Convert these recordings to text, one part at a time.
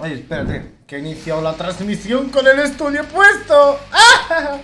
Oye, espérate, que he iniciado la transmisión con el estudio puesto. ¡Ah!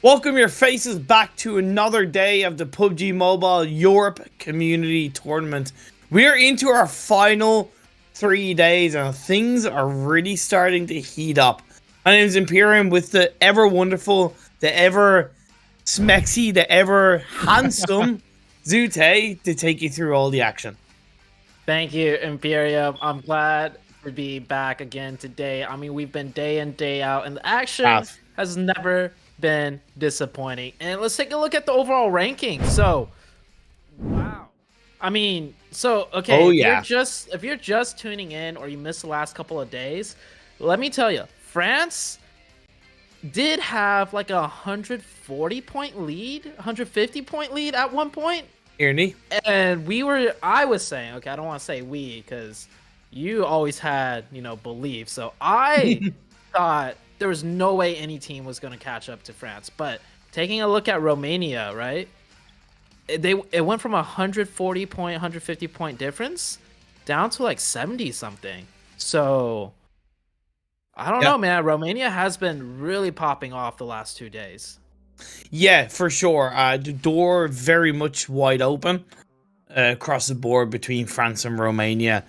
Welcome your faces back to another day of the PUBG Mobile Europe Community Tournament. We're into our final 3 days and things are really starting to heat up. My name is Imperium with the ever wonderful, the ever smexy, the ever handsome Zute to take you through all the action. Thank you, Imperium. I'm glad to be back again today. I mean, we've been day in, day out, and the action has never been disappointing. And let's take a look at the overall ranking. So, wow. I mean, so okay, oh, yeah. if you're just tuning in or you missed the last couple of days, let me tell you, France did have like a 140-point lead, 150-point lead at one point. Ernie. And I was saying, okay, I don't want to say we because you always had, belief. So I thought there was no way any team was going to catch up to France. But taking a look at Romania, right? It went from 140-point, 150-point difference down to like 70-something. So I don't know, man. Romania has been really popping off the last 2 days. Yeah, for sure. The door very much wide open across the board between France and Romania.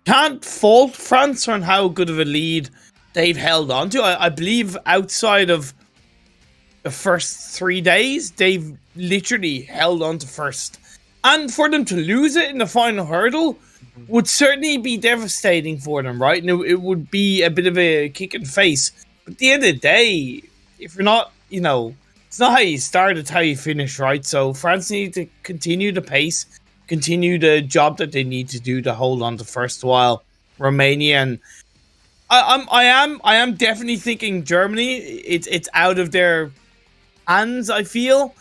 Can't fault France on how good of a lead they've held on to. I believe outside of the first 3 days, they've literally held on to first. And for them to lose it in the final hurdle would certainly be devastating for them, right? And it would be a bit of a kick in the face. But at the end of the day, if you're not, it's not how you start, it's how you finish, right? So France need to continue the pace, continue the job that they need to do to hold on to first, while Romania and I am definitely thinking Germany. It's out of their hands, I feel.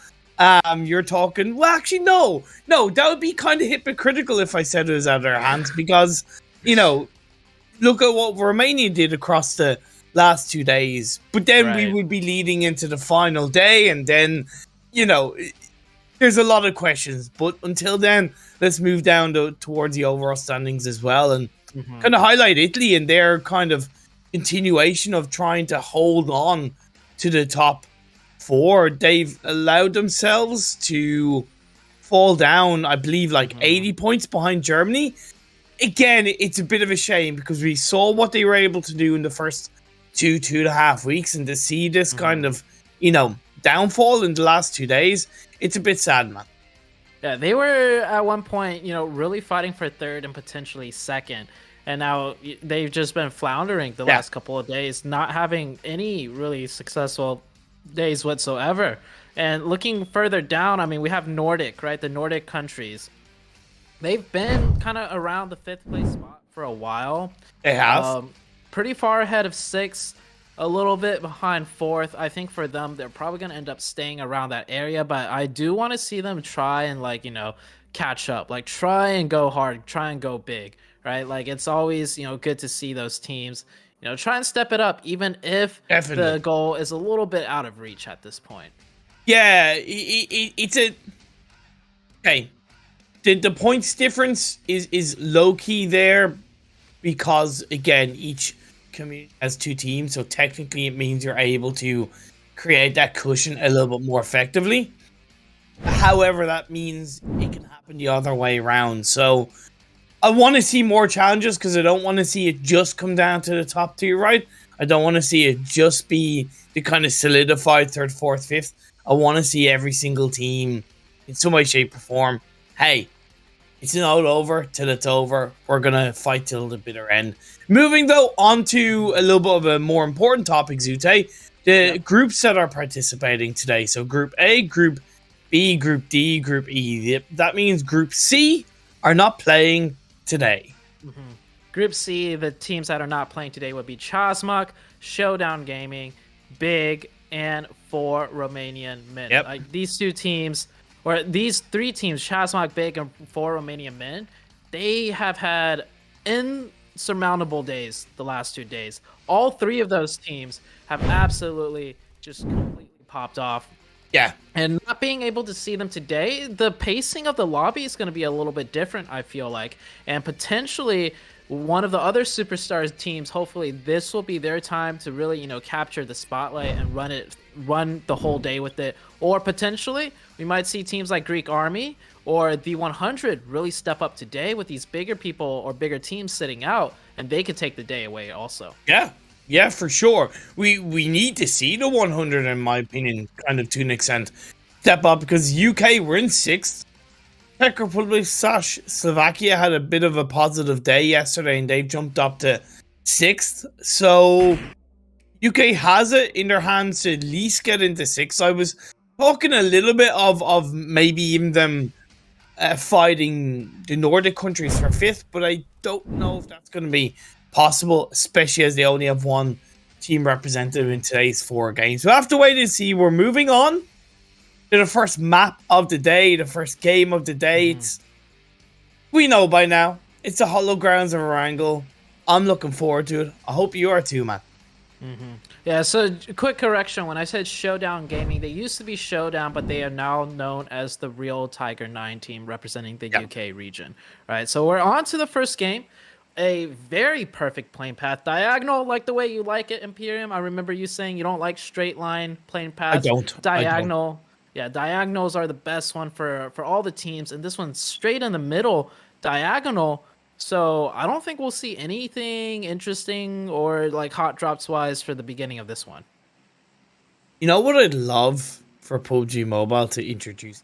You're talking, well, actually, no, that would be kind of hypocritical if I said it was out of their hands, because, look at what Romania did across the last 2 days, but then we would be leading into the final day, and then, there's a lot of questions, but until then, let's move down towards the overall standings as well, and kind of highlight Italy and their kind of continuation of trying to hold on to the top 4. They've allowed themselves to fall down, I believe, like 80 points behind Germany. Again, it's a bit of a shame because we saw what they were able to do in the first 2.5 weeks, and to see this kind of, downfall in the last 2 days, it's a bit sad, man. Yeah, they were at one point, really fighting for third and potentially second. And now they've just been floundering the last couple of days, not having any really successful days whatsoever. And looking further down, I mean, we have Nordic, right? The Nordic countries. They've been kind of around the 5th place spot for a while. They have. Pretty far ahead of 6th, a little bit behind 4th. I think for them, they're probably going to end up staying around that area. But I do want to see them try and, catch up. Like, try and go hard. Try and go big, right? Like, it's always, good to see those teams, try and step it up, even if the goal is a little bit out of reach at this point. Yeah, it's a... Okay. The points difference is low-key there because, again, each community has 2 teams, so technically it means you're able to create that cushion a little bit more effectively. However, that means it can happen the other way around. So I want to see more challenges because I don't want to see it just come down to the top 2, right? I don't want to see it just be the kind of solidified 3rd, 4th, 5th. I want to see every single team in some way, shape, or form. Hey, it's not over till it's over. We're going to fight till the bitter end. Moving, though, on to a little bit of a more important topic, Zute. The groups that are participating today. So Group A, Group B, Group D, Group E. That means Group C are not playing today. Group C, the teams that are not playing today would be Chasmok, Showdown Gaming, Big, and 4 Romanian men. Like, these 2 teams, or these 3 teams, Chasmok, Big, and 4 Romanian men, they have had insurmountable days the last 2 days. All 3 of those teams have absolutely just completely popped off. Yeah. And not being able to see them today, the pacing of the lobby is going to be a little bit different, I feel like. And potentially one of the other superstars teams, hopefully this will be their time to really, capture the spotlight and run it run the whole day with it. Or potentially, we might see teams like Greek Army or the 100 really step up today with these bigger people or bigger teams sitting out, and they could take the day away also. Yeah, for sure. We need to see the 100, in my opinion, kind of to an extent, step up, because UK were in 6th. Czech Republic / Slovakia had a bit of a positive day yesterday, and they jumped up to 6th. So UK has it in their hands to at least get into 6th. I was talking a little bit of maybe even them fighting the Nordic countries for 5th, but I don't know if that's going to be possible, especially as they only have one team representative in today's 4 games. We'll have to wait and see. We're moving on to the first map of the day, the first game of the day. We know by now, it's the Hollow Grounds of Erangel. I'm looking forward to it. I hope you are too, man. Yeah, so quick correction. When I said Showdown Gaming, they used to be Showdown, but they are now known as the Real Tiger 9 team representing the UK region. All right, so we're on to the first game. A very perfect plane path. Diagonal, like the way you like it, Imperium. I remember you saying you don't like straight line plane paths. I don't. Diagonal. Yeah, diagonals are the best one for all the teams, and this one's straight in the middle, diagonal. So I don't think we'll see anything interesting or like hot drops wise for the beginning of this one. You know what I'd love for PUBG Mobile to introduce?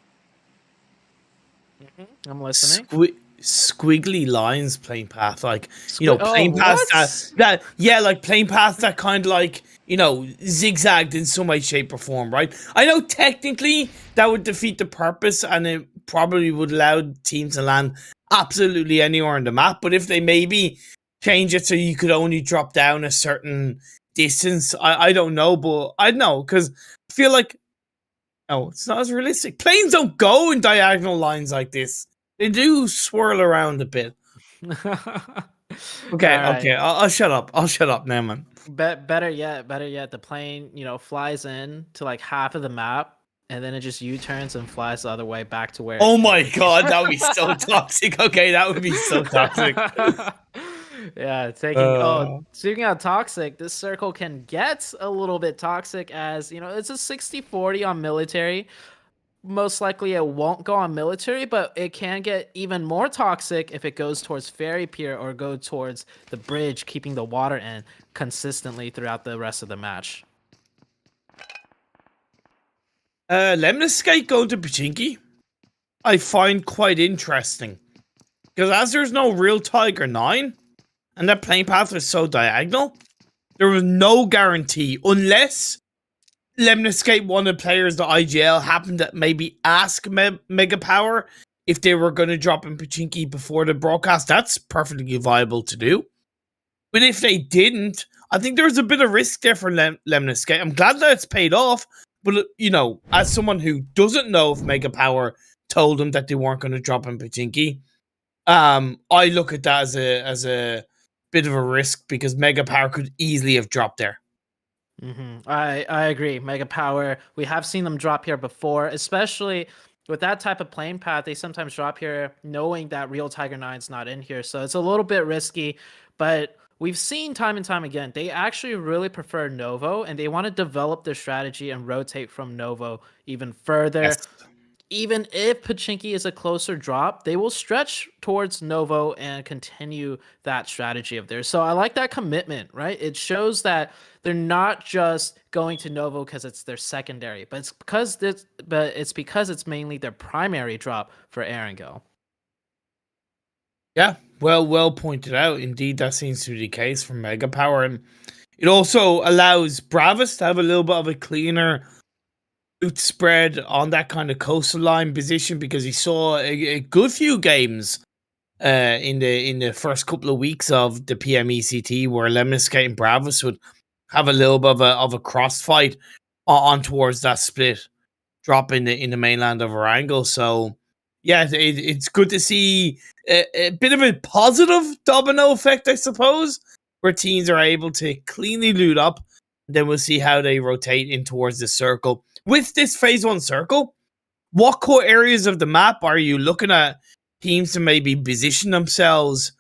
I'm listening. Squiggly lines plane path, like, you know, plane paths that like plane paths that kind of like, you know, zigzagged in some way, shape, or form, right? I know technically that would defeat the purpose, and it probably would allow teams to land absolutely anywhere on the map. But if they maybe change it so you could only drop down a certain distance, I don't know, but I know, because I feel like, no, it's not as realistic. Planes don't go in diagonal lines like this. They do swirl around a bit. Okay, I'll shut up. I'll shut up now, man. Better yet, the plane, you know, flies in to like half of the map, and then it just U-turns and flies the other way back to where. Oh my god, that would be so toxic. Okay, that would be so toxic. Yeah, taking. Speaking of toxic, this circle can get a little bit toxic, as you know, it's a 60-40 on military. Most likely it won't go on military, but it can get even more toxic if it goes towards ferry pier or go towards the bridge, keeping the water in consistently throughout the rest of the match. Lemniscate going to Pachinki, I find quite interesting, because as there's no real Tiger 9 and that plane path is so diagonal, there was no guarantee, unless Lemniscate wanted players, the IGL, happened to maybe ask Mega Power if they were going to drop in Pachinki before the broadcast. That's perfectly viable to do. But if they didn't, I think there was a bit of risk there for Lemniscate. I'm glad that it's paid off, but, you know, as someone who doesn't know if Mega Power told them that they weren't going to drop in Pachinki, I look at that as a bit of a risk, because Mega Power could easily have dropped there. I agree. Mega Power, we have seen them drop here before, especially with that type of plane path. They sometimes drop here knowing that Real Tiger 9's not in here, so it's a little bit risky, but we've seen time and time again, they actually really prefer Novo, and they want to develop their strategy and rotate from Novo even further. Yes. Even if Pachinki is a closer drop, they will stretch towards Novo and continue that strategy of theirs. So I like that commitment, right? It shows that they're not just going to Novo because it's their secondary, but it's because it's mainly their primary drop for Erangel. Yeah, well pointed out. Indeed, that seems to be the case for Mega Power, and it also allows Bravus to have a little bit of a cleaner loot spread on that kind of coastal line position, because he saw a good few games in the first couple of weeks of the PMECT where Lemniscate and Bravus would have a little bit of a crossfight on towards that split drop in the mainland of Erangel. So yeah, it's good to see a bit of a positive domino effect, I suppose, where teams are able to cleanly loot up. Then we'll see how they rotate in towards the circle. With this phase 1 circle, what core areas of the map are you looking at teams to maybe position themselves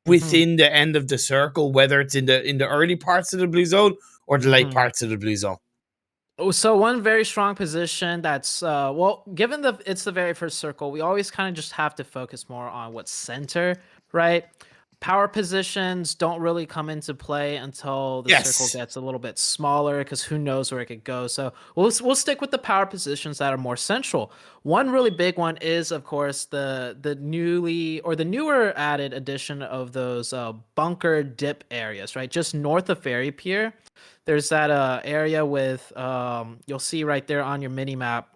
within the end of the circle, whether it's in the early parts of the blue zone or the late parts of the blue zone? Oh, so one very strong position that's well, given it's the very first circle, we always kind of just have to focus more on what's center, right? Power positions don't really come into play until the circle Yes. gets a little bit smaller, because who knows where it could go. So we'll stick with the power positions that are more central. One really big one is, of course, the newer added addition of those bunker dip areas, right? Just north of Ferry Pier, there's that area with you'll see right there on your mini map,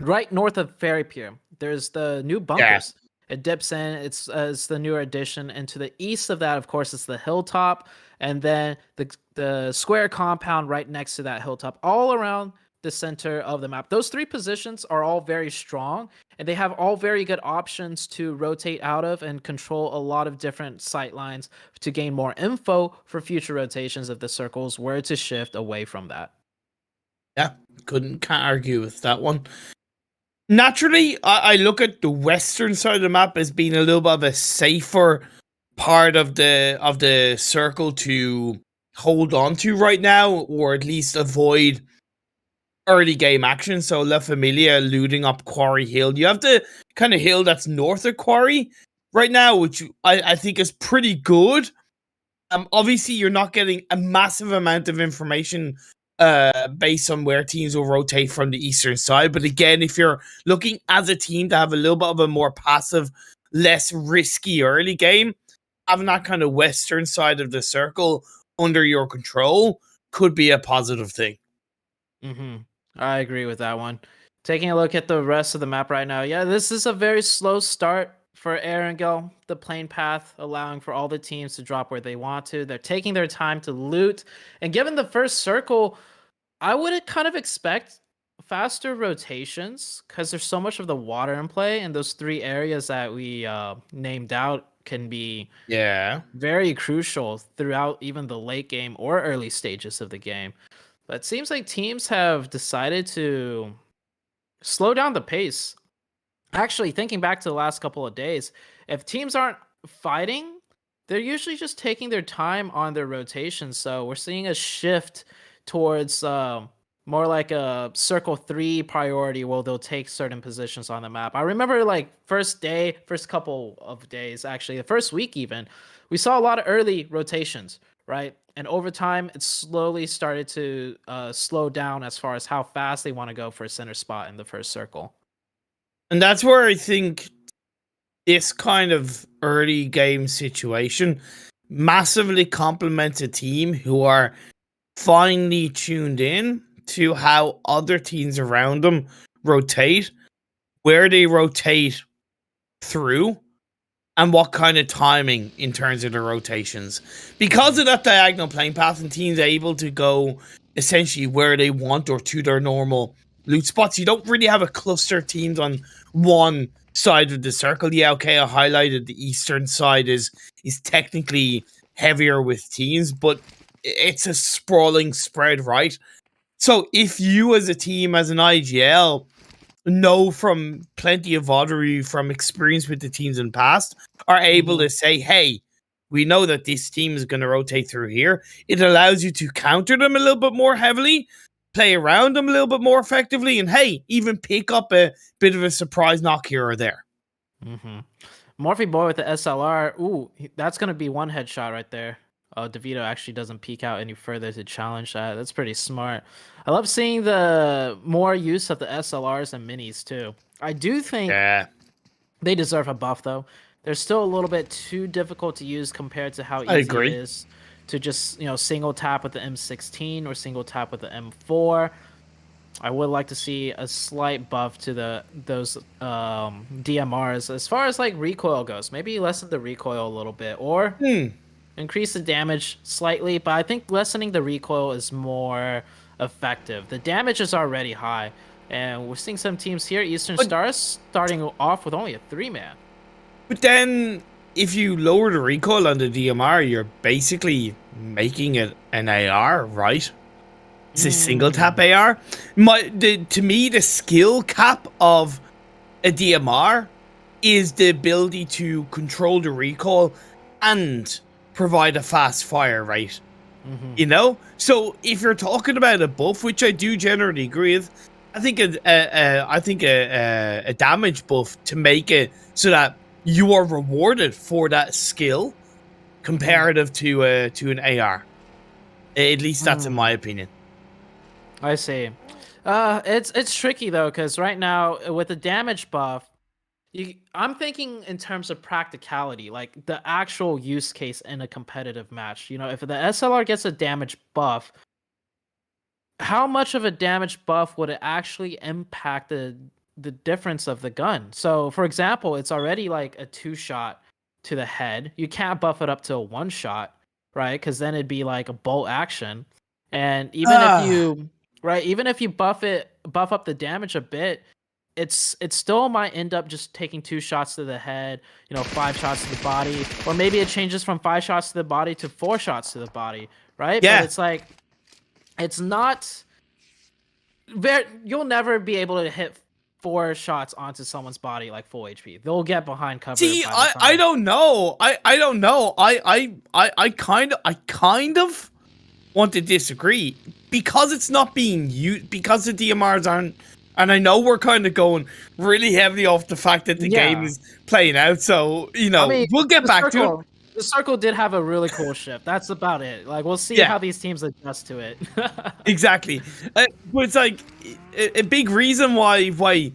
right north of Ferry Pier. There's the new bunkers. It dips in. It's the newer addition. And to the east of that, of course, it's the hilltop, and then the square compound right next to that hilltop, all around the center of the map. Those three positions are all very strong, and they have all very good options to rotate out of and control a lot of different sight lines to gain more info for future rotations if the circles were to shift away from that. Yeah, can't argue with that one. Naturally, I look at the western side of the map as being a little bit of a safer part of the circle to hold on to right now, or at least avoid early game action. So La Familia looting up Quarry Hill. You have the kind of hill that's north of Quarry right now, which I think is pretty good. Obviously, you're not getting a massive amount of information based on where teams will rotate from the eastern side. But again, if you're looking as a team to have a little bit of a more passive, less risky early game, having that kind of western side of the circle under your control could be a positive thing. I agree with that one. Taking a look at the rest of the map right now, yeah, this is a very slow start for Erangel, the plane path, allowing for all the teams to drop where they want to. They're taking their time to loot, and given the first circle, I would kind of expect faster rotations, because there's so much of the water in play, and those three areas that we named out can be very crucial throughout even the late game or early stages of the game. But it seems like teams have decided to slow down the pace. Actually, thinking back to the last couple of days, if teams aren't fighting, they're usually just taking their time on their rotations. So we're seeing a shift towards more like a circle 3 priority, where they'll take certain positions on the map. I remember like first couple of days, actually the first week even, we saw a lot of early rotations, right? And over time, it slowly started to slow down as far as how fast they want to go for a center spot in the first circle. And that's where I think this kind of early game situation massively complements a team who are finely tuned in to how other teams around them rotate, where they rotate through, and what kind of timing in terms of the rotations. Because of that diagonal plane path, and teams are able to go essentially where they want or to their normal loot spots, you don't really have a cluster of teams on one side of the circle. Yeah, okay, I highlighted the eastern side is technically heavier with teams, but it's a sprawling spread, right? So if you as a team, as an IGL, know from plenty of other from experience with the teams in the past, are able to say, hey, we know that this team is going to rotate through here, it allows you to counter them a little bit more heavily, play around them a little bit more effectively, and hey, even pick up a bit of a surprise knock here or there. Morphe Boy with the SLR. Ooh, that's going to be one headshot right there. DeVito actually doesn't peek out any further to challenge that. That's pretty smart. I love seeing the more use of the SLRs and minis too. I do think they deserve a buff though. They're still a little bit too difficult to use compared to how easy it is to just, single tap with the M16 or single tap with the M4. I would like to see a slight buff to those DMRs as far as like recoil goes. Maybe lessen the recoil a little bit, or increase the damage slightly, but I think lessening the recoil is more effective. The damage is already high, and we're seeing some teams here, Eastern Stars, starting off with only a 3-man. But then, if you lower the recoil on the DMR, you're basically making it an AR, right? It's a single tap AR. To me, the skill cap of a DMR is the ability to control the recoil and provide a fast fire rate. You know? So if you're talking about a buff, which I do generally agree with, I think a damage buff to make it so that you are rewarded for that skill comparative to an AR. At least that's in my opinion. I see. It's tricky though, because right now with the damage buff, I'm thinking in terms of practicality, like the actual use case in a competitive match. You know, if the SLR gets a damage buff, how much of a damage buff would it actually impact the difference of the gun? So, for example, it's already like a 2-shot to the head. You can't buff it up to a 1-shot, right? Because then it'd be like a bolt action. And even if you buff up the damage a bit, it still might end up just taking 2 shots to the head, 5 shots to the body, or maybe it changes from 5 shots to the body to 4 shots to the body, right? Yeah. But it's like, it's not you'll never be able to hit 4 shots onto someone's body like full HP. They'll get behind cover. See, I don't know. I don't know. I kind of want to disagree because it's not being used, because the DMRs aren't. And I know we're kind of going really heavily off the fact that the game is playing out, so, we'll get back to it. The circle did have a really cool shift. That's about it. Like, we'll see how these teams adjust to it. Exactly. But it's like, a big reason why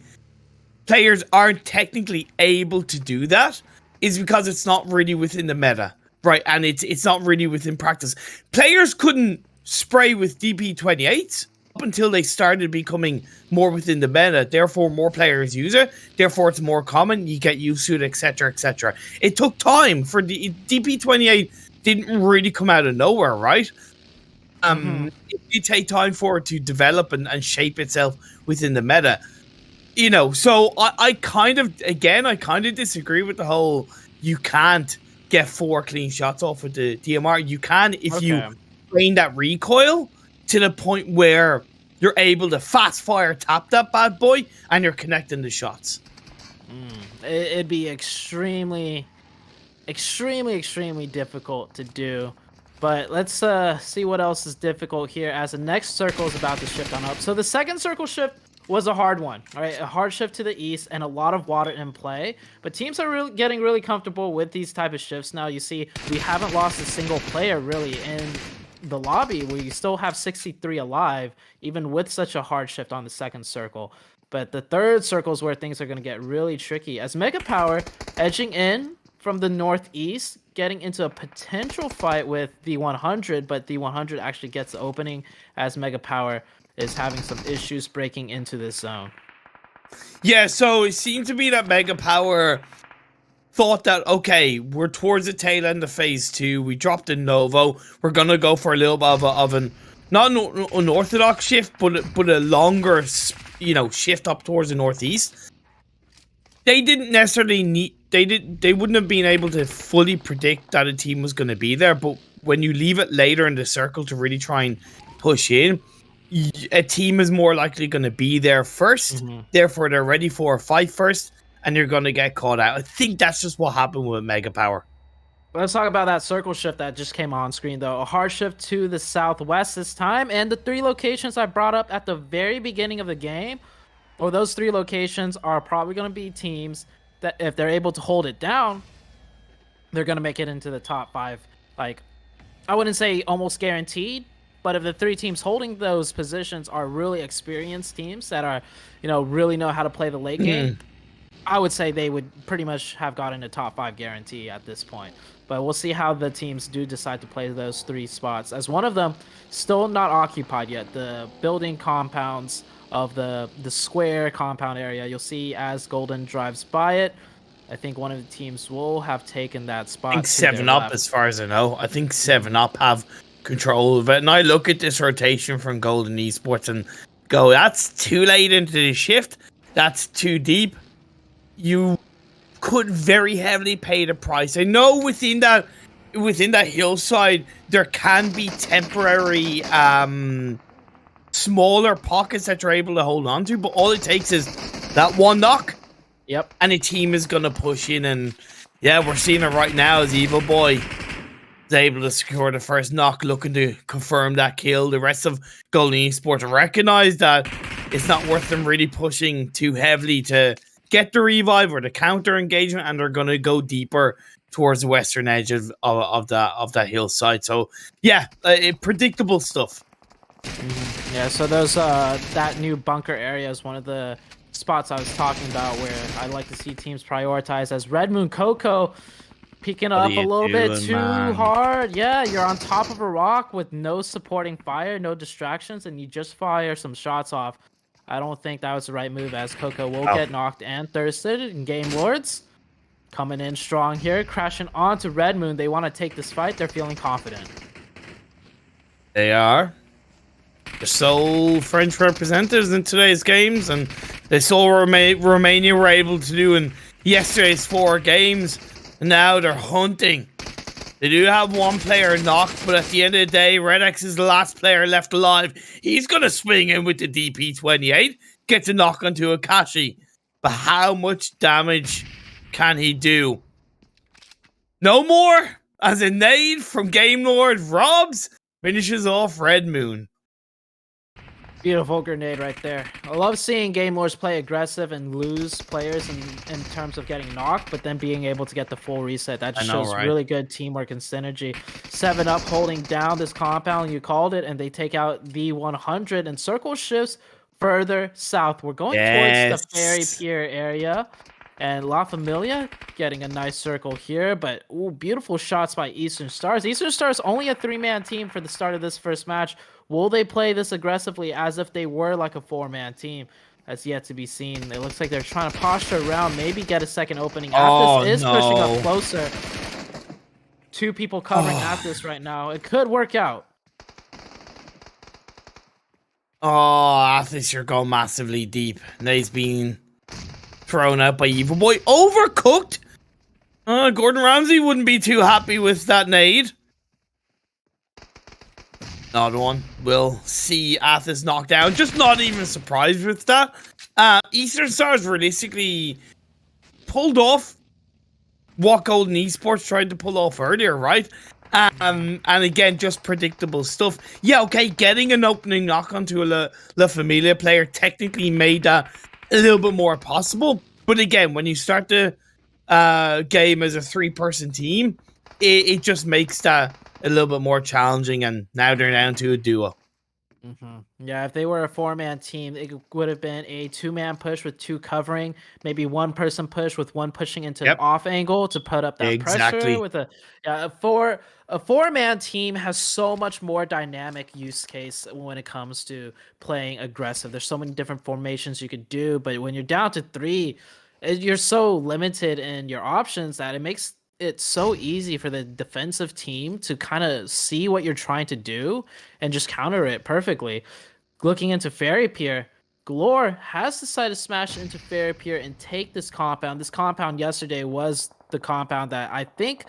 players aren't technically able to do that is because it's not really within the meta, right? And it's not really within practice. Players couldn't spray with DP28s until they started becoming more within the meta. Therefore, more players use it. Therefore, it's more common. You get used to it, etc., etc. It took time for the DP28 didn't really come out of nowhere, right? It did take time for it to develop and shape itself within the meta. So I kind of disagree with the whole you can't get 4 clean shots off with the DMR. You can if you train that recoil to the point where you're able to fast fire tap that bad boy and you're connecting the shots. It'd be extremely difficult to do. But let's see what else is difficult here as the next circle is about to shift on up. So the second circle shift was a hard one, all right? A hard shift to the east and a lot of water in play. But teams are getting really comfortable with these type of shifts now. You see, we haven't lost a single player really in the lobby. We still have 63 alive, even with such a hard shift on the second circle. But the third circle is where things are going to get really tricky as Mega Power edging in from the northeast, getting into a potential fight with the 100, but the 100 actually gets the opening as Mega Power is having some issues breaking into this zone. Yeah, so it seemed to be that Mega Power thought that, okay, we're towards the tail end of phase 2. We dropped a Novo. We're going to go for a little bit of an, not an unorthodox shift, but a longer, shift up towards the northeast. They didn't necessarily need, they wouldn't have been able to fully predict that a team was going to be there, but when you leave it later in the circle to really try and push in, a team is more likely going to be there first. Therefore, they're ready for a fight first, and you're going to get caught out. I think that's just what happened with Mega Power. Let's talk about that circle shift that just came on screen, though. A hard shift to the southwest this time, and the 3 locations I brought up at the very beginning of the game, or those 3 locations are probably going to be teams that, if they're able to hold it down, they're going to make it into the top 5. Like, I wouldn't say almost guaranteed, but if the 3 teams holding those positions are really experienced teams that are, really know how to play the late game, I would say they would pretty much have gotten a top 5 guarantee at this point. But we'll see how the teams do decide to play those 3 spots, as one of them still not occupied yet. The building compounds of the square compound area, you'll see as Golden drives by it, I think one of the teams will have taken that spot. I think 7-Up, as far as I know. I think 7-Up have control of it. And I look at this rotation from Golden Esports and go, that's too late into the shift. That's too deep. You could very heavily pay the price. I know within that hillside there can be temporary smaller pockets that you're able to hold on to, but all it takes is that one knock. And a team is gonna push in, and yeah, we're seeing it right now as Evil Boy is able to secure the first knock, looking to confirm that kill. The rest of Golden Esports recognize that it's not worth them really pushing too heavily to get the revive or the counter engagement, and they're going to go deeper towards the western edge of that hillside. So yeah, predictable stuff. Yeah, so those that new bunker area is one of the spots I was talking about where I like to see teams prioritize, as Red Moon Coco peeking up a little bit too hard. Yeah, you're on top of a rock with no supporting fire, no distractions, and you just fire some shots off. I don't think that was the right move, as Coco will get knocked and thirsted. And Game Lords coming in strong here, crashing onto Red Moon. They want to take this fight. They're feeling confident. They are. They're sole French representatives in today's games, and they saw Romania were able to do in yesterday's 4 games, and now they're hunting. They do have one player knocked, but at the end of the day, Red X is the last player left alive. He's going to swing in with the DP28, get to knock onto Akashi. But how much damage can he do? No more, as a nade from Game Lord. Robs finishes off Red Moon. Beautiful grenade right there. I love seeing Game Lords play aggressive and lose players in terms of getting knocked, but then being able to get the full reset. That just shows really good teamwork and synergy. 7UP holding down this compound, you called it, and they take out the 100 and circle shifts further south. We're going towards the Ferry Pier area. And La Familia getting a nice circle here, but beautiful shots by Eastern Stars. Eastern Stars only a 3-man team for the start of this first match. Will they play this aggressively as if they were like a 4-man team? That's yet to be seen. It looks like they're trying to posture around, maybe get a second opening. Athos is pushing up closer. 2 people covering Athos right now. It could work out. Athos, you're going massively deep. Nade's been thrown out by Evil Boy. Overcooked? Gordon Ramsay wouldn't be too happy with that nade. Another one. We'll see Athos knocked down. Just not even surprised with that. Eastern Stars realistically pulled off what Golden Esports tried to pull off earlier, right? And again, just predictable stuff. Yeah, okay, getting an opening knock onto a La Familia player technically made that a little bit more possible. But again, when you start the game as a 3-person team, it just makes that a little bit more challenging, and now they're down to a duo. Yeah, if they were a 4-man team, it would have been a 2-man push with 2 covering, maybe 1-person push with 1 pushing into an off angle to put up that pressure. With a 4-man team has so much more dynamic use case when it comes to playing aggressive. There's so many different formations you could do, but when you're down to 3, you're so limited in your options that it makes it's so easy for the defensive team to kind of see what you're trying to do and just counter it perfectly. Looking into Ferry Pier, Glor has decided to smash into Ferry Pier and take this compound. This compound yesterday was the compound that I think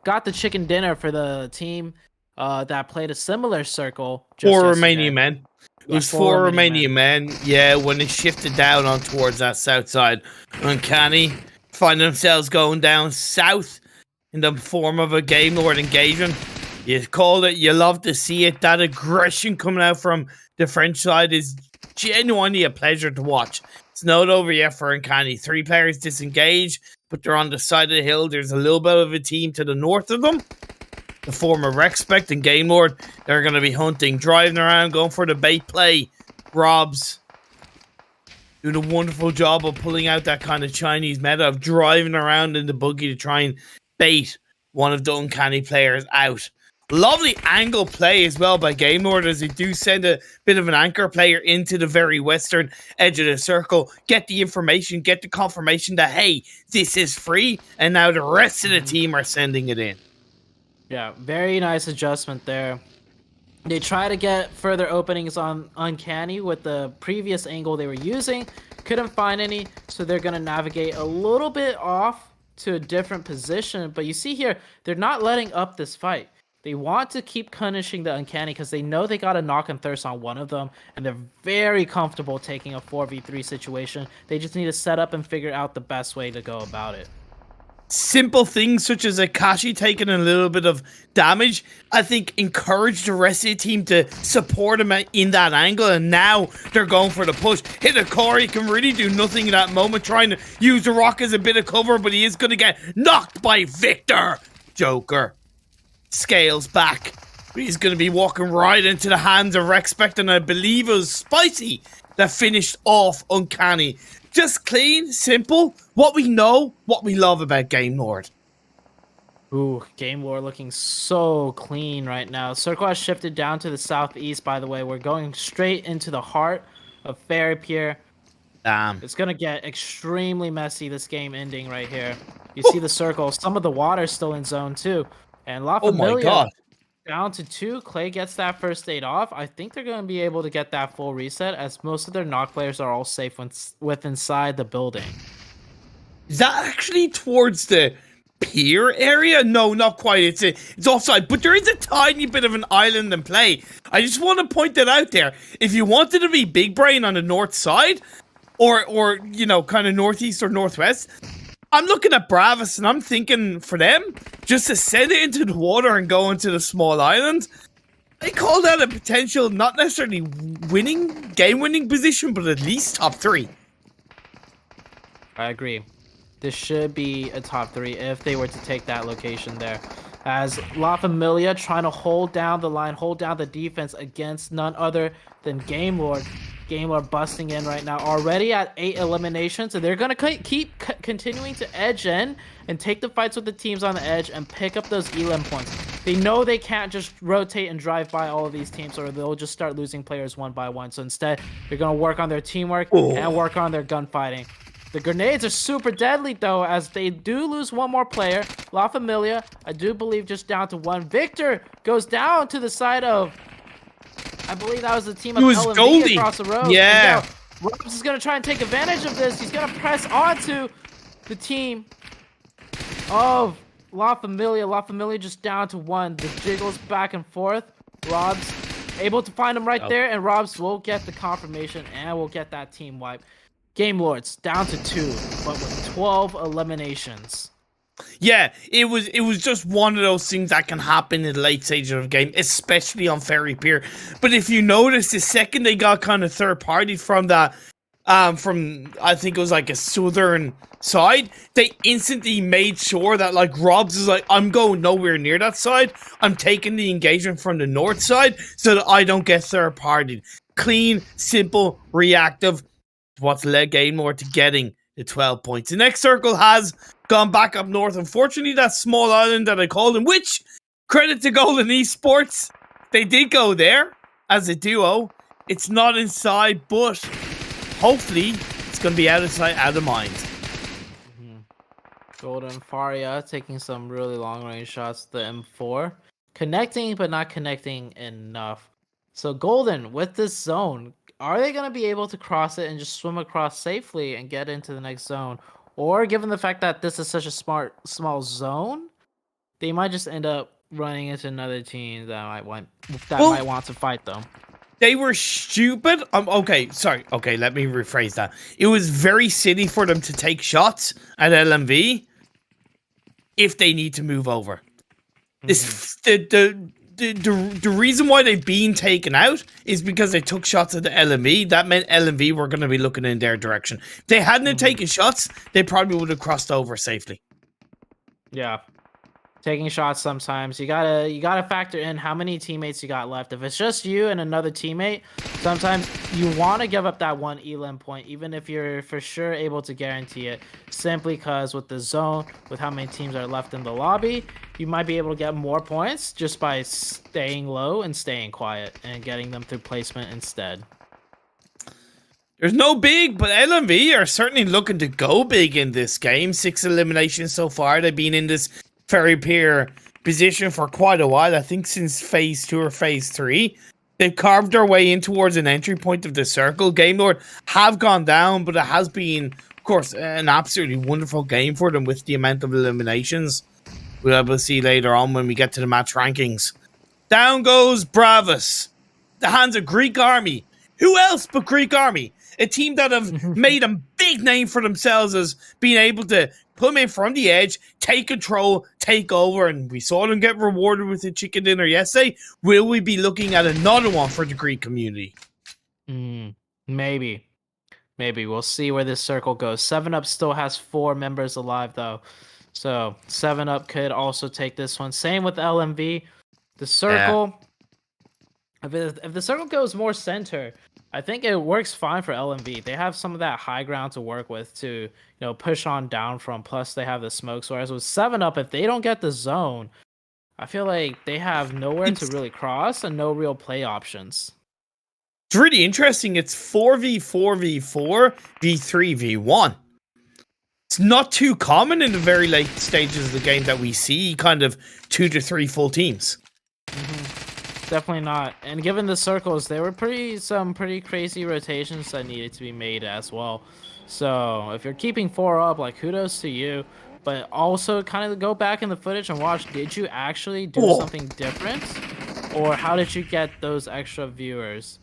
got the chicken dinner for the team that played a similar circle. 4 Romanian men. It was 4 Romanian men. Yeah, when it shifted down on towards that south side. Uncanny. Find themselves going down south in the form of a Game Lord engagement. You called it, you love to see it. That aggression coming out from the French side is genuinely a pleasure to watch. It's not over yet for Uncanny. 3 players disengaged, but they're on the side of the hill. There's a little bit of a team to the north of them. The former Rexpect and Game Lord, they're going to be hunting, driving around, going for the bait play. Robs doing a wonderful job of pulling out that kind of Chinese meta of driving around in the buggy to try and bait one of the Uncanny players out. Lovely angle play as well by Game Lord, as they do send a bit of an anchor player into the very western edge of the circle, get the information, get the confirmation that, hey, this is free, and now the rest of the team are sending it in. Yeah, very nice adjustment there. They try to get further openings on Uncanny with the previous angle they were using. Couldn't find any, so they're going to navigate a little bit off to a different position. But you see here, they're not letting up this fight. They want to keep punishing the Uncanny because they know they got a knock and thirst on one of them, and they're very comfortable taking a 4v3 situation. They just need to set up and figure out the best way to go about it. simple things such as Akashi taking a little bit of damage, I think encouraged the rest of the team to support him in that angle, and now they're going for the push. Hidakori can really do nothing in that moment, trying to use the rock as a bit of cover, but he is going to get knocked by Victor. Joker scales back. He's going to be walking right into the hands of Rexpect, and I believe it was Spicy that finished off Uncanny. Just clean, simple, what we know, what we love about Game Lord. Ooh, Game Lord looking so clean right now. Circle has shifted down to the southeast, by the way. We're going straight into the heart of Fairy Pier. Damn. It's going to get extremely messy, this game ending right here. You see the circle. Some of the water's still in zone 2. And La Familia, oh my God, down to 2. Clay gets that first aid off. I think they're going to be able to get that full reset, as most of their knock players are all safe with inside the building. is that actually towards the pier area? No, not quite. It's offside, but there is a tiny bit of an island in play. I just want to point that out there. If you wanted to be big brain on the north side, or you know, kind of northeast or northwest, I'm looking at Bravos and I'm thinking for them, just to send it into the water and go into the small island, they call that a potential, not necessarily game-winning position, but at least top 3. I agree. This should be a top 3 if they were to take that location there. As La Familia trying to hold down the line, hold down the defense against none other than Game Lord. Game Lord busting in right now, already at 8 eliminations, and they're going to keep continuing to edge in and take the fights with the teams on the edge and pick up those elim points. They know they can't just rotate and drive by all of these teams, or they'll just start losing players one by one. So instead, they're going to work on their teamwork and work on their gunfighting. The grenades are super deadly, though, as they do lose one more player. La Familia, I do believe, just down to 1. Victor goes down to the side of, I believe that was the team of LMV across the road. Yeah. Robs is going to try and take advantage of this. He's going to press onto the team of La Familia. La Familia just down to 1. The jiggles back and forth. Robs able to find him right there, and Robs will get the confirmation and will get that team wipe. Game Lords down to 2, but with 12 eliminations. Yeah, it was just one of those things that can happen in the late stages of the game, especially on Ferry Pier. But if you notice, the second they got kind of third party from that, from I think it was like a southern side, they instantly made sure that like Robs is like, I'm going nowhere near that side. I'm taking the engagement from the north side so that I don't get third partied. Clean, simple, reactive. What's led Game Lord to getting the 12 points. The next circle has gone back up north. Unfortunately, that small island that I called him, which, credit to Golden Esports, they did go there as a duo. It's not inside, but hopefully it's going to be out of sight, out of mind. Golden Faria taking some really long range shots. The M4 connecting, but not connecting enough. So Golden, with this zone, are they going to be able to cross it and just swim across safely and get into the next zone? Or given the fact that this is such a small zone, they might just end up running into another team that might want to fight them. They were stupid. Okay, sorry. Okay, let me rephrase that. It was very silly for them to take shots at LMV if they need to move over. The reason why they've been taken out is because they took shots at the LMV. That meant LMV were going to be looking in their direction. If they hadn't taken shots, they probably would have crossed over safely. Yeah. Taking shots sometimes. You gotta factor in how many teammates you got left. If it's just you and another teammate, sometimes you want to give up that 1 elim point, even if you're for sure able to guarantee it, simply because with the zone, with how many teams are left in the lobby, you might be able to get more points just by staying low and staying quiet and getting them through placement instead. There's no big, but LMV are certainly looking to go big in this game. 6 eliminations so far. They've been in this Ferry Pier position for quite a while. I think since phase 2 or phase 3. They've carved their way in towards an entry point of the circle. Game Lord have gone down, but it has been, of course, an absolutely wonderful game for them with the amount of eliminations. We'll be able to see later on when we get to the match rankings. Down goes Bravos. The hands of Greek Army. Who else but Greek Army? A team that have made a big name for themselves as being able to put them in from the edge, take control, take over, and we saw them get rewarded with a chicken dinner yesterday. Will we be looking at another one for the Greek community? Maybe. Maybe. We'll see where this circle goes. 7-Up still has 4 members alive, though. So 7-Up could also take this one. Same with LMV. The circle, if the circle goes more center, I think it works fine for LMV. They have some of that high ground to work with to, push on down from. Plus, they have the smokes. Whereas with 7-Up, if they don't get the zone, I feel like they have nowhere to really cross and no real play options. It's really interesting. It's 4v4v4, v3v1. It's not too common in the very late stages of the game that we see kind of 2 to 3 full teams. Definitely not. And given the circles, there were some pretty crazy rotations that needed to be made as well. So if you're keeping 4 up, like, kudos to you. But also kind of go back in the footage and watch, did you actually do something different? Or how did you get those extra viewers?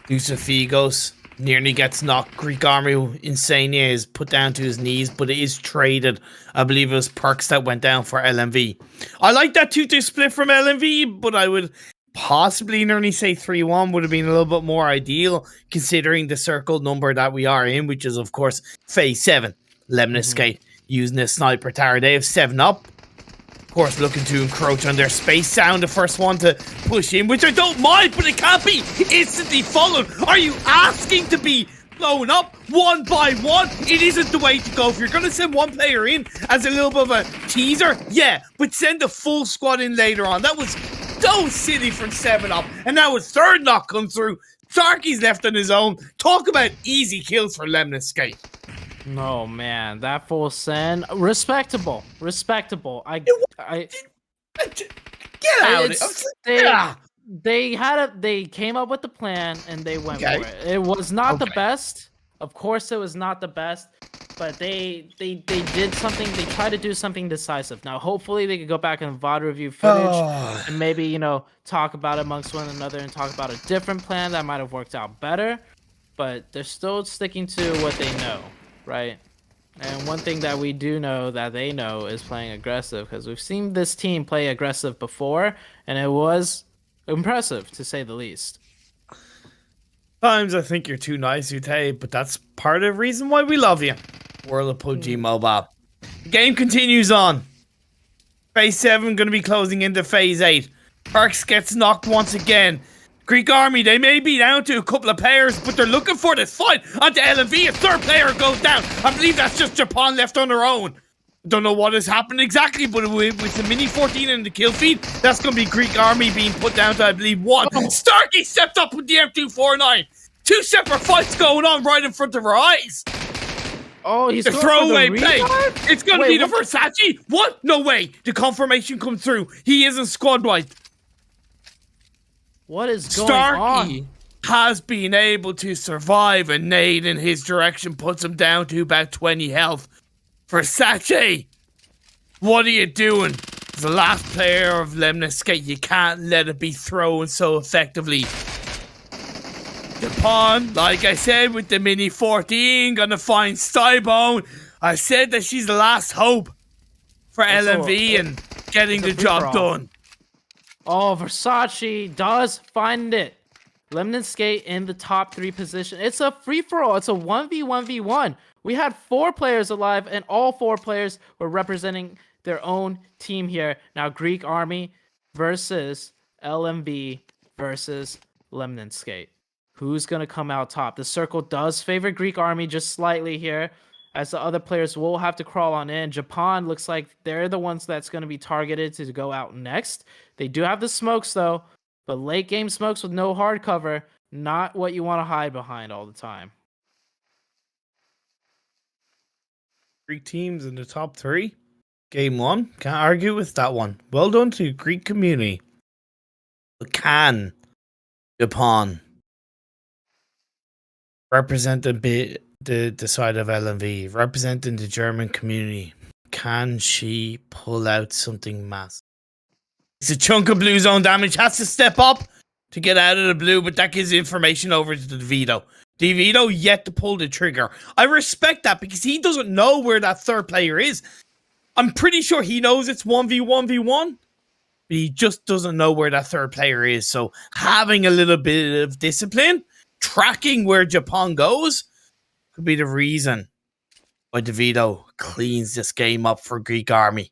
Figos nearly gets knocked. Greek Army Insania is put down to his knees, but it is traded. I believe it was Perks that went down for LMV. I like that 2-2 split from LMV, but I would possibly nearly say 3-1 would have been a little bit more ideal, considering the circle number that we are in, which is, of course, phase 7. Lemon Skate using a sniper tower. They have 7-Up. Of course, looking to encroach on their space. Sound the first one to push in, which I don't mind, but it can't be instantly followed. Are you asking to be blown up one by one? It isn't the way to go. If you're going to send one player in as a little bit of a teaser, yeah, but send the full squad in later on. That was so silly from 7-Up. And now his third knock comes through. Sharky's left on his own. Talk about easy kills for Lemon Skate. No, man, that full send, respectable. Get out of it. They came up with the plan and they went for it. It was not the best. Of course, it was not the best, but they did something. They tried to do something decisive. Now, hopefully, they could go back and VOD review footage and maybe talk about it amongst one another and talk about a different plan that might have worked out better. But they're still sticking to what they know. Right, and one thing that we do know that they know is playing aggressive, because we've seen this team play aggressive before, and it was impressive to say the least. Times I think you're too nice, Ute, but that's part of the reason why we love you. World of PUBG Mobile. The game continues on. Phase 7 going to be closing into Phase 8. Perks gets knocked once again. Greek Army, they may be down to a couple of players, but they're looking for this fight onto LMV. A third player goes down. I believe that's just Japan left on their own. Don't know what has happened exactly, but with the Mini 14 and the kill feed, that's going to be Greek Army being put down to, I believe, 1. Starkey stepped up with the M249. 2 separate fights going on right in front of our eyes. Oh, he's the throwaway play. Retard? It's going to be the Versace. What? No way. The confirmation comes through. He isn't squad wiped. What is going on? Starkey has been able to survive a nade in his direction, puts him down to about 20 health. Versace, what are you doing? As the last player of Lemon Skate, you can't let it be thrown so effectively. Japan, like I said, with the Mini 14, gonna find Stybone. I said that she's the last hope for LMV and getting the job done. Oh, Versace does find it. Lemon Skate in the top 3 position. It's a free-for-all. It's a 1v1v1. We had 4 players alive, and all 4 players were representing their own team here. Now, Greek Army versus LMV versus Lemon Skate. Who's going to come out top? The circle does favor Greek Army just slightly here, as the other players will have to crawl on in. Japan looks like they're the ones that's going to be targeted to go out next. They do have the smokes, though, but late game smokes with no hard cover, not what you want to hide behind all the time. 3 teams in the top 3. Game 1. Can't argue with that one. Well done to Greek community. But can Japan represent the side of LMV, representing the German community? Can she pull out something massive? It's a chunk of blue zone damage. Has to step up to get out of the blue, but that gives information over to the veto. DeVito yet to pull the trigger. I respect that because he doesn't know where that third player is. I'm pretty sure he knows it's 1v1v1, but he just doesn't know where that third player is. So having a little bit of discipline, tracking where Japan goes, could be the reason why DeVito cleans this game up for Greek army.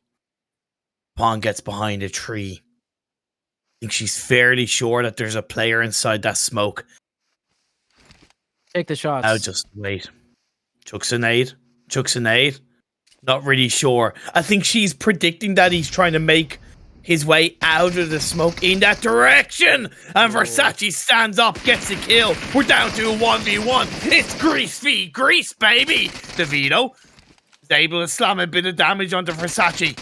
Japan gets behind a tree. I think she's fairly sure that there's a player inside that smoke. Take the shots. Now just wait. Chucks a nade. Not really sure. I think she's predicting that he's trying to make his way out of the smoke in that direction. And Versace stands up, gets the kill. We're down to a 1v1. It's Greece v Greece, baby. DeVito is able to slam a bit of damage onto Versace.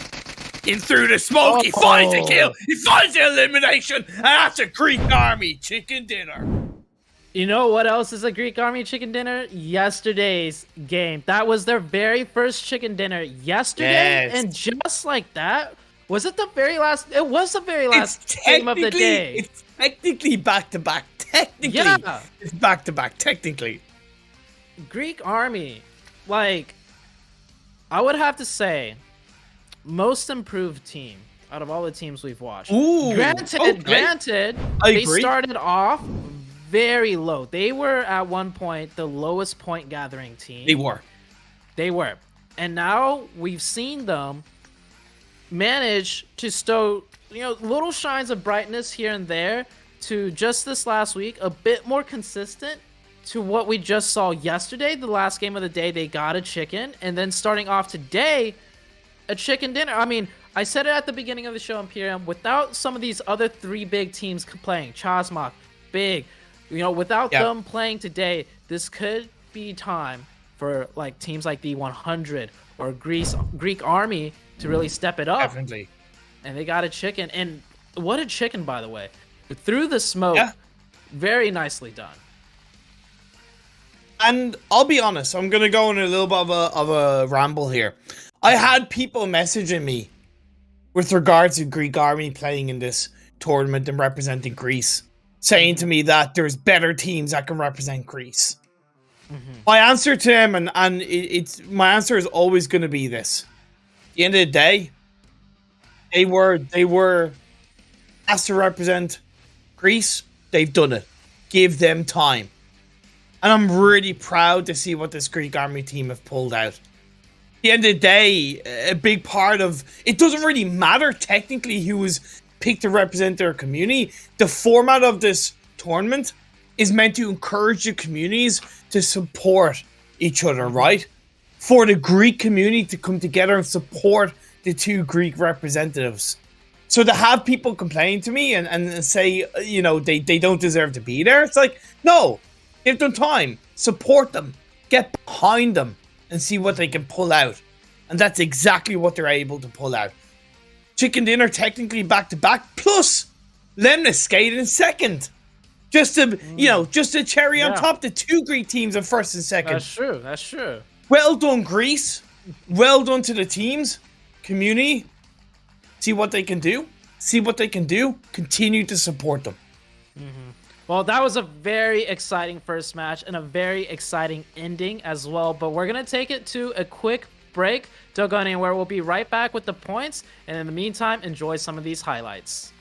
In through the smoke, he finds a kill. He finds the elimination. And that's a Greek army chicken dinner. You know what else is a Greek army chicken dinner? Yesterday's game. That was their very first chicken dinner yesterday. Yes. And just like that, was it the very last? It was the very last game of the day. It's technically back-to-back. Technically. Yeah. It's back-to-back, technically. Greek army. Like, I would have to say, most improved team out of all the teams we've watched. Ooh, granted, they started off very low. They were at one point the lowest point gathering team. They were. And now we've seen them manage to stow, little shines of brightness here and there to just this last week, a bit more consistent to what we just saw yesterday. The last game of the day, they got a chicken. And then starting off today, a chicken dinner. I mean, I said it at the beginning of the show, Imperium, without some of these other three big teams playing, Chasmok, big, without them playing today, this could be time for like teams like the 100 or Greek army to really step it up. Definitely. And they got a chicken. And what a chicken, by the way. Through the smoke, very nicely done. And I'll be honest, I'm going to go on a little bit of a ramble here. I had people messaging me with regards to Greek army playing in this tournament and representing Greece, saying to me that there's better teams that can represent Greece. My answer to them, and my answer is always going to be this: at the end of the day, they were asked to represent Greece. They've done it. Give them time, and I'm really proud to see what this Greek army team have pulled out. At the end of the day, a big part of it doesn't really matter technically who was picked to represent their community. The format of this tournament is meant to encourage the communities to support each other, right? For the Greek community to come together and support the two Greek representatives. So to have people complain to me and say, they don't deserve to be there, it's like, no, give them time, support them, get behind them, and see what they can pull out. And that's exactly what they're able to pull out. Chicken dinner technically back-to-back, plus Lemnis skated in second. Just a cherry on top. The two Greek teams are first and second. That's true. Well done, Greece. Well done to the teams. Community. See what they can do. Continue to support them. Well, that was a very exciting first match and a very exciting ending as well. But we're going to take it to a quick break. Don't go anywhere. We'll be right back with the points. And in the meantime, enjoy some of these highlights.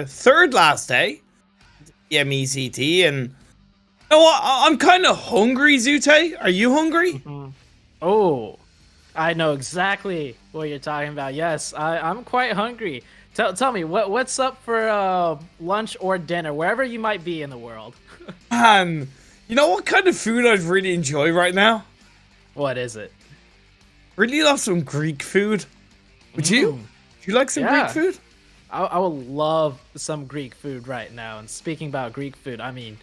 third last day, MECT, and you know what? I'm kind of hungry, Zute. Are you hungry? Oh, I know exactly what you're talking about. Yes, I'm quite hungry. Tell me, what's up for lunch or dinner, wherever you might be in the world? You know what kind of food I'd really enjoy right now? What is it? Really love some Greek food. Would you? Would you like some Greek food? I would love some Greek food right now. And speaking about Greek food, I mean,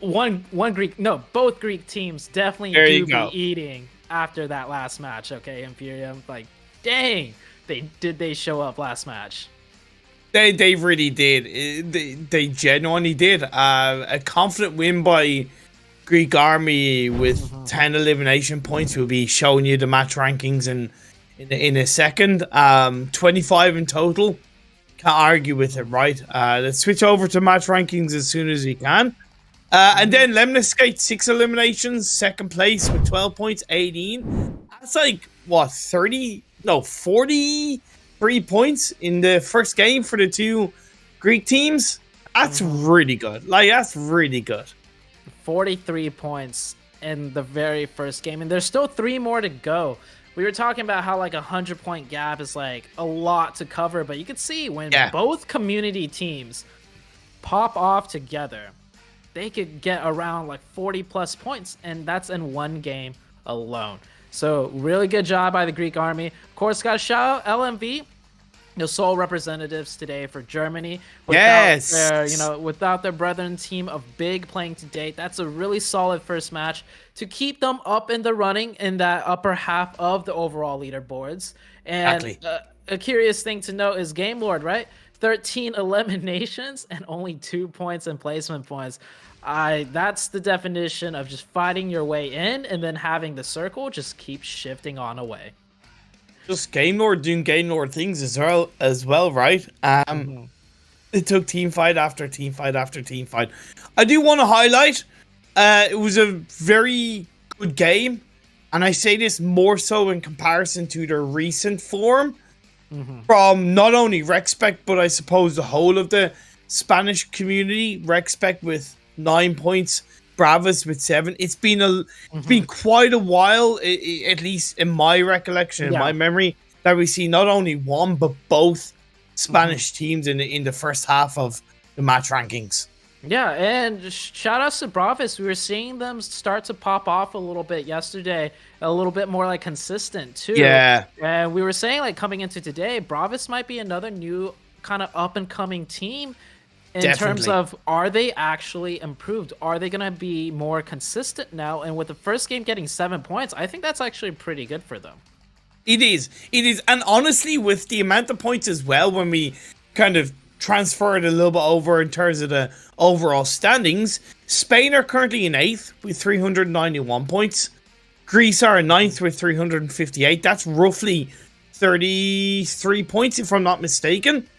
both Greek teams definitely do be eating after that last match. Okay, Imperium, like, dang, they show up last match. They really did. They genuinely did. A confident win by Greek Army with 10 elimination points. We'll be showing you the match rankings in a second. 25 in total. Can't argue with it, right? Let's switch over to match rankings as soon as we can. And then Lemniscate, 6 eliminations, second place with 12 points, 18. That's like, what, 43 points in the first game for the two Greek teams. That's really good. Like, that's really good. 43 points in the very first game, and there's still 3 more to go. We were talking about how like 100-point gap is like a lot to cover, but you can see when both community teams pop off together, they could get around like 40+ points, and that's in one game alone. So really good job by the Greek Army. Of course, got to shout out LMV, the sole representatives today for Germany. Without their brethren team of Big playing to date. That's a really solid first match to keep them up in the running in that upper half of the overall leaderboards. And exactly. A curious thing to note is Game Lord, right? 13 eliminations and only 2 points in placement points. That's the definition of just fighting your way in, and then having the circle just keep shifting on away. Just Game Lord doing Game Lord things as well, right? It took team fight after team fight after team fight. I do want to highlight, it was a very good game, and I say this more so in comparison to their recent form from not only REXPECT, but I suppose the whole of the Spanish community. REXPECT with 9 points, Bravas with 7. It's been quite a while, at least in my recollection, in my memory, that we see not only one but both Spanish teams in the first half of the match rankings. Yeah, and shout out to Bravas. We were seeing them start to pop off a little bit yesterday, a little bit more like consistent too. Yeah, and we were saying like coming into today, Bravas might be another new kind of up and coming team. In terms of, are they actually improved? Are they going to be more consistent now? And with the first game getting 7 points, I think that's actually pretty good for them. It is. And honestly, with the amount of points as well, when we kind of transfer it a little bit over in terms of the overall standings, Spain are currently in 8th with 391 points. Greece are in 9th with 358. That's roughly 33 points, if I'm not mistaken.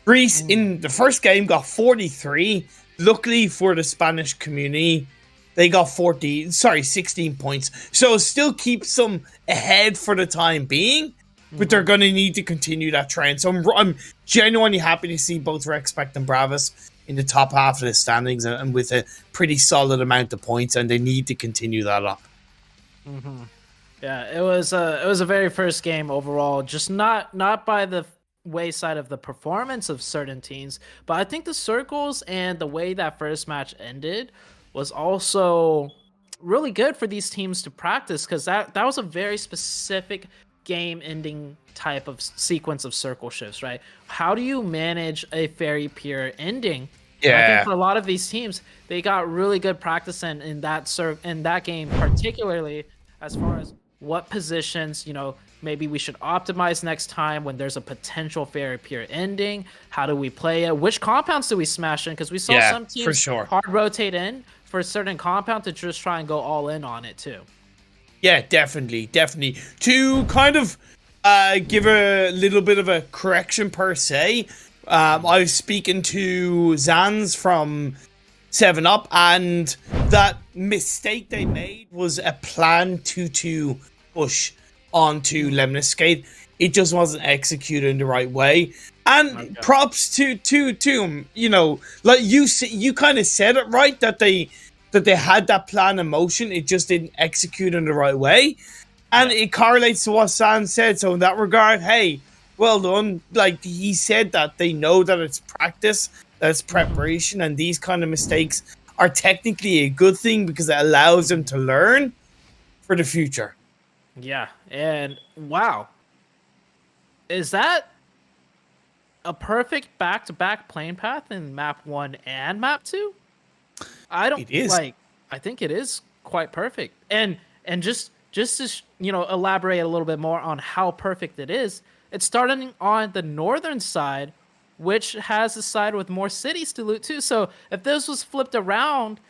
Greece in the first game got 43. Luckily for the Spanish community, they got 16 points. So it still keeps them ahead for the time being, but they're going to need to continue that trend. So I'm genuinely happy to see both REXPECT and Bravas in the top half of the standings and with a pretty solid amount of points, and they need to continue that up. Yeah, it was a very first game overall, just not by the wayside of the performance of certain teams, but I think the circles and the way that first match ended was also really good for these teams to practice, because that was a very specific game ending type of sequence of circle shifts, right? How do you manage a very pure ending? I think for a lot of these teams, they got really good practice in that game, particularly as far as what positions, maybe we should optimize next time when there's a potential fairy pure ending. How do we play it? Which compounds do we smash in? Because we saw some teams hard rotate in for a certain compound to just try and go all in on it too. Yeah, definitely. To kind of give a little bit of a correction per se, I was speaking to Zans from 7-Up, and that mistake they made was a plan 2-2 push. onto Lemniscate. It just wasn't executed in the right way. And props to him. You know, like you kind of said it right, that they had that plan in motion. It just didn't execute in the right way. And it correlates to what Sam said. So in that regard, hey, well done. Like he said, that they know that it's practice, that it's preparation, and these kind of mistakes are technically a good thing because it allows them to learn for the future. Yeah, and wow. Is that a perfect back-to-back plane path in map 1 and map 2? I don't like. I think it is quite perfect. And just to elaborate a little bit more on how perfect it is. It's starting on the northern side, which has a side with more cities to loot too. So if this was flipped around,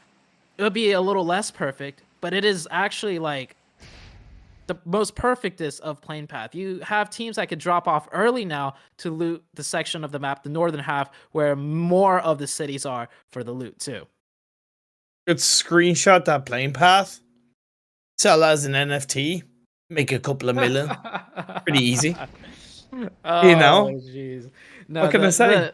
it would be a little less perfect. But it is actually like the most perfectest of plane path. You have teams that could drop off early now to loot the section of the map, the northern half, where more of the cities are for the loot too. Could screenshot that plane path, sell as an NFT, make a couple of million. Pretty easy. Oh, you know? Geez. No, what can I say?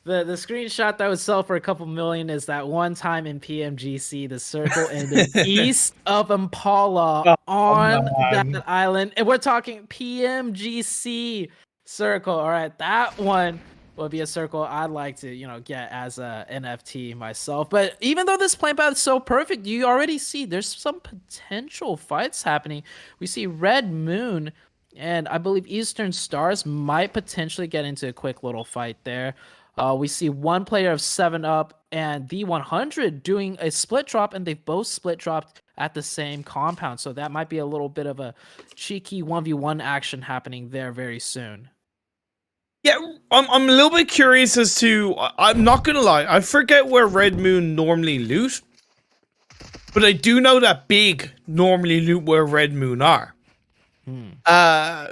The screenshot that would sell for a couple million is that one time in PMGC, the circle ended east of Impala on that island. And we're talking PMGC circle. All right, that one would be a circle I'd like to, get as a NFT myself. But even though this plane path is so perfect, you already see there's some potential fights happening. We see Red Moon and I believe Eastern Stars might potentially get into a quick little fight there. We see one player of 7-Up and V100 doing a split drop, and they've both split dropped at the same compound. So that might be a little bit of a cheeky 1v1 action happening there very soon. Yeah, I'm a little bit curious as to, I'm not going to lie, I forget where Red Moon normally loot, but I do know that Big normally loot where Red Moon are.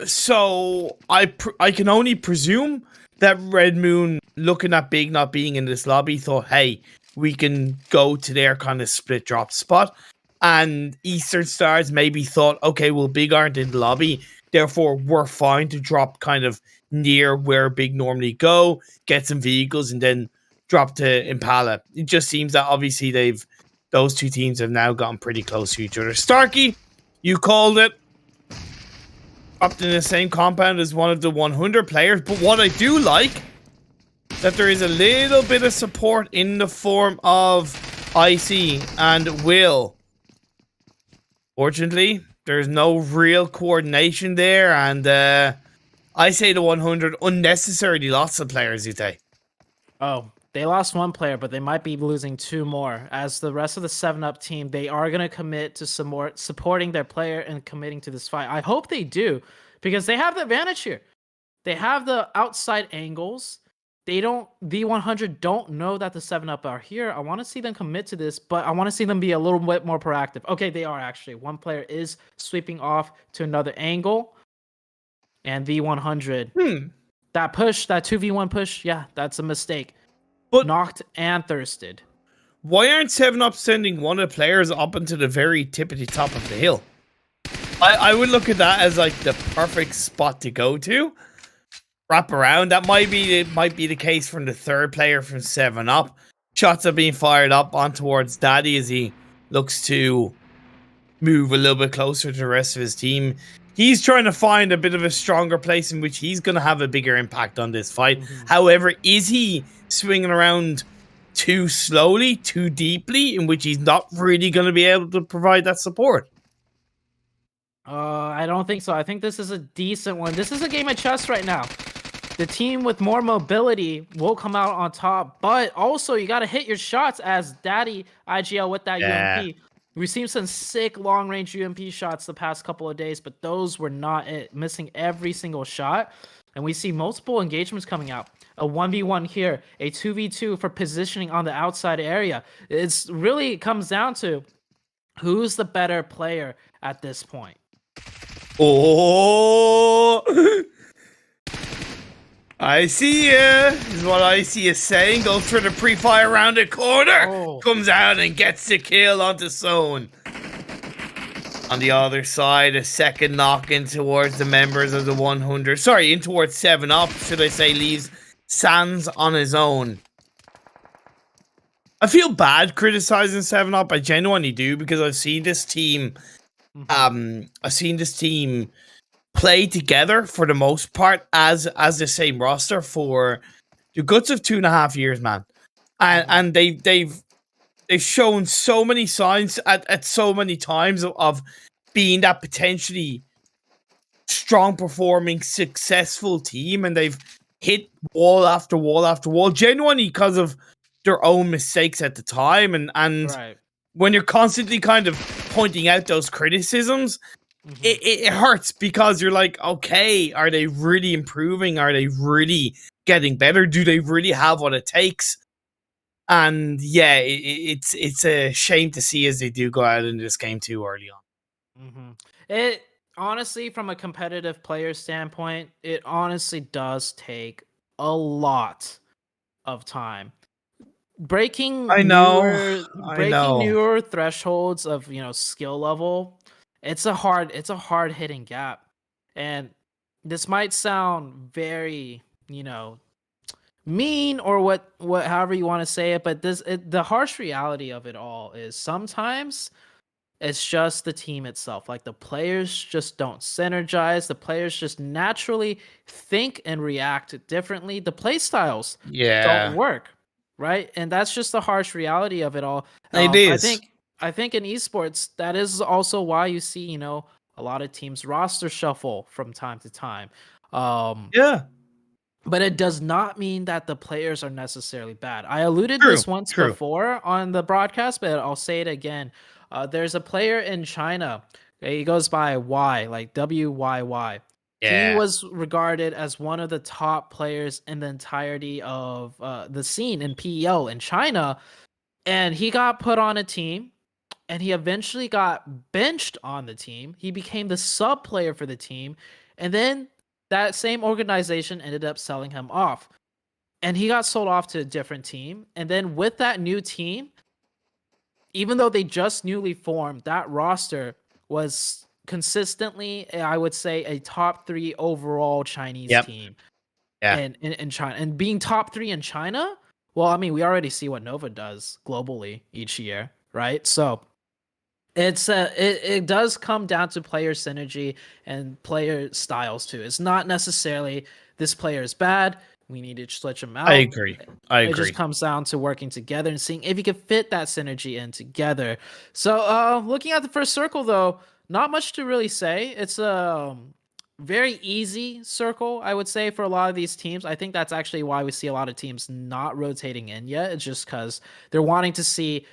So I can only presume that Red Moon, looking at Big not being in this lobby, thought, hey, we can go to their kind of split drop spot. And Eastern Stars maybe thought, okay, well, Big aren't in the lobby, therefore we're fine to drop kind of near where Big normally go, get some vehicles, and then drop to Impala. It just seems that obviously those two teams have now gotten pretty close to each other. Starkey, you called it. Up in the same compound as one of the 100 players, but what I do like, that there is a little bit of support in the form of IC and Will. Fortunately, there's no real coordination there, and I say the 100 unnecessarily lost some players, Ute. Oh, they lost one player, but they might be losing two more. As the rest of the 7-Up team, they are going to commit to some more supporting their player and committing to this fight. I hope they do, because they have the advantage here. They have the outside angles. V100 don't know that the 7-Up are here. I want to see them commit to this, but I want to see them be a little bit more proactive. Okay, they are actually. One player is sweeping off to another angle. And V100, that push, that 2v1 push, yeah, that's a mistake. But knocked and thirsted. Why aren't 7-Up sending one of the players up into the very tippity top of the hill? I would look at that as like the perfect spot to go to. Wrap around. That might be the case from the third player from 7-Up. Shots are being fired up on towards Daddy as he looks to move a little bit closer to the rest of his team. He's trying to find a bit of a stronger place in which he's going to have a bigger impact on this fight. However, is he swinging around too slowly, too deeply, in which he's not really going to be able to provide that support? I don't think so. I think this is a decent one. This is a game of chess right now. The team with more mobility will come out on top, but also you got to hit your shots as Daddy IGL with that UMP. We've seen some sick long-range UMP shots the past couple of days, but those were not it. Missing every single shot. And we see multiple engagements coming out. A 1v1 here, a 2v2 for positioning on the outside area. It's really comes down to who's the better player at this point. Oh, I see ya. This is what I see you saying. Goes for the pre-fire around the corner. Comes out and gets the kill onto zone. On the other side, a second knock in towards the members of the 100. Sorry, in towards 7-Up, should I say, leaves Sans on his own. I feel bad criticizing 7-Up. I genuinely do, because I've seen this team. I've seen this team play together for the most part as the same roster for the guts of 2.5 years, man. And they've shown so many signs at so many times of being that potentially strong performing, successful team, and they've hit wall after wall after wall, genuinely because of their own mistakes at the time. And Right. when you're constantly kind of pointing out those criticisms, it hurts, because you're like, okay, are they really improving? Are they really getting better? Do they really have what it takes? And yeah, it's a shame to see as they do go out in this game too early on. It honestly, from a competitive player standpoint, it honestly does take a lot of time. Breaking I know. newer thresholds of, you know, skill level, it's a hard hitting gap. And this might sound very, you know, mean, or what however you want to say it, but the harsh reality of it all is sometimes it's just the team itself. Like, the players just don't synergize. The players just naturally think and react differently. The play styles don't work, right? And that's just the harsh reality of it all. It is. I think in esports, that is also why you see, you know, a lot of teams roster shuffle from time to time. Yeah. But it does not mean that the players are necessarily bad. I alluded this once before on the broadcast, but I'll say it again. There's a player in China. He goes by Y, like WYY. Yeah. He was regarded as one of the top players in the entirety of the scene in PEO in China. And he got put on a team, and he eventually got benched on the team. He became the sub player for the team. And then that same organization ended up selling him off, and he got sold off to a different team. And then with that new team, even though they just newly formed, that roster was consistently, I would say, a top 3 overall Chinese team. Yeah. In China, and being top 3 in China, well, I mean, we already see what Nova does globally each year, right? So it does come down to player synergy and player styles too. It's not necessarily this player is bad, we need to switch them out. I agree. It just comes down to working together and seeing if you can fit that synergy in together. So looking at the first circle, though, not much to really say. It's a very easy circle, I would say, for a lot of these teams. I think that's actually why we see a lot of teams not rotating in yet. It's just because they're wanting to see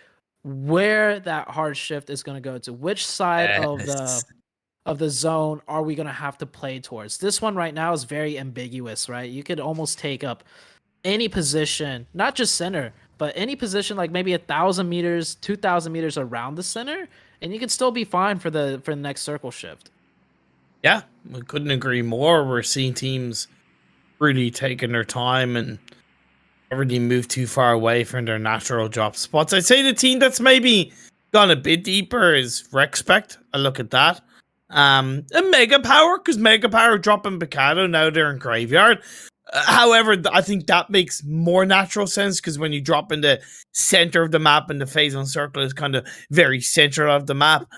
where that hard shift is going to go to, which side of the zone are we going to have to play towards. This one right now is very ambiguous, right? You could almost take up any position, not just center, but any position, like maybe 1,000 meters, 2,000 meters around the center, and you could still be fine for the next circle shift. Yeah, we couldn't agree more. We're seeing teams really taking their time and already moved too far away from their natural drop spots. I'd say the team that's maybe gone a bit deeper is REXPECT. I look at that. And Mega Power, because Mega Power dropping Picado, now they're in Graveyard. However, I think that makes more natural sense, because when you drop in the center of the map and the phase on circle is kind of very central of the map,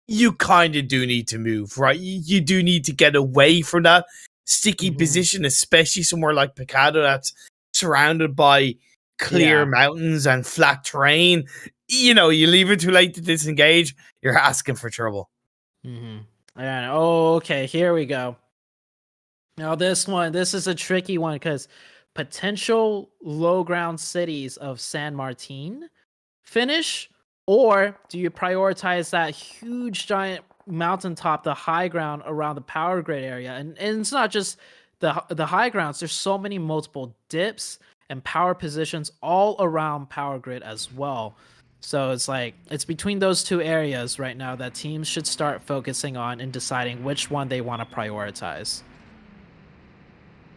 you kind of do need to move, right? You do need to get away from that sticky position, especially somewhere like Picado that's surrounded by clear mountains and flat terrain. You know, you leave it too late to disengage, you're asking for trouble. And okay, here we go. Now this is a tricky one, because potential low ground cities of San Martin finish, or do you prioritize that huge giant mountaintop, the high ground around the power grid area? And it's not just the high grounds. There's so many multiple dips and power positions all around power grid as well. So it's like, it's between those two areas right now that teams should start focusing on and deciding which one they want to prioritize.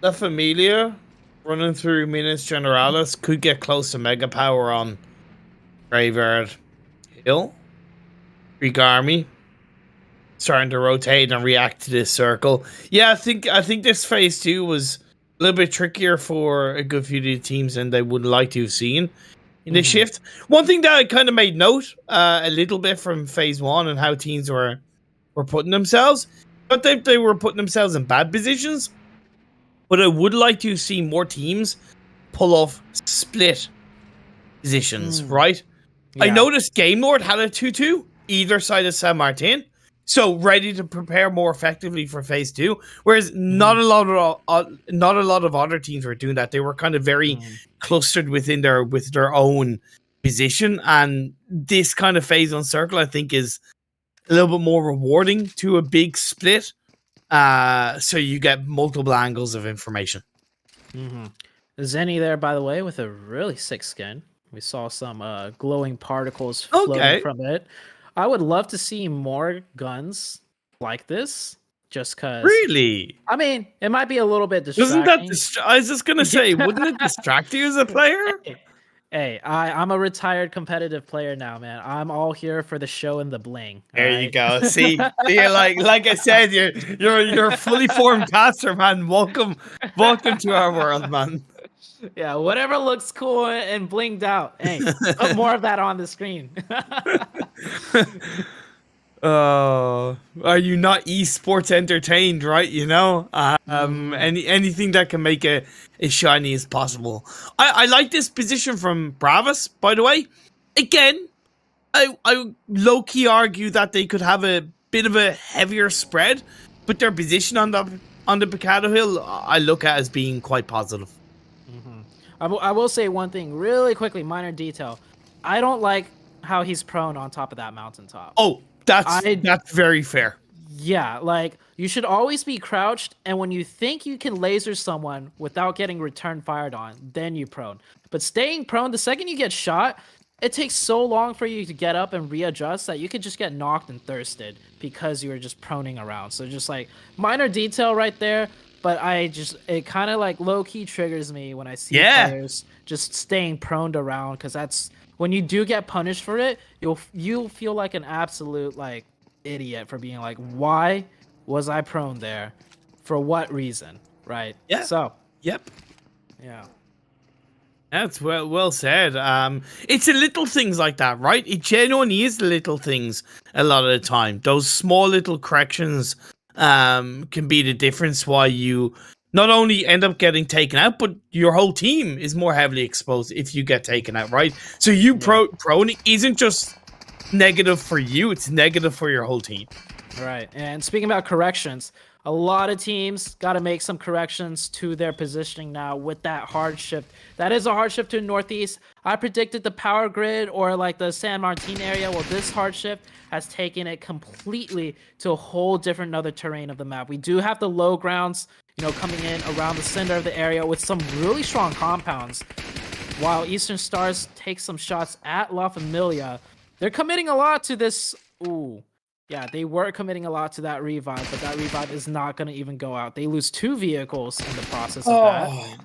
La Familia running through Minas Generalis could get close to Mega Power on Graveyard Hill. Greek Army. starting to rotate and react to this circle. Yeah, I think this phase 2 was a little bit trickier for a good few of the teams than they would like to have seen in the shift. One thing that I kind of made note a little bit from phase 1 and how teams were putting themselves, but they were putting themselves in bad positions. But I would like to see more teams pull off split positions, right? Yeah. I noticed Game Lord had a 2-2 either side of San Martin, so ready to prepare more effectively for phase 2. Whereas not a lot of other teams were doing that. They were kind of very clustered within their own position, and this kind of phase 1 circle, I think, is a little bit more rewarding to a big split. So you get multiple angles of information. Zenny there, by the way, with a really sick skin. We saw some glowing particles floating from it. I would love to see more guns like this, just because. Really? I mean, it might be a little bit distracting. Isn't that I was just gonna say, wouldn't it distract you as a player? Hey, I'm a retired competitive player now, man. I'm all here for the show and the bling. There you go. See, like I said, you're a fully formed caster, man. Welcome to our world, man. Yeah, whatever looks cool and blinged out. Hey, put more of that on the screen. Are you not esports entertained, right? You know, anything that can make it as shiny as possible. I like this position from Bravas, by the way. Again, I low-key argue that they could have a bit of a heavier spread, but their position on the Picado Hill, I look at as being quite positive. I will say one thing really quickly, minor detail. I don't like how he's prone on top of that mountaintop. Oh, that's very fair. Yeah, like, you should always be crouched, and when you think you can laser someone without getting return fired on, then you prone. But staying prone, the second you get shot, it takes so long for you to get up and readjust that you could just get knocked and thirsted because you were just proning around. So just like, minor detail right there. But it kind of like low-key triggers me when I see players just staying proned around, because that's when you do get punished for it, you'll feel like an absolute like idiot for being like, why was I prone there? For what reason? Right? Yeah. So. Yep. Yeah. That's well said. It's the little things like that, right? It genuinely is the little things a lot of the time. Those small little corrections can be the difference why you not only end up getting taken out, but your whole team is more heavily exposed if you get taken out, right? So you proning isn't just negative for you, it's negative for your whole team. Right. And speaking about corrections, a lot of teams got to make some corrections to their positioning now with that hard shift. That is a hard shift to the northeast. I predicted the power grid or like the San Martin area. Well, this hard shift has taken it completely to a whole different another terrain of the map. We do have the low grounds, you know, coming in around the center of the area with some really strong compounds. While Eastern Stars take some shots at La Familia, they're committing a lot to this. Ooh. Yeah, they were committing a lot to that revive, but that revive is not going to even go out. They lose 2 vehicles in the process of that.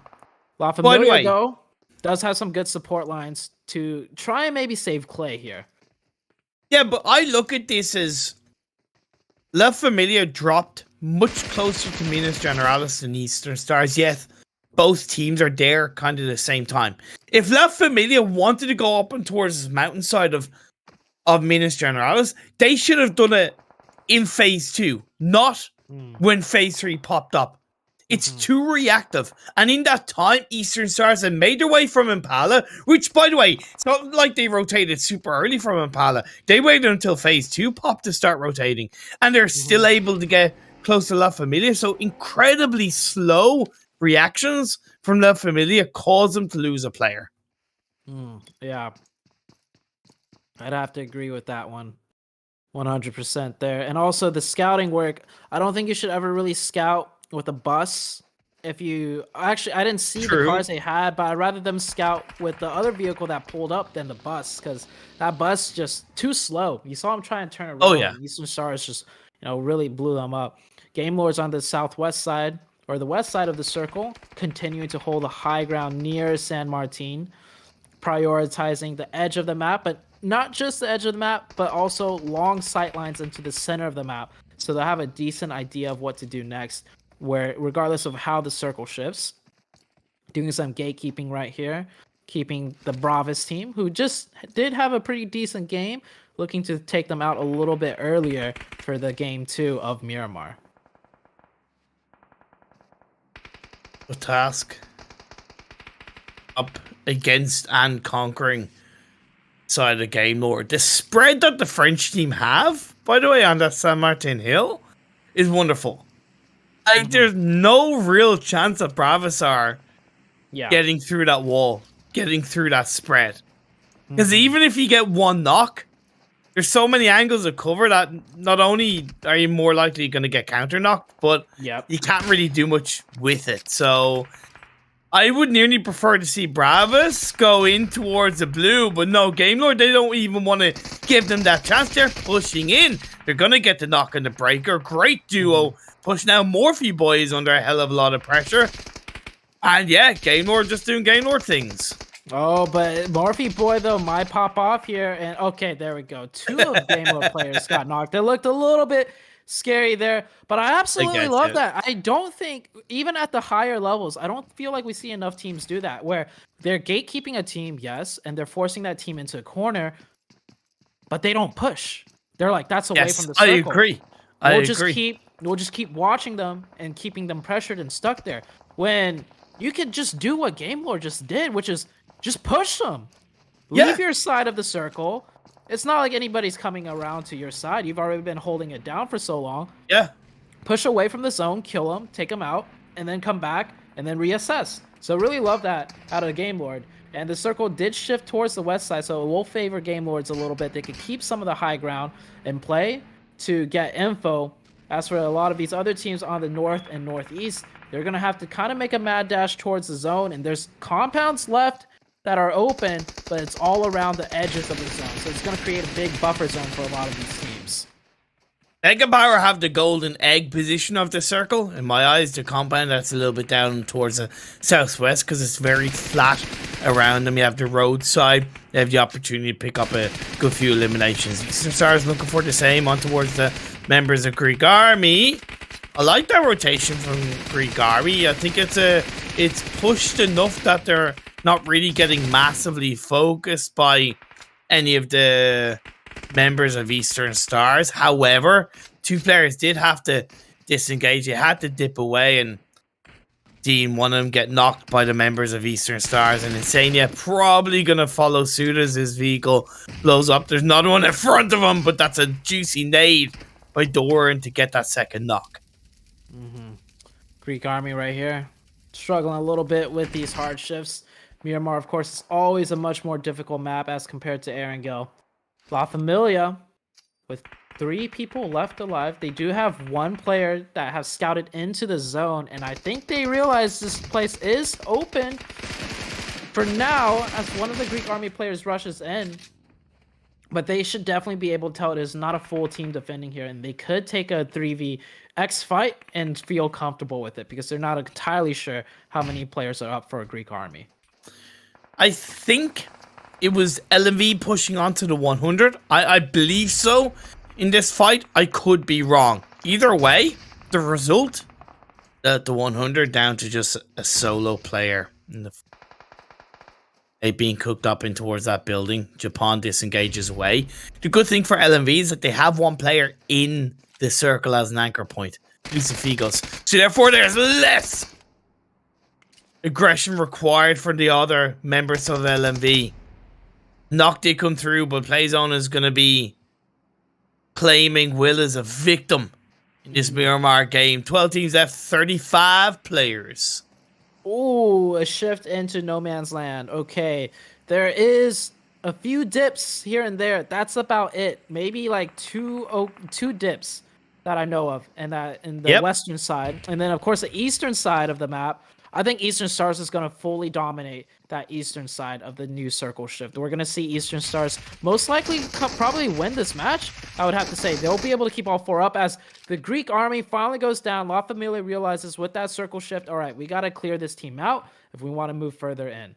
La Familia, though, does have some good support lines to try and maybe save Clay here. Yeah, but I look at this as La Familia dropped much closer to Minas Generalis than Eastern Stars, yet both teams are there kind of the same time. If La Familia wanted to go up and towards this mountainside of Minas Generalis, they should have done it in phase 2, not when phase 3 popped up. It's too reactive. And in that time, Eastern Stars had made their way from Impala, which, by the way, it's not like they rotated super early from Impala. They waited until phase 2 popped to start rotating. And they're still able to get close to La Familia. So incredibly slow reactions from La Familia caused them to lose a player. Yeah. I'd have to agree with that one. 100% there. And also the scouting work. I don't think you should ever really scout with a bus. If you actually, I didn't see the cars they had, but I'd rather them scout with the other vehicle that pulled up than the bus, because that bus just too slow. You saw him try and turn around. Oh yeah. Eastern Stars just, you know, really blew them up. Game Lords on the southwest side or the west side of the circle, continuing to hold the high ground near San Martin, prioritizing the edge of the map, but not just the edge of the map, but also long sight lines into the center of the map, so they'll have a decent idea of what to do next, where regardless of how the circle shifts. Doing some gatekeeping right here, keeping the Bravas team, who just did have a pretty decent game, looking to take them out a little bit earlier for the game 2 of Miramar. A task up against and conquering side of the game, Lord. The spread that the French team have, by the way, on that Saint Martin Hill is wonderful. Like, there's no real chance that Bravas are getting through that wall, getting through that spread. Because even if you get one knock, there's so many angles of cover that not only are you more likely going to get counter knocked, but you can't really do much with it. So I would nearly prefer to see Bravas go in towards the blue, but no, Game Lord, they don't even want to give them that chance. They're pushing in. They're going to get the knock and the breaker. Great duo. Pushing out Morphe boys under a hell of a lot of pressure. And yeah, Game Lord just doing Game Lord things. Oh, but Morphe boy, though, might pop off here. And okay, there we go. 2 of Game Lord players got knocked. It looked a little bit scary there, but I absolutely love that. I don't think, even at the higher levels, I don't feel like we see enough teams do that, where they're gatekeeping a team, yes, and they're forcing that team into a corner, but they don't push. They're like, that's away from the circle. I agree. We'll just keep watching them and keeping them pressured and stuck there. When you could just do what Game Lord just did, which is just push them. Leave your side of the circle. It's not like anybody's coming around to your side. You've already been holding it down for so long. Yeah. Push away from the zone, kill them, take them out, and then come back and then reassess. So really love that out of Game Lord. And the circle did shift towards the west side, so it will favor Game Lords a little bit. They could keep some of the high ground and play to get info. As for a lot of these other teams on the north and northeast, they're going to have to kind of make a mad dash towards the zone. And there's compounds left that are open, but it's all around the edges of the zone. So it's going to create a big buffer zone for a lot of these teams. Eggenbauer have the golden egg position of the circle. In my eyes, the compound that's a little bit down towards the southwest because it's very flat around them. You have the roadside. You have the opportunity to pick up a good few eliminations. Eastern Stars looking for the same on towards the members of Greek Army. I like that rotation from Greek Army. I think it's pushed enough that they're not really getting massively focused by any of the members of Eastern Stars. However, 2 players did have to disengage. They had to dip away, and Dean, one of them, get knocked by the members of Eastern Stars, and Insania probably going to follow suit as his vehicle blows up. There's another one in front of him, but that's a juicy nade by Doran to get that second knock. Greek Army right here, struggling a little bit with these hard shifts. Miramar, of course, is always a much more difficult map as compared to Erangel. La Familia, with 3 people left alive. They do have 1 player that has scouted into the zone, and I think they realize this place is open for now as one of the Greek Army players rushes in. But they should definitely be able to tell it is not a full team defending here, and they could take a 3vX fight and feel comfortable with it because they're not entirely sure how many players are up for a Greek Army. I think it was LMV pushing on to the 100. I believe so in this fight. I could be wrong. Either way, the result, the 100 down to just a solo player in the being cooked up in towards that building. Japan disengages away. The good thing for LMV is that they have 1 player in the circle as an anchor point. Figos. So therefore there's less aggression required for the other members of LMV. Knock did come through, but Playzone is going to be claiming Will as a victim in this Miramar game. 12 teams left, 35 players. Ooh, a shift into no man's land. Okay, there is a few dips here and there. That's about it. Maybe like two dips that I know of, and that in the western side, and then of course the eastern side of the map. I think Eastern Stars is going to fully dominate that eastern side of the new circle shift. We're going to see Eastern Stars most likely probably win this match. I would have to say they'll be able to keep all 4 up as the Greek Army finally goes down. La Familia realizes with that circle shift, all right, we got to clear this team out if we want to move further in.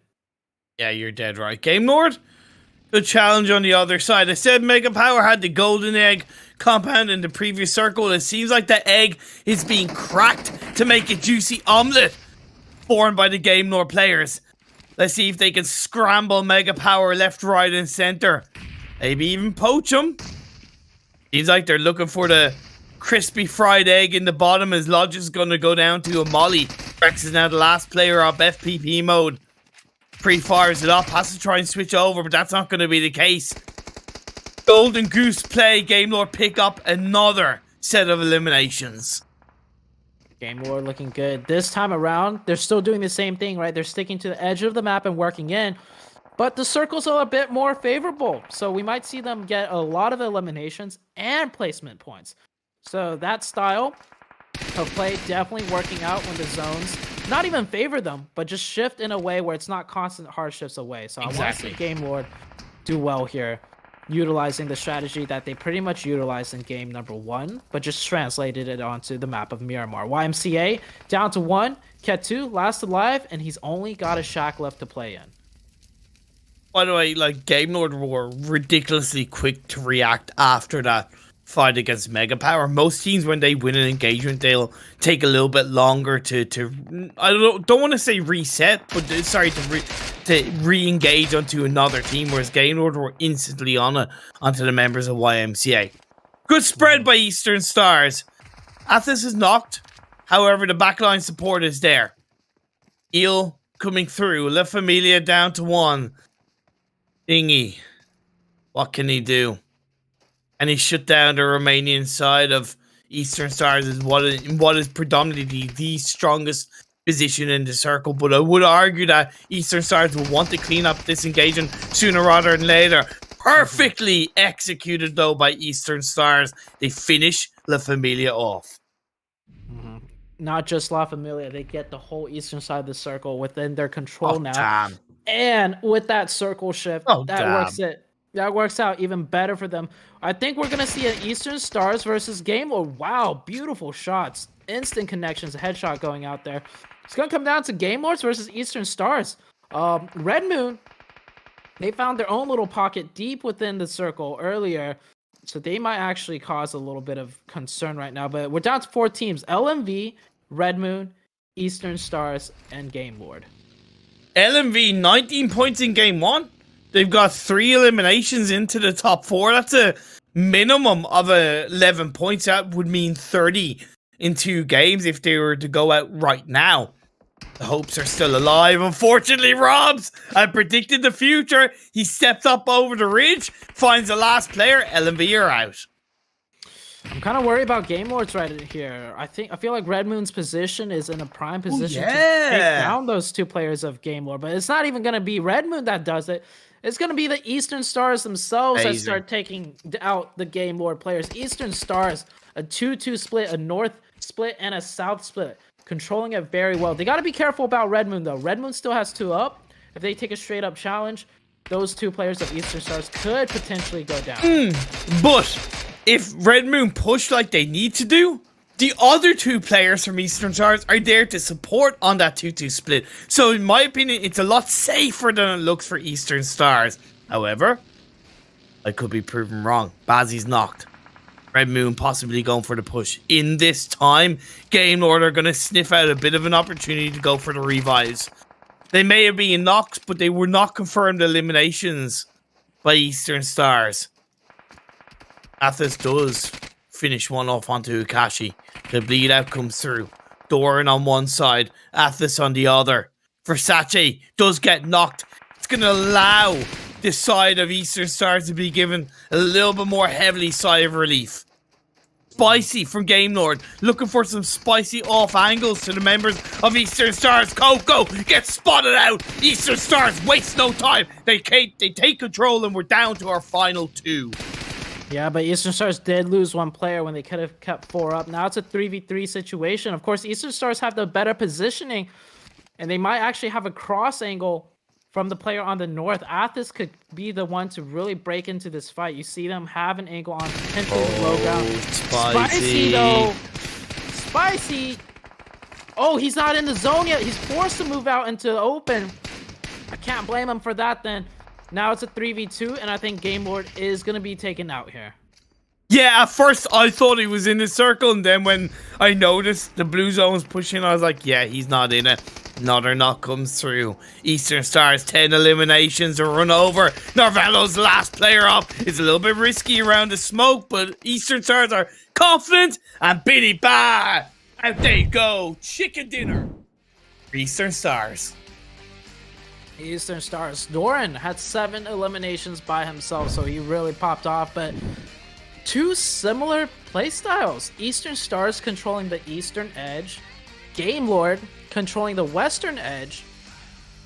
Yeah, you're dead right. Game Lord, The challenge on the other side. I said Mega Power had the golden egg compound in the previous circle. It seems like the egg is being cracked to make a juicy omelet formed by the Game Lord players. Let's see if they can scramble Mega Power left, right, and center. Maybe even poach him. Seems like they're looking for the crispy fried egg in the bottom, as Lodge is going to go down to a molly. Rex is now the last player up FPP mode. Pre-fires it up, has to try and switch over, but that's not going to be the case. Golden Goose play, Game Lord pick up another set of eliminations. Game Lord looking good. This time around, they're still doing the same thing, right? They're sticking to the edge of the map and working in, but the circles are a bit more favorable. So we might see them get a lot of eliminations and placement points. So that style of play definitely working out when the zones not even favor them, but just shift in a way where it's not constant hard shifts away. So I want to see Game Lord do well here, utilizing the strategy that they pretty much utilized in game number 1, but just translated it onto the map of Miramar. YMCA down to 1, Ket 2 last alive, and he's only got a shack left to play in. By the way, like, Game Lord were ridiculously quick to react after that fight against Mega Power. Most teams, when they win an engagement, they'll take a little bit longer to I don't want to say reset, but sorry, to re-engage onto another team, whereas Game Lord were instantly onto the members of YMCA. Good spread by Eastern Stars. Athos is knocked, however the backline support is there. Eel coming through, La Familia down to 1. Dingy, what can he do? And he shut down the Romanian side of Eastern Stars is what is predominantly the strongest position in the circle. But I would argue that Eastern Stars will want to clean up this engagement sooner rather than later. Perfectly executed, though, by Eastern Stars. They finish La Familia off. Not just La Familia, they get the whole eastern side of the circle within their control now. Damn. And with that circle shift, that works out even better for them. I think we're going to see an Eastern Stars versus Game Lord. Wow, beautiful shots. Instant connections, a headshot going out there. It's going to come down to Game Lords versus Eastern Stars. Red Moon, they found their own little pocket deep within the circle earlier, so they might actually cause a little bit of concern right now. But we're down to 4 teams. LMV, Red Moon, Eastern Stars, and Game Lord. LMV, 19 points in game 1. They've got 3 eliminations into the top 4. That's a minimum of 11 points. That would mean 30 in 2 games if they were to go out right now. The hopes are still alive. Unfortunately, Robs, I predicted the future. He stepped up over the ridge, finds the last player. LMV are out. I'm kind of worried about Game Lords right here. I feel like Red Moon's position is in a prime position to take down those 2 players of Game Lord, but it's not even going to be Red Moon that does it. It's going to be the Eastern Stars themselves that start taking out the Game Lord players. Eastern Stars, a 2-2 split, a north split, and a south split. Controlling it very well. They got to be careful about Red Moon, though. Red Moon still has 2 up. If they take a straight-up challenge, those 2 players of Eastern Stars could potentially go down. But if Red Moon push like they need to do, the other 2 players from Eastern Stars are there to support on that 2-2 split. So in my opinion, it's a lot safer than it looks for Eastern Stars. However, I could be proven wrong. Bazzi's knocked. Red Moon possibly going for the push. In this time, Game Lord are going to sniff out a bit of an opportunity to go for the revives. They may have been knocked, but they were not confirmed eliminations by Eastern Stars. Athos does finish one off onto Akashi. The bleed out comes through. Doran on one side, Athos on the other. Versace does get knocked. It's going to allow this side of Eastern Stars to be given a little bit more heavily sigh of relief. Spicy from Game Lord, looking for some spicy off angles to the members of Eastern Stars. Coco gets spotted out. Eastern Stars waste no time. They take control and we're down to our final 2. Yeah, but Eastern Stars did lose 1 player when they could have kept 4 up. Now it's a 3v3 situation. Of course, Eastern Stars have the better positioning, and they might actually have a cross angle from the player on the north. Athos could be the one to really break into this fight. You see them have an angle on potentially the low ground. Spicy, though. Spicy. Oh, he's not in the zone yet. He's forced to move out into the open. I can't blame him for that then. Now it's a 3v2, and I think Game Lord is going to be taken out here. Yeah, at first I thought he was in the circle, and then when I noticed the blue zone was pushing, I was like, yeah, he's not in it. Another knock comes through. Eastern Stars, 10 eliminations, a run over. Narvello's last player up. It's a little bit risky around the smoke, but Eastern Stars are confident, and Biddy Ba, out they go. Chicken dinner. Eastern Stars. Eastern Stars. Doran had 7 eliminations by himself, so he really popped off, but two similar playstyles. Eastern Stars controlling the eastern edge, Game Lord controlling the western edge,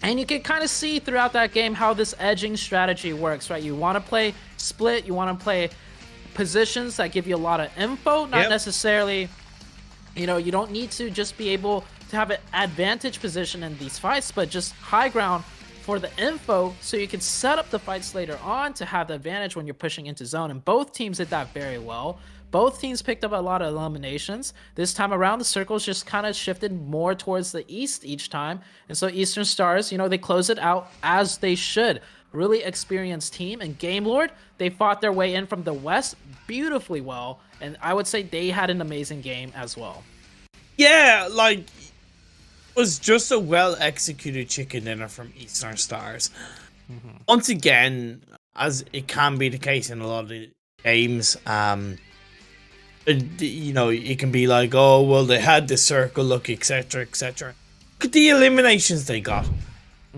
and you can kind of see throughout that game how this edging strategy works, right? You want to play split, you want to play positions that give you a lot of info, not necessarily, you know, you don't need to just be able to have an advantage position in these fights, but just high ground for the info so you can set up the fights later on to have the advantage when you're pushing into zone. And both teams did that very well. Both teams picked up a lot of eliminations. This time around, the circles just kind of shifted more towards the east each time. And so Eastern Stars, you know, they close it out as they should. Really experienced team. And Game Lord, they fought their way in from the west beautifully well. And I would say they had an amazing game as well. Yeah, like, was just a well-executed chicken dinner from Eastern Stars. Once again, as it can be the case in a lot of the games, you know, it can be like, oh, well, they had the circle look, etc., etc. Look at the eliminations they got.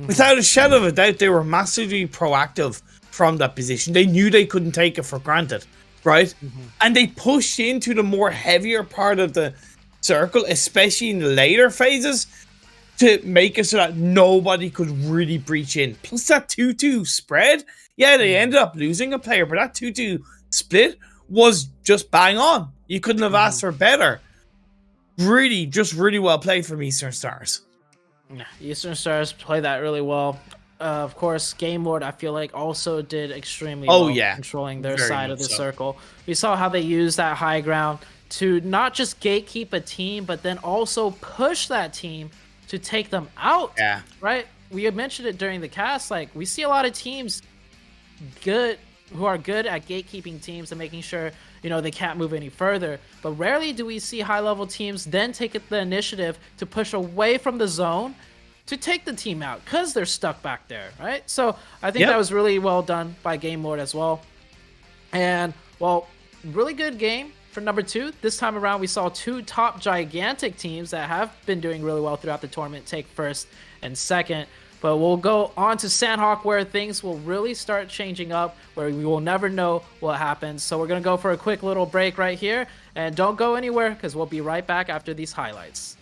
Without a shadow of a doubt, they were massively proactive from that position. They knew they couldn't take it for granted, right? And they pushed into the more heavier part of the circle, especially in the later phases, to make it so that nobody could really breach in. Plus that 2-2 spread, yeah, they ended up losing a player, but that 2-2 split was just bang on. You couldn't have asked for better. Really, just really well played from Eastern Stars. Eastern Stars played that really well. Of course, Game Lord, I feel like, also did extremely well controlling their side of the circle. We saw how they used that high ground to not just gatekeep a team, but then also push that team to take them out. Yeah. Right? We had mentioned it during the cast. Like, we see a lot of teams who are good at gatekeeping teams and making sure, you know, they can't move any further. But rarely do we see high-level teams then take the initiative to push away from the zone to take the team out because they're stuck back there, right? So I think that was really well done by Game Lord as well. And, well, really good game for number 2. This time around, we saw 2 top gigantic teams that have been doing really well throughout the tournament take first and second. But we'll go on to Sandhawk, where things will really start changing up, where we will never know what happens. So we're going to go for a quick little break right here. And don't go anywhere, because we'll be right back after these highlights.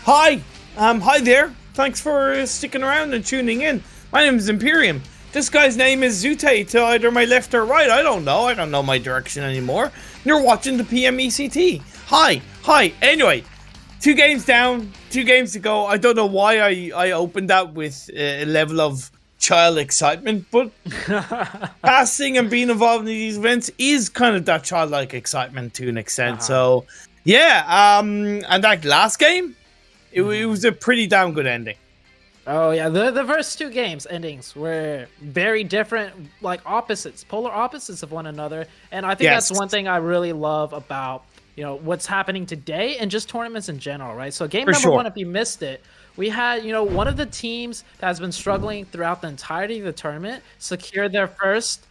Hi there. Thanks for sticking around and tuning in. My name is Imperium. This guy's name is Zute to either my left or right. I don't know. I don't know my direction anymore. You're watching the PMECT. Hi. Anyway, 2 games down, 2 games to go. I don't know why I opened that with a level of child excitement, but passing and being involved in these events is kind of that childlike excitement to an extent. So, yeah. And that last game, it was a pretty damn good ending. Oh yeah, the first 2 games endings were very different, like opposites, polar opposites of one another, and I think that's one thing I really love about what's happening today and just tournaments in general, right? So game number 1, if you missed it, we had one of the teams that has been struggling throughout the entirety of the tournament secure their first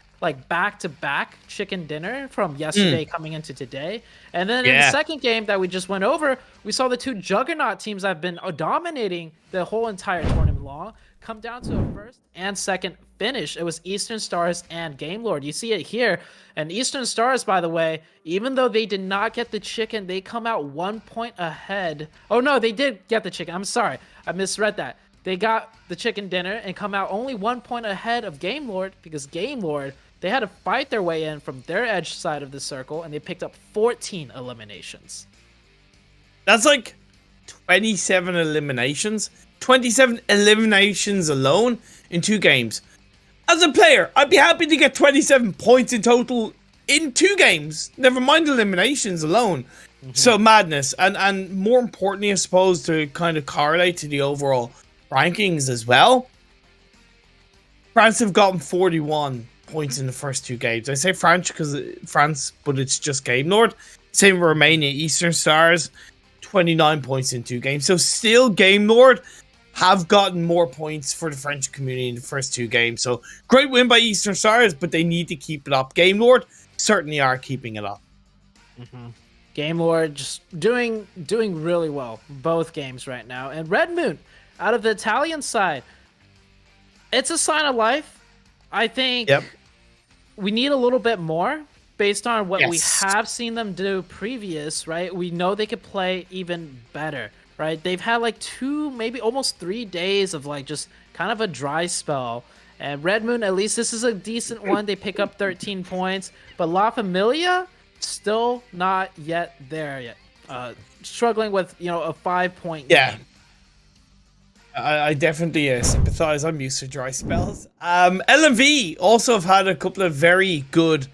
back-to-back chicken dinner from yesterday coming into today. And then in the second game that we just went over, we saw the 2 juggernaut teams that have been dominating the whole entire tournament long come down to a first and second finish. It was Eastern Stars and Game Lord. You see it here. And Eastern Stars, by the way, even though they did not get the chicken, they come out 1 point ahead. Oh no, they did get the chicken. I'm sorry, I misread that. They got the chicken dinner and come out only 1 point ahead of Game Lord, because Game Lord, they had to fight their way in from their edge side of the circle, and they picked up 14 eliminations. That's like 27 eliminations. 27 eliminations alone in 2 games. As a player, I'd be happy to get 27 points in total in 2 games. Never mind eliminations alone. So madness. And more importantly, I suppose, to kind of correlate to the overall rankings as well, France have gotten 41 points in the first 2 games. I say France, but it's just Game Lord. Same with Romania. Eastern Stars, 29 points in 2 games. So still Game Lord have gotten more points for the French community in the first 2 games. So great win by Eastern Stars, but they need to keep it up. Game Lord certainly are keeping it up. Game Lord just doing really well both games right now. And Red Moon, out of the Italian side, it's a sign of life. I think we need a little bit more based on what we have seen them do previous, right? We know they could play even better, right? They've had like 2, maybe almost 3 days of just kind of a dry spell. And Red Moon, at least this is a decent one. They pick up 13 points. But La Familia, still not yet there yet. Struggling with, a 5-point game. I definitely sympathize. I'm used to dry spells. LMV also have had a couple of very good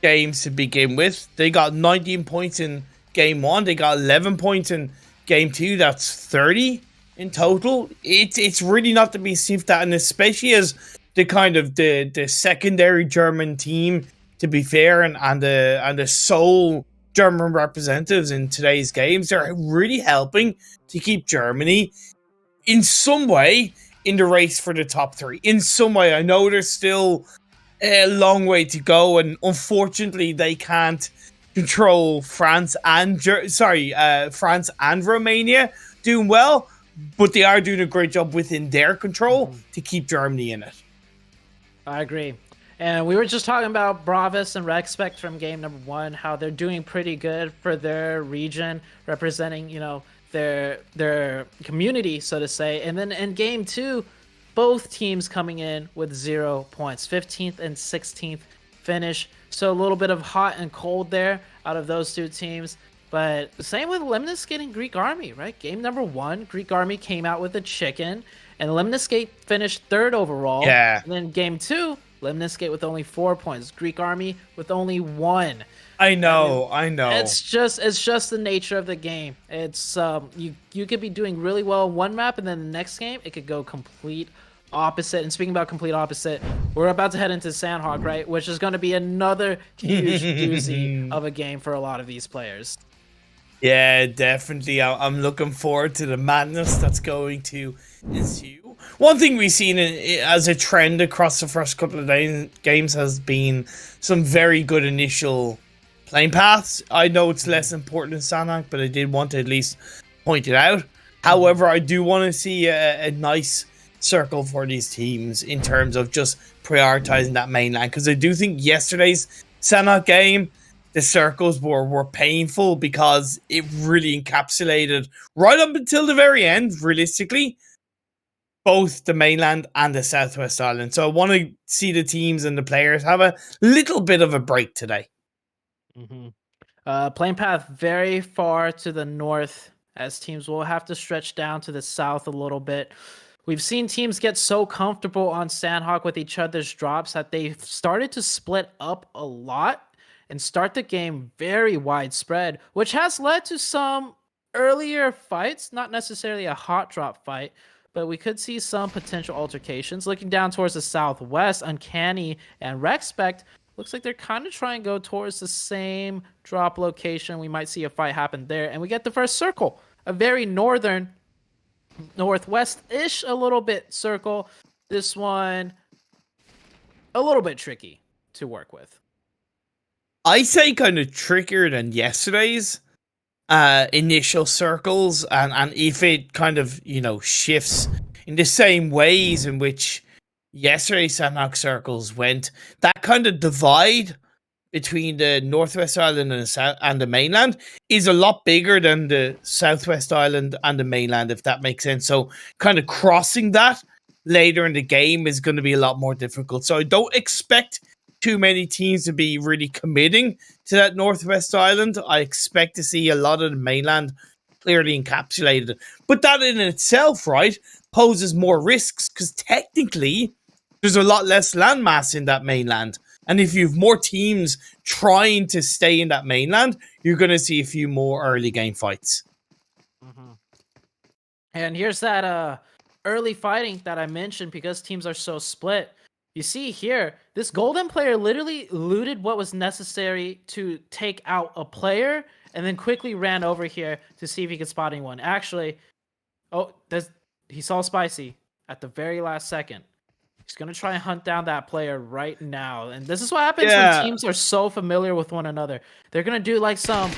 games to begin with. They got 19 points in game 1. They got 11 points in game 2. That's 30 in total. It's really not to be sniffed at, and especially as the kind of the secondary German team, to be fair, and the sole German representatives in today's games, they're really helping to keep Germany in some way in the race for the top 3. In some way, I know there's still a long way to go, and unfortunately, they can't control France and Romania doing well, but they are doing a great job within their control to keep Germany in it. I agree. And we were just talking about Bravus and Respect from game number 1, how they're doing pretty good for their region, representing, their community, so to say. And then in game 2, both teams coming in with 0 points, 15th and 16th finish. So a little bit of hot and cold there out of those 2 teams. But same with Lemniscate and Greek Army, right? Game number 1, Greek Army came out with a chicken, and Lemniscate finished 3rd overall. Yeah. And then game 2, Lemniscate with only 4 points, Greek Army with only 1. I know. It's just the nature of the game. It's you could be doing really well in one map, and then the next game it could go complete opposite. And speaking about complete opposite, we're about to head into Sandhawk, right? Which is going to be another huge doozy of a game for a lot of these players. Yeah, definitely. I'm looking forward to the madness that's going to ensue. One thing we've seen as a trend across the first couple of games has been some very good initial playing paths. I know it's less important in Sandhawk, but I did want to at least point it out. However, I do want to see a nice circle for these teams in terms of just prioritizing that main line, because I do think yesterday's Sandhawk game, the circles were painful because it really encapsulated right up until the very end, realistically, both the mainland and the Southwest Island. So I want to see the teams and the players have a little bit of a break today. Playing path very far to the north, as teams will have to stretch down to the south a little bit. We've seen teams get so comfortable on Sandhawk with each other's drops that they've started to split up a lot and start the game very widespread, which has led to some earlier fights, not necessarily a hot drop fight, but we could see some potential altercations. Looking down towards the southwest, Uncanny and Rexpect, looks like they're kind of trying to go towards the same drop location. We might see a fight happen there, and we get the first circle, a very northern, northwest-ish a little bit circle. This one, a little bit tricky to work with. I say kind of trickier than yesterday's initial circles, and if it kind of, you know, shifts in the same ways in which yesterday's Sandhawk circles went, that kind of divide between the Northwest Island and the mainland is a lot bigger than the Southwest Island and the mainland, if that makes sense. So kind of crossing that later in the game is going to be a lot more difficult. So I don't expect too many teams to be really committing to that Northwest Island. I expect to see a lot of the mainland clearly encapsulated. But that in itself, right, poses more risks because technically there's a lot less landmass in that mainland. And if you have more teams trying to stay in that mainland, you're going to see a few more early game fights. And here's that early fighting that I mentioned because teams are so split. You see here, this golden player literally looted what was necessary to take out a player and then quickly ran over here to see if he could spot anyone. Actually, he saw Spicy at the very last second. He's going to try and hunt down that player right now. And this is what happens when teams are so familiar with one another. They're going to do like some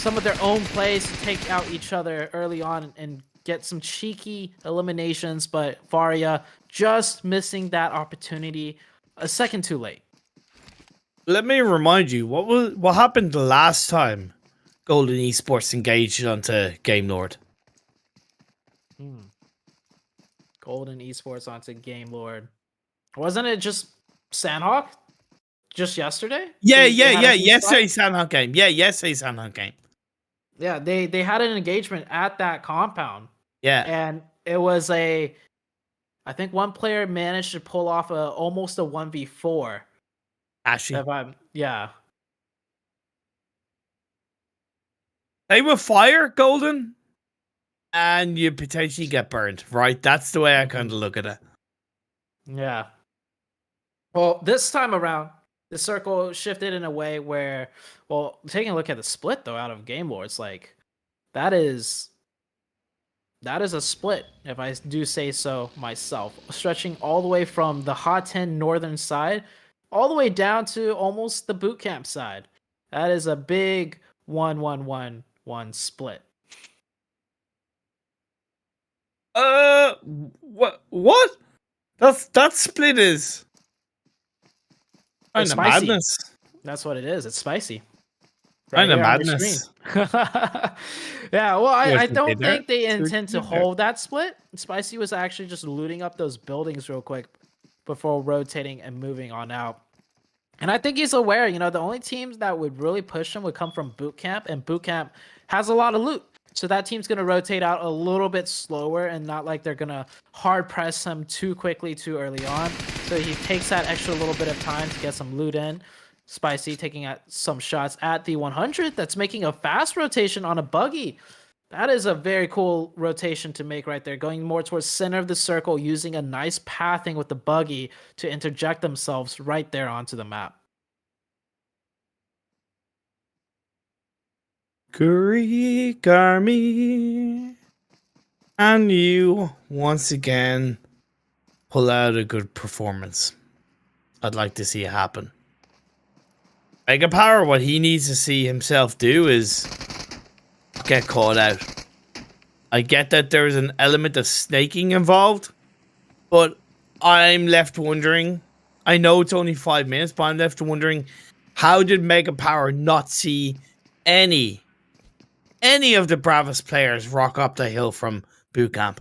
of their own plays to take out each other early on and get some cheeky eliminations, but Varia just missing that opportunity a second too late. Let me remind you, what happened the last time Golden Esports engaged onto Game Lord? Golden Esports onto Game Lord. Wasn't it just Sandhawk? Just yesterday? Yeah. Yesterday's Sandhawk game. Yeah, yesterday's Sandhawk game. Yeah, they had an engagement at that compound. Yeah. And it was I think one player managed to pull off almost a 1v4. Actually. Yeah. They will fire Golden and you potentially get burned, right? That's the way I kind of look at it. Yeah. Well, this time around, the circle shifted in a way where, well, taking a look at the split though out of Game Lord, it's like that is a split, if I do say so myself, stretching all the way from the Hot 10 northern side all the way down to almost the boot camp side. That is a big 1-1-1-1 split. What? That split is kind of madness. That's what it is. It's spicy. Kind of madness. Yeah, well, I don't think they intend to hold that split. Spicy was actually just looting up those buildings real quick before rotating and moving on out. And I think he's aware, you know, the only teams that would really push him would come from boot camp, and boot camp has a lot of loot. So that team's going to rotate out a little bit slower and not like they're going to hard press him too quickly, too early on. So he takes that extra little bit of time to get some loot in. Spicy taking some shots at the 100. That's making a fast rotation on a buggy. That is a very cool rotation to make right there. Going more towards center of the circle, using a nice pathing with the buggy to interject themselves right there onto the map. Greek army. And you, once again, pull out a good performance. I'd like to see it happen. Mega Power, what he needs to see himself do is get caught out. I get that there's an element of snaking involved, but I'm left wondering. I know it's only 5 minutes, but I'm left wondering, How did Mega Power not see any of the bravest players rock up the hill from boot camp?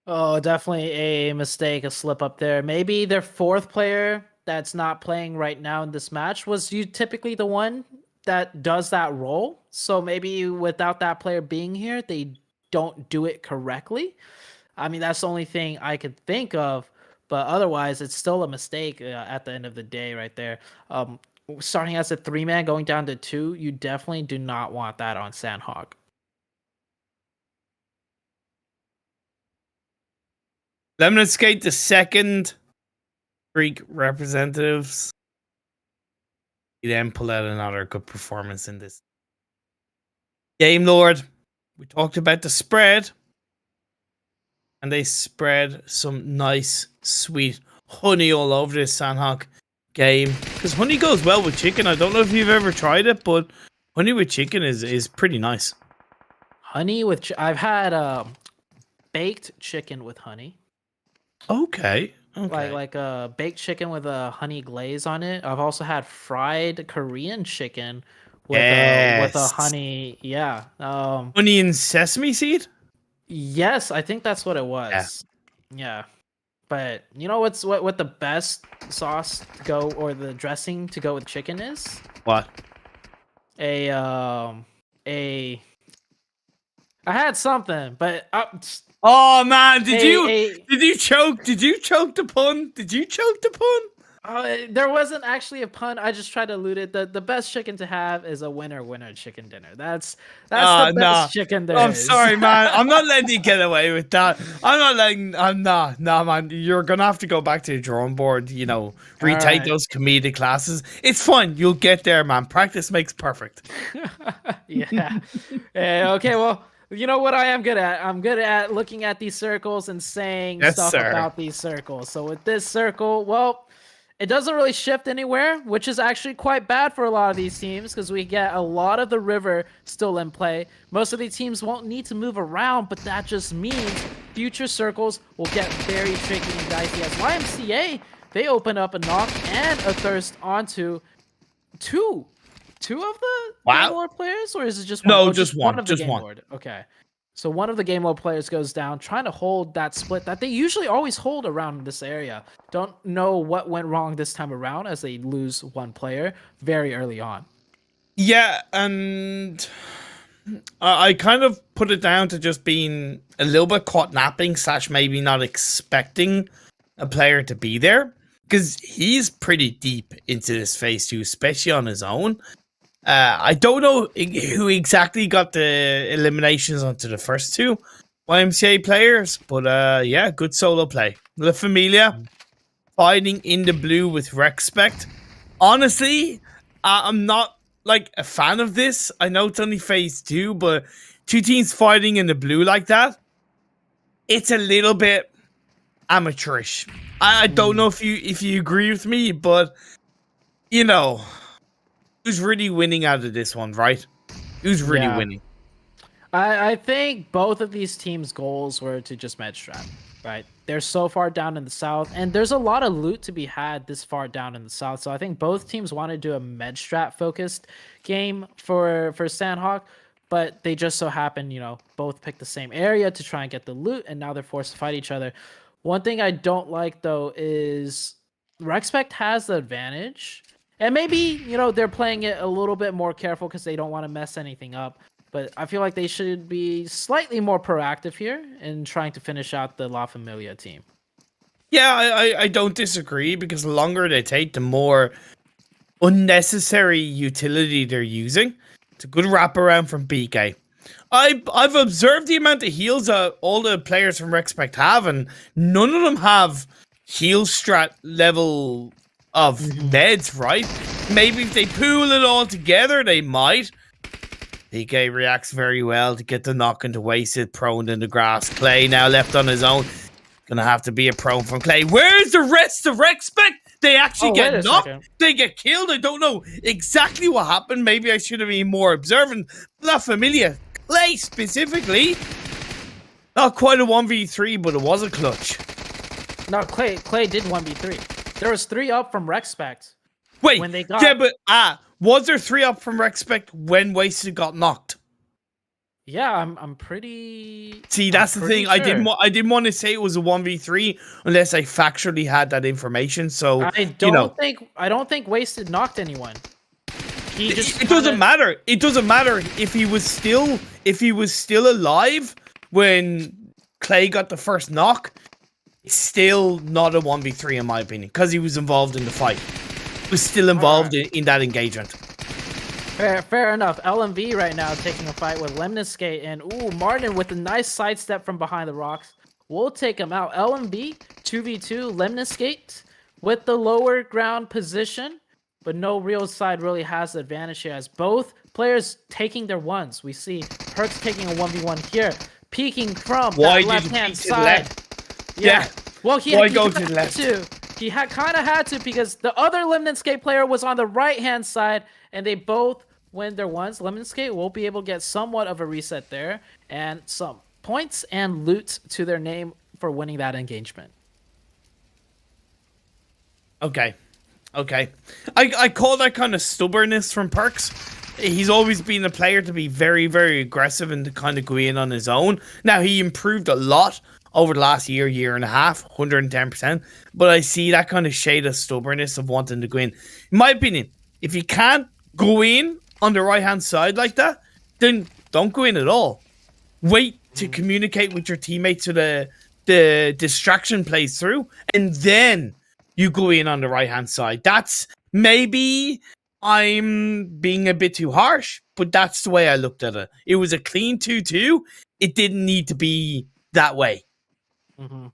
Oh, definitely a mistake, a slip up there. Maybe their fourth player that's not playing right now in this match was you typically the one that does that role. So maybe without that player being here, they don't do it correctly. I mean, that's the only thing I could think of. But otherwise, it's still a mistake at the end of the day right there. Starting as a 3-man, going down to 2, you definitely do not want that on Sandhawk. Let's skate the second Greek representatives. He then pull out another good performance in this game, Lord. We talked about the spread. And they spread some nice, sweet honey all over this Sandhawk game. Because honey goes well with chicken. I don't know if you've ever tried it, but honey with chicken is pretty nice. Honey with... I've had baked chicken with honey. Okay. Like a baked chicken with a honey glaze on it. I've also had fried Korean chicken with a honey. Yeah. Honey and sesame seed? Yes, I think that's what it was. Yeah. But you know what the best sauce to go, or the dressing to go with chicken is? What? I had something, but oh man, did you choke the pun? Did you choke the pun? There wasn't actually a pun. I just tried to elude it. The best chicken to have is a winner chicken dinner. That's the best chicken there I'm is. sorry, man. I'm not letting you get away with that. Nah, man. You're gonna have to go back to the drawing board. You know, retake those comedic classes. It's fun. You'll get there, man. Practice makes perfect. Yeah. Okay. Well, you know what I am good at? I'm good at looking at these circles and saying stuff about these circles. So with this circle, well, it doesn't really shift anywhere, which is actually quite bad for a lot of these teams because we get a lot of the river still in play. Most of these teams won't need to move around, but that just means future circles will get very tricky and dicey. As YMCA, they open up a knock and a thirst onto two of the game lord players, or is it just one? No, just one. Of the game lord. Okay. So one of the game mode players goes down, trying to hold that split that they usually always hold around this area. Don't know what went wrong this time around as they lose one player very early on. Yeah, and I kind of put it down to just being a little bit caught napping / maybe not expecting a player to be there. Because he's pretty deep into this phase 2, especially on his own. I don't know who exactly got the eliminations onto the first 2 YMCA players, but yeah, good solo play. La Familia fighting in the blue with Respect. Honestly, I'm not like a fan of this. I know it's only phase 2, but 2 teams fighting in the blue like that, it's a little bit amateurish. I don't know if you agree with me, but you know, who's really winning out of this one, right? Who's really winning? I think both of these teams' goals were to just med strat, right? They're so far down in the south, and there's a lot of loot to be had this far down in the south. So I think both teams want to do a med strat focused game for Sandhawk, but they just so happen, you know, both pick the same area to try and get the loot, and now they're forced to fight each other. One thing I don't like though is Respect has the advantage. And maybe, you know, they're playing it a little bit more careful because they don't want to mess anything up. But I feel like they should be slightly more proactive here in trying to finish out the La Familia team. Yeah, I don't disagree, because the longer they take, the more unnecessary utility they're using. It's a good wraparound from BK. I've observed the amount of heals that all the players from Respect have, and none of them have heal strat level of meds, right? Maybe if they pool it all together, they might. PK reacts very well to get the knock into wasted, prone in the grass. Clay now left on his own. Gonna have to be a prone from Clay. Where's the rest of Respect? They actually get knocked. They get killed. I don't know exactly what happened. Maybe I should have been more observant. La Familia, Clay specifically, not quite a 1v3, but it was a clutch. No, Clay did 1v3. There was 3 up from Respect. Wait, when they got... yeah, but was there 3 up from Respect when Wasted got knocked? Yeah, I'm pretty... See, that's the thing. Sure. I didn't want to say it was a 1v3 unless I factually had that information. So I don't think Wasted knocked anyone. He just it doesn't matter. It doesn't matter if he was still alive when Clay got the first knock. It's still not a 1v3 in my opinion because he was involved in the fight. He was still involved in that engagement. Fair enough. LMV right now taking a fight with Lemniscate, and Martin with a nice sidestep from behind the rocks. We'll take him out. LMV 2v2 Lemniscate with the lower ground position, but no real side really has the advantage here as both players taking their ones. We see Perks taking a 1v1 here, peeking from that left-hand side. Yeah. Well, he go had to the left? He kind of had to because the other Lemniscate player was on the right-hand side, and they both win their ones. Lemniscate will be able to get somewhat of a reset there and some points and loot to their name for winning that engagement. Okay. I call that kind of stubbornness from Perks. He's always been a player to be very, very aggressive and to kind of go in on his own. Now, he improved a lot over the last year and a half, 110%. But I see that kind of shade of stubbornness of wanting to go in. In my opinion, if you can't go in on the right-hand side like that, then don't go in at all. Wait to communicate with your teammates so the distraction plays through, and then you go in on the right-hand side. That's maybe I'm being a bit too harsh, but that's the way I looked at it. It was a clean 2-2. It didn't need to be that way. Mm-hmm.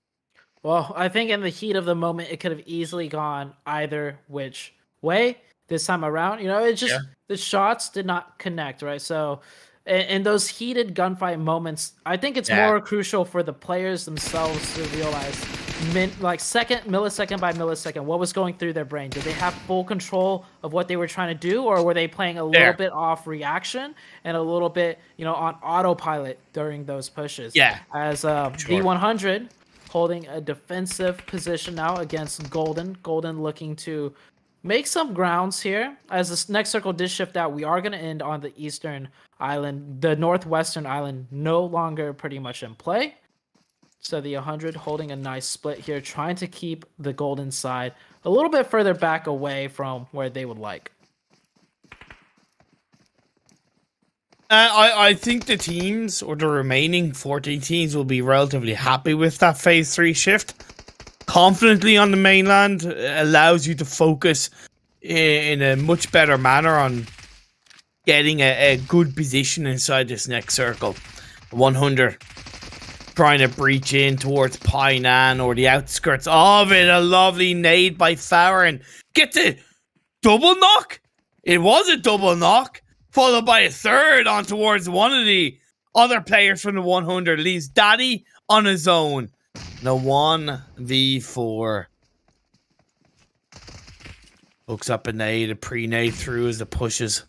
Well, I think in the heat of the moment, it could have easily gone either which way this time around. You know, it just the shots did not connect, right? So in those heated gunfight moments, I think it's more crucial for the players themselves to realize millisecond by millisecond, what was going through their brain. Did they have full control of what they were trying to do, or were they playing a little bit off reaction and a little bit, on autopilot during those pushes? Yeah. As V100 holding a defensive position now against Golden. Golden looking to make some grounds here. As this next circle did shift out, we are going to end on the eastern island. The northwestern island no longer pretty much in play. So the 100 holding a nice split here, trying to keep the Golden side a little bit further back away from where they would like. I think the teams, or the remaining 14 teams, will be relatively happy with that Phase 3 shift. Confidently on the mainland allows you to focus in a much better manner on getting a good position inside this next circle. 100 trying to breach in towards Painan or the outskirts of it. A lovely nade by Farron. Get the double knock. It was a double knock, followed by a third on towards one of the other players from the 100. Leaves Daddy on his own. The 1v4. Hooks up a nade, a pre-nade through as the pushes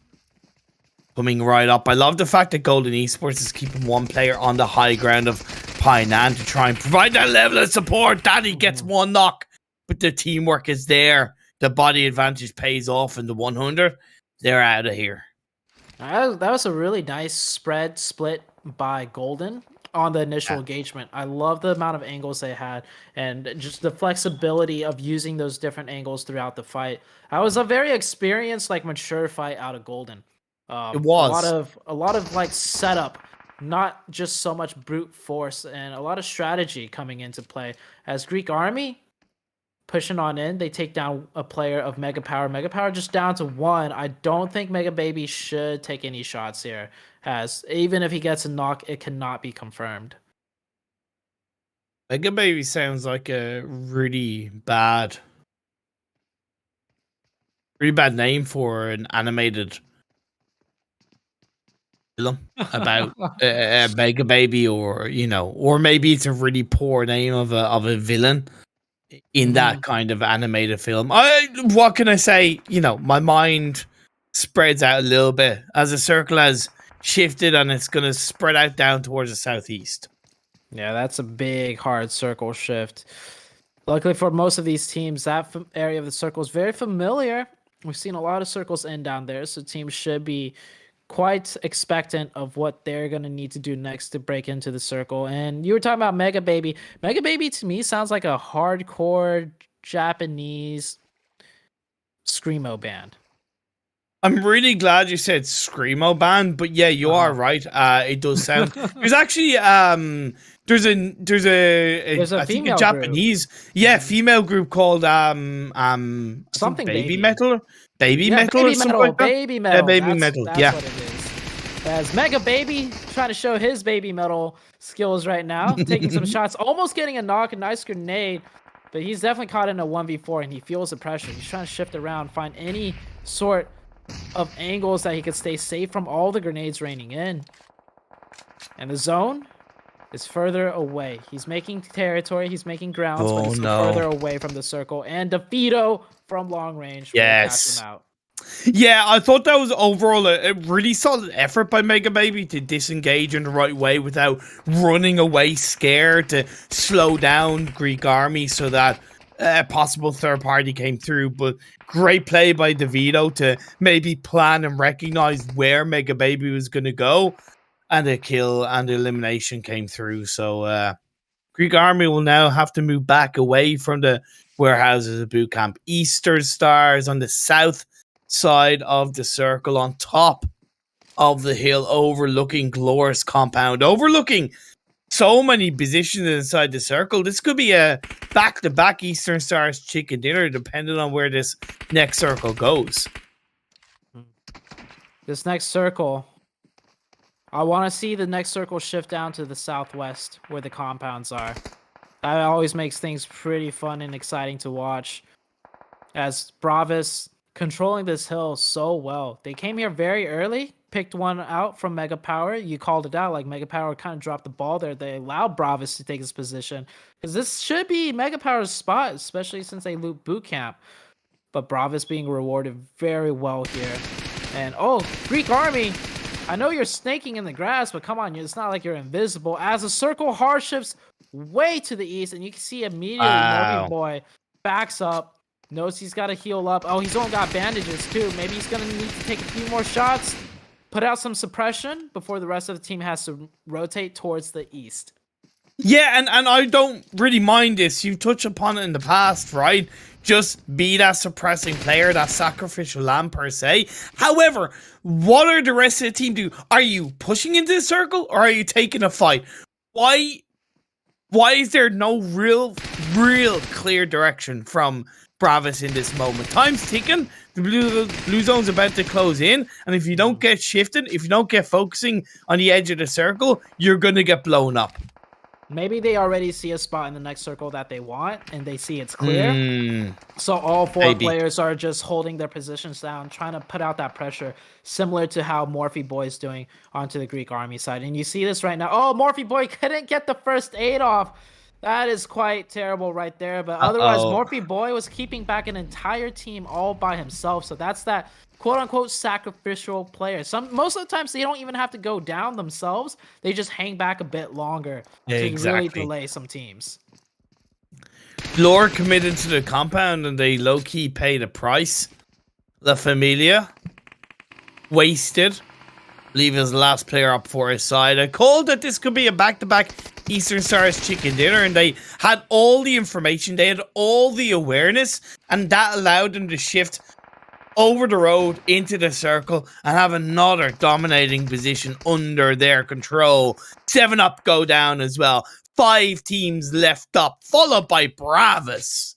coming right up. I love the fact that Golden Esports is keeping one player on the high ground of Painan to try and provide that level of support. Daddy gets one knock, but the teamwork is there. The body advantage pays off in the 100. They're out of here. That was a really nice spread split by Golden on the initial engagement. I love the amount of angles they had and just the flexibility of using those different angles throughout the fight. I was a very experienced, mature fight out of Golden. It was a lot of setup, not just so much brute force, and a lot of strategy coming into play. As Greek Army pushing on in, they take down a player of Mega Power. Mega Power just down to 1. I don't think Mega Baby should take any shots here, as even if he gets a knock, it cannot be confirmed. Mega Baby sounds like a really bad name for an animated film about a Mega Baby, or maybe it's a really poor name of a villain in that kind of animated film. What can I say? My mind spreads out a little bit as the circle has shifted and it's going to spread out down towards the southeast. Yeah, that's a big hard circle shift. Luckily for most of these teams, that area of the circle is very familiar, We've seen a lot of circles end down there, so teams should be quite expectant of what they're going to need to do next to break into the circle. And you were talking about Mega Baby. Mega Baby to me sounds like a hardcore Japanese screamo band. I'm really glad you said screamo band, but yeah, you are right. It does sound. There's actually there's a female Japanese female group called something baby baby metal, baby metal or something like that. Baby metal, yeah, baby metal, that's what it is. As Mega Baby trying to show his baby metal skills right now, taking some shots, almost getting a knock, a nice grenade, but he's definitely caught in a 1v4 and he feels the pressure. He's trying to shift around, find any sort of angles that he could stay safe from all the grenades raining in. And the zone is further away. He's making territory, he's making grounds, but he's further away from the circle. And DeVito from long range will catch him out. Yeah, I thought that was overall a really solid effort by Mega Baby to disengage in the right way without running away scared, to slow down Greek army so that a possible third party came through. But great play by DeVito to maybe plan and recognize where Mega Baby was going to go, and a kill and elimination came through. So Greek army will now have to move back away from the warehouses of boot camp. Eastern Stars on the south side of the circle, on top of the hill, overlooking Glorious compound, overlooking so many positions inside the circle. This could be a back-to-back Eastern Stars chicken dinner, depending on where this next circle goes. This next circle, I want to see the next circle shift down to the southwest where the compounds are. That always makes things pretty fun and exciting to watch, as Bravis controlling this hill so well. They came here very early, picked one out from Mega Power. You called it out, like Mega Power kind of dropped the ball there. They allowed Bravis to take his position, because this should be Mega Power's spot, especially since they loot boot camp. But Bravis being rewarded very well here. And Greek army, I know you're snaking in the grass, but come on, it's not like you're invisible. As the circle hard shifts way to the east, and you can see immediately Morphy Boy backs up, knows he's got to heal up. Oh, he's only got bandages too. Maybe he's going to need to take a few more shots, put out some suppression before the rest of the team has to rotate towards the east. Yeah, and I don't really mind this. You've touched upon it in the past, right? Just be that suppressing player, that sacrificial lamb per se. However, what are the rest of the team do? Are you pushing into the circle, or are you taking a fight? Why is there no real clear direction from Bravis in this moment? Time's ticking. The blue zone's about to close in, and if you don't get shifted, if you don't get focusing on the edge of the circle, you're gonna get blown up. Maybe they already see a spot in the next circle that they want, and they see it's clear. So all four players are just holding their positions down, trying to put out that pressure, similar to how Morphy Boy is doing onto the Greek army side. And you see this right now. Oh, Morphy Boy couldn't get the first aid off. That is quite terrible right there. But otherwise, Morphy Boy was keeping back an entire team all by himself. So that's that quote-unquote sacrificial player. Most of the times, they don't even have to go down themselves. They just hang back a bit longer to really delay some teams. Lore committed to the compound, and they low-key pay the price. La Familia wasted. Leave his last player up for his side. I called that this could be a back-to-back Eastern Stars chicken dinner, and they had all the information, they had all the awareness, and that allowed them to shift over the road into the circle and have another dominating position under their control. 7-Up go down as well. 5 teams left up, followed by Bravis.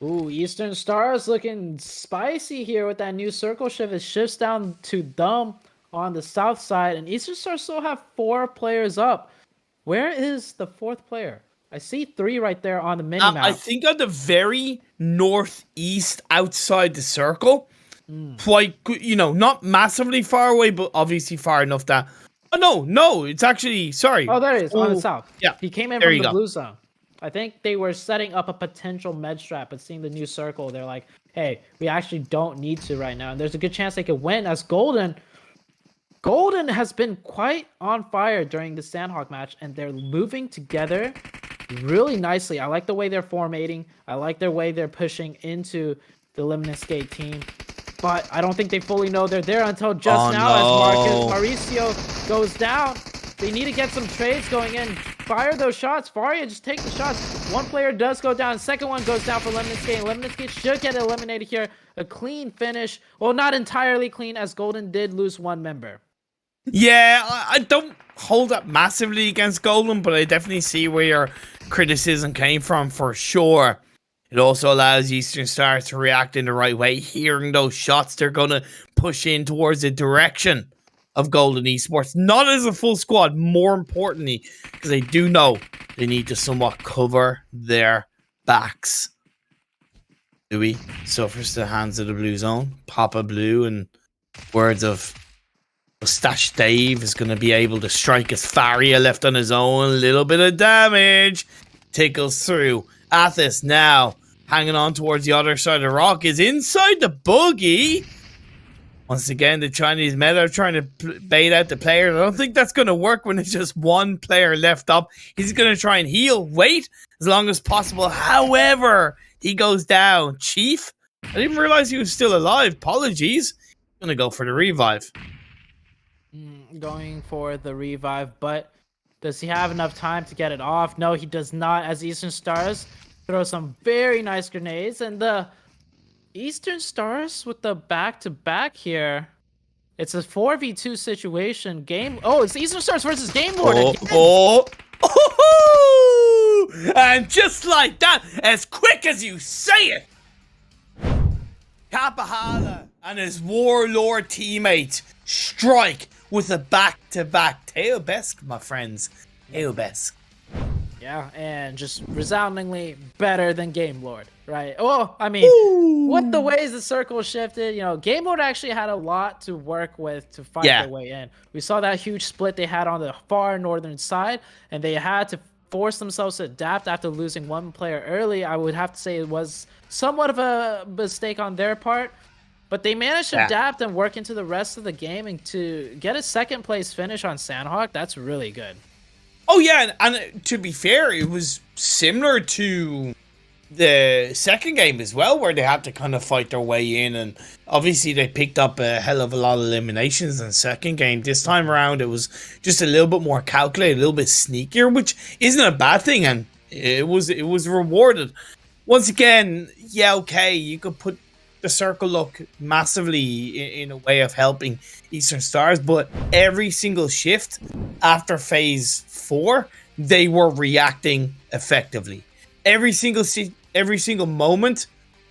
Ooh, Eastern Stars looking spicy here with that new circle shift. It shifts down to them on the south side, and Eastern Stars still have 4 players up. Where is the 4th player? I see 3 right there on the mini-map. I think on the very northeast outside the circle. Quite, not massively far away, but obviously far enough that... Oh, no, it's actually... Sorry. Oh, there it is, on the south. Yeah, he came in from the blue zone. I think they were setting up a potential med strap, but seeing the new circle, they're like, hey, we actually don't need to right now. And there's a good chance they could win, as Golden has been quite on fire during the Sandhawk match, and they're moving together really nicely. I like the way they're formating. I like the way they're pushing into the Lemniscate team. But I don't think they fully know they're there until just now as Mauricio goes down. They need to get some trades going in. Fire those shots. Faria, just take the shots. One player does go down. Second one goes down for Lemniscate. Lemniscate should get eliminated here. A clean finish. Well, not entirely clean, as Golden did lose one member. Yeah, I don't hold up massively against Golden, but I definitely see where your criticism came from for sure. It also allows Eastern Stars to react in the right way. Hearing those shots, they're going to push in towards the direction of Golden Esports. Not as a full squad, more importantly, because they do know they need to somewhat cover their backs. Louis suffers the hands of the blue zone. Papa Blue, and words of Mustache Dave, is going to be able to strike as Faria left on his own. A little bit of damage. Tickles through. Athos now hanging on towards the other side of the rock, is inside the buggy. Once again, the Chinese meta are trying to bait out the players. I don't think that's going to work when it's just one player left up. He's going to try and heal, wait as long as possible. However, he goes down. Chief, I didn't realize he was still alive. Apologies. I'm going to go for the revive. Going for the revive, but does he have enough time to get it off? No, he does not, as Eastern Stars throw some very nice grenades. And the Eastern Stars with the back-to-back here. It's a 4v2 situation. It's Eastern Stars versus Game Lord. And just like that, as quick as you say it, Kapahala and his Warlord teammates strike with a back-to-back. Teobesk, my friends. Teobesk. Yeah, and just resoundingly better than Game Lord, right? Oh, I mean, with the ways the circle shifted, Game Lord actually had a lot to work with to fight their way in. We saw that huge split they had on the far northern side, and they had to force themselves to adapt after losing one player early. I would have to say it was somewhat of a mistake on their part, but they managed to adapt and work into the rest of the game, and to get a second place finish on Sandhawk, that's really good. Oh yeah, and to be fair, it was similar to the second game as well, where they had to kind of fight their way in, and obviously they picked up a hell of a lot of eliminations in the second game. This time around, it was just a little bit more calculated, a little bit sneakier, which isn't a bad thing, and it was rewarded. Once again, yeah, okay, you could put the circle look massively in a way of helping Eastern Stars, but every single shift after phase 4, they were reacting effectively. Every single moment,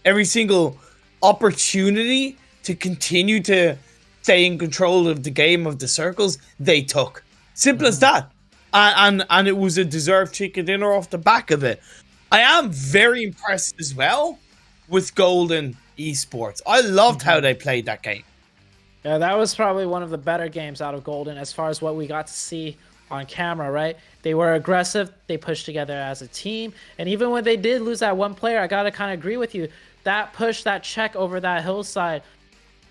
every single opportunity to continue to stay in control of the game of the circles, they took. Simple as that. And it was a deserved chicken dinner off the back of it. I am very impressed as well with Golden Esports. I loved how they played that game. Yeah, that was probably one of the better games out of Golden as far as what we got to see on camera, right? They were aggressive. They pushed together as a team. And even when they did lose that one player, I got to kind of agree with you. That push, that check over that hillside,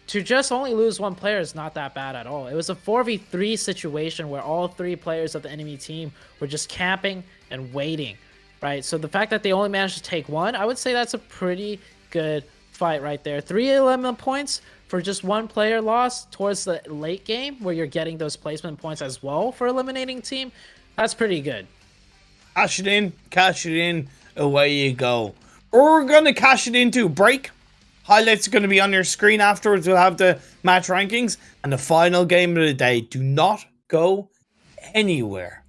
to just only lose one player is not that bad at all. It was a 4v3 situation where all 3 players of the enemy team were just camping and waiting, right? So the fact that they only managed to take one, I would say that's a pretty good fight right there. 3 elimination points for just one player loss towards the late game, where you're getting those placement points as well for eliminating team. That's pretty good. Cash it in, away you go. Or we're going to cash it into a break. Highlights are going to be on your screen afterwards. We'll have the match rankings and the final game of the day. Do not go anywhere.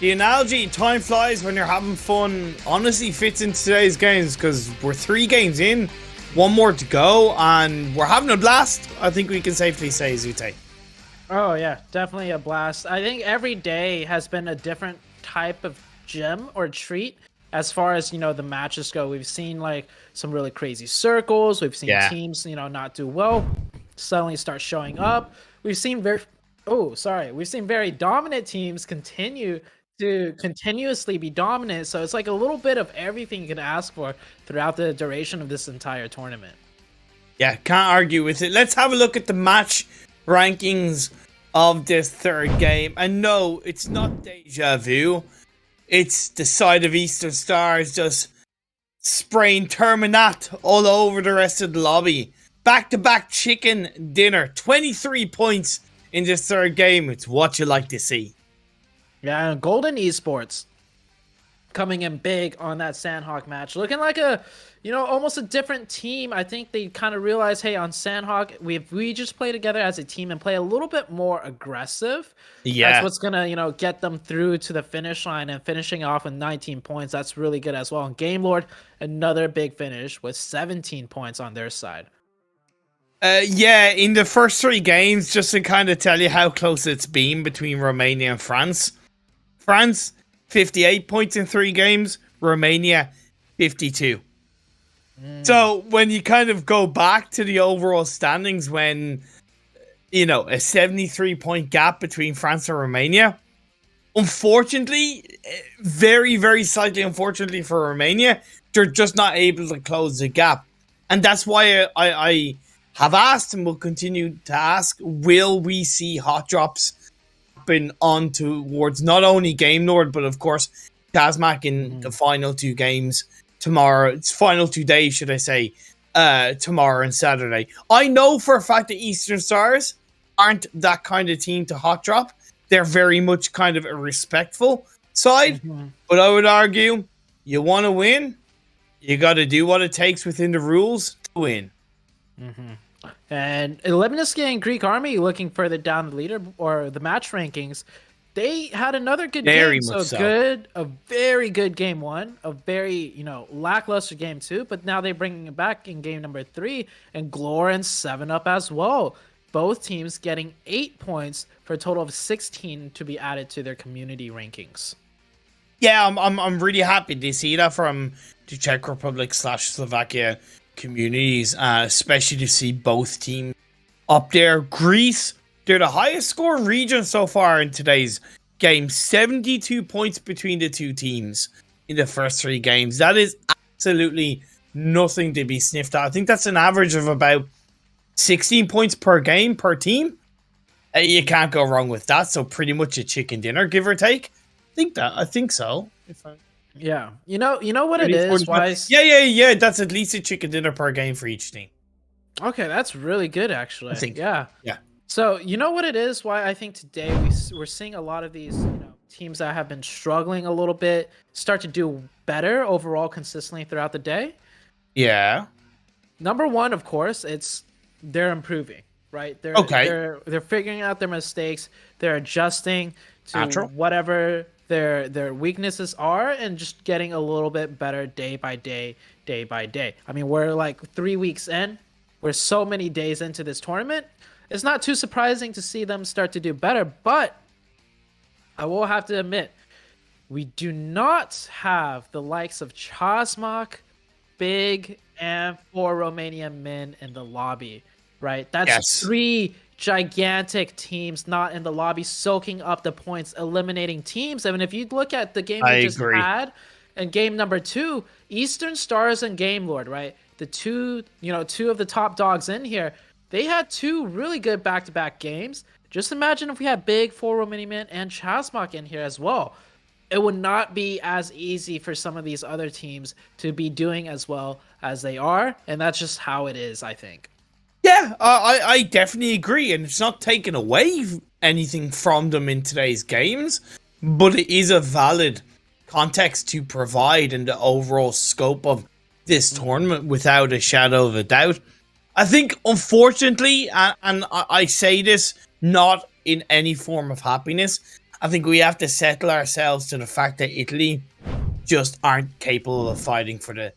The analogy, time flies when you're having fun, honestly fits into today's games because we're 3 games in, 1 more to go, and we're having a blast. I think we can safely say, Zute. Oh yeah, definitely a blast. I think every day has been a different type of gem or treat as far as, the matches go. We've seen like some really crazy circles. We've seen teams, not do well, suddenly start showing up. We've seen we've seen very dominant teams continue to continuously be dominant. So it's like a little bit of everything you can ask for throughout the duration of this entire tournament. Yeah, can't argue with it. Let's have a look at the match rankings of this 3rd game. And no, it's not deja vu. It's the side of Eastern Stars just spraying Terminat all over the rest of the lobby. Back-to-back chicken dinner. 23 points in this 3rd game. It's what you like to see. Yeah, and Golden Esports coming in big on that Sandhawk match. Looking like a, almost a different team. I think they kind of realized, hey, on Sandhawk, we just play together as a team and play a little bit more aggressive. Yeah. That's what's going to, get them through to the finish line, and finishing off with 19 points. That's really good as well. And Game Lord, another big finish with 17 points on their side. Yeah, in the first 3 games, just to kind of tell you how close it's been between Romania and France. France, 58 points in 3 games. Romania, 52. So when you kind of go back to the overall standings, when, a 73-point gap between France and Romania, unfortunately, very, very slightly unfortunately for Romania, they're just not able to close the gap. And that's why I have asked and will continue to ask, will we see hot drops happen on towards not only Game Lord, but of course Kazmak in the final 2 games tomorrow. It's final 2 days, should I say, tomorrow and Saturday. I know for a fact that Eastern Stars aren't that kind of team to hot drop. They're very much kind of a respectful side, but I would argue you want to win, you got to do what it takes within the rules to win. And Lemnisky and Greek Army, looking further down the leader or the match rankings, they had another good game. A very good game 1, a very, lackluster game 2, but now they're bringing it back in game number 3, and Glor and 7-Up as well. Both teams getting 8 points for a total of 16 to be added to their community rankings. Yeah, I'm really happy to see that from the Czech Republic / Slovakia communities, especially to see both teams up there. Greece, they're the highest scoring region so far in today's game. 72 points between the 2 teams in the first 3 games. That is absolutely nothing to be sniffed at. I think that's an average of about 16 points per game per team. You can't go wrong with that. So pretty much a chicken dinner, give or take. I think so. Yeah, you know what it is, Wise? Yeah. That's at least a chicken dinner per game for each team. Okay, that's really good, actually. I think. Yeah. So you know what it is? Why I think today we're seeing a lot of these teams that have been struggling a little bit start to do better overall consistently throughout the day. Yeah. Number 1, of course, they're improving, right? They're figuring out their mistakes. They're adjusting to whatever their weaknesses are, and just getting a little bit better day by day. I mean, we're like 3 weeks in. We're so many days into this tournament. It's not too surprising to see them start to do better, but I will have to admit, we do not have the likes of Chasmak, Big, and 4 Romanian men in the lobby, right? That's 3 gigantic teams not in the lobby, soaking up the points, eliminating teams. I mean, if you look at the game we just had, and game number 2, Eastern Stars and Game Lord, right? The 2 of the top dogs in here, they had 2 really good back-to-back games. Just imagine if we had Big, 4 Romanian men, and Chasmak in here as well. It would not be as easy for some of these other teams to be doing as well as they are, and that's just how it is, I think. Yeah, I definitely agree, and it's not taking away anything from them in today's games, but it is a valid context to provide in the overall scope of this tournament without a shadow of a doubt. I think, unfortunately, and I say this not in any form of happiness, I think we have to settle ourselves to the fact that Italy just aren't capable of fighting for the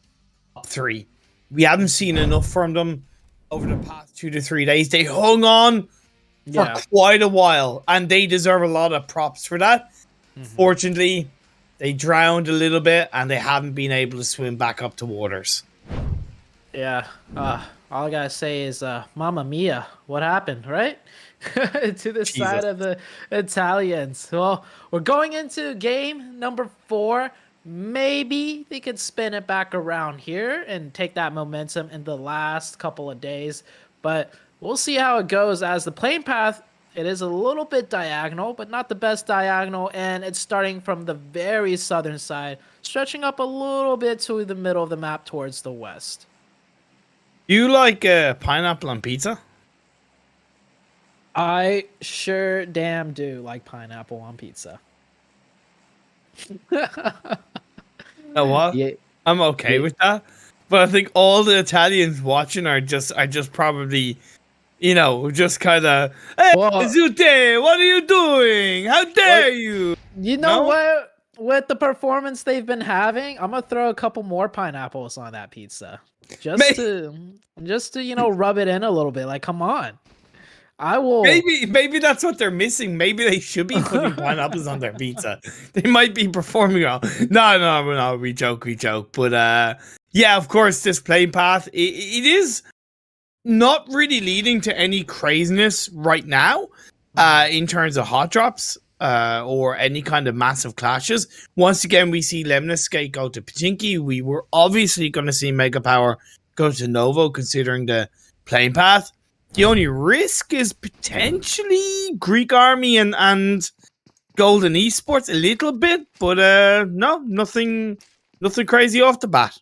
top 3. We haven't seen enough from them over the past 2 to 3 days. They hung on for quite a while, and they deserve a lot of props for that. Fortunately, they drowned a little bit, and they haven't been able to swim back up to waters. Yeah. All I gotta say is, Mamma Mia, what happened, right? To the side of the Italians. Well, we're going into game number 4. Maybe they could spin it back around here and take that momentum in the last couple of days. But we'll see how it goes, as the playing path, it is a little bit diagonal, but not the best diagonal. And it's starting from the very southern side, stretching up a little bit to the middle of the map towards the west. You like pineapple on pizza? I sure damn do like pineapple on pizza. Oh, what? Yeah. I'm okay with that, but I think all the Italians watching are just probably, you know, just kind of, hey, Zute, what are you doing? How dare you? You know what? With the performance they've been having, I'm gonna throw a couple more pineapples on that pizza, just to you know, rub it in a little bit. Like, come on. I will. Maybe that's what they're missing. Maybe they should be putting pineapples on their pizza. They might be performing well. No, we joke. But yeah, of course, this playing path, it is not really leading to any craziness right now, in terms of hot drops, or any kind of massive clashes. Once again, we see Lemniscate go to Pachinki. We were obviously going to see Mega Power go to Novo, considering the playing path. The only risk is potentially Greek Army and Golden Esports a little bit, but no, nothing crazy off the bat.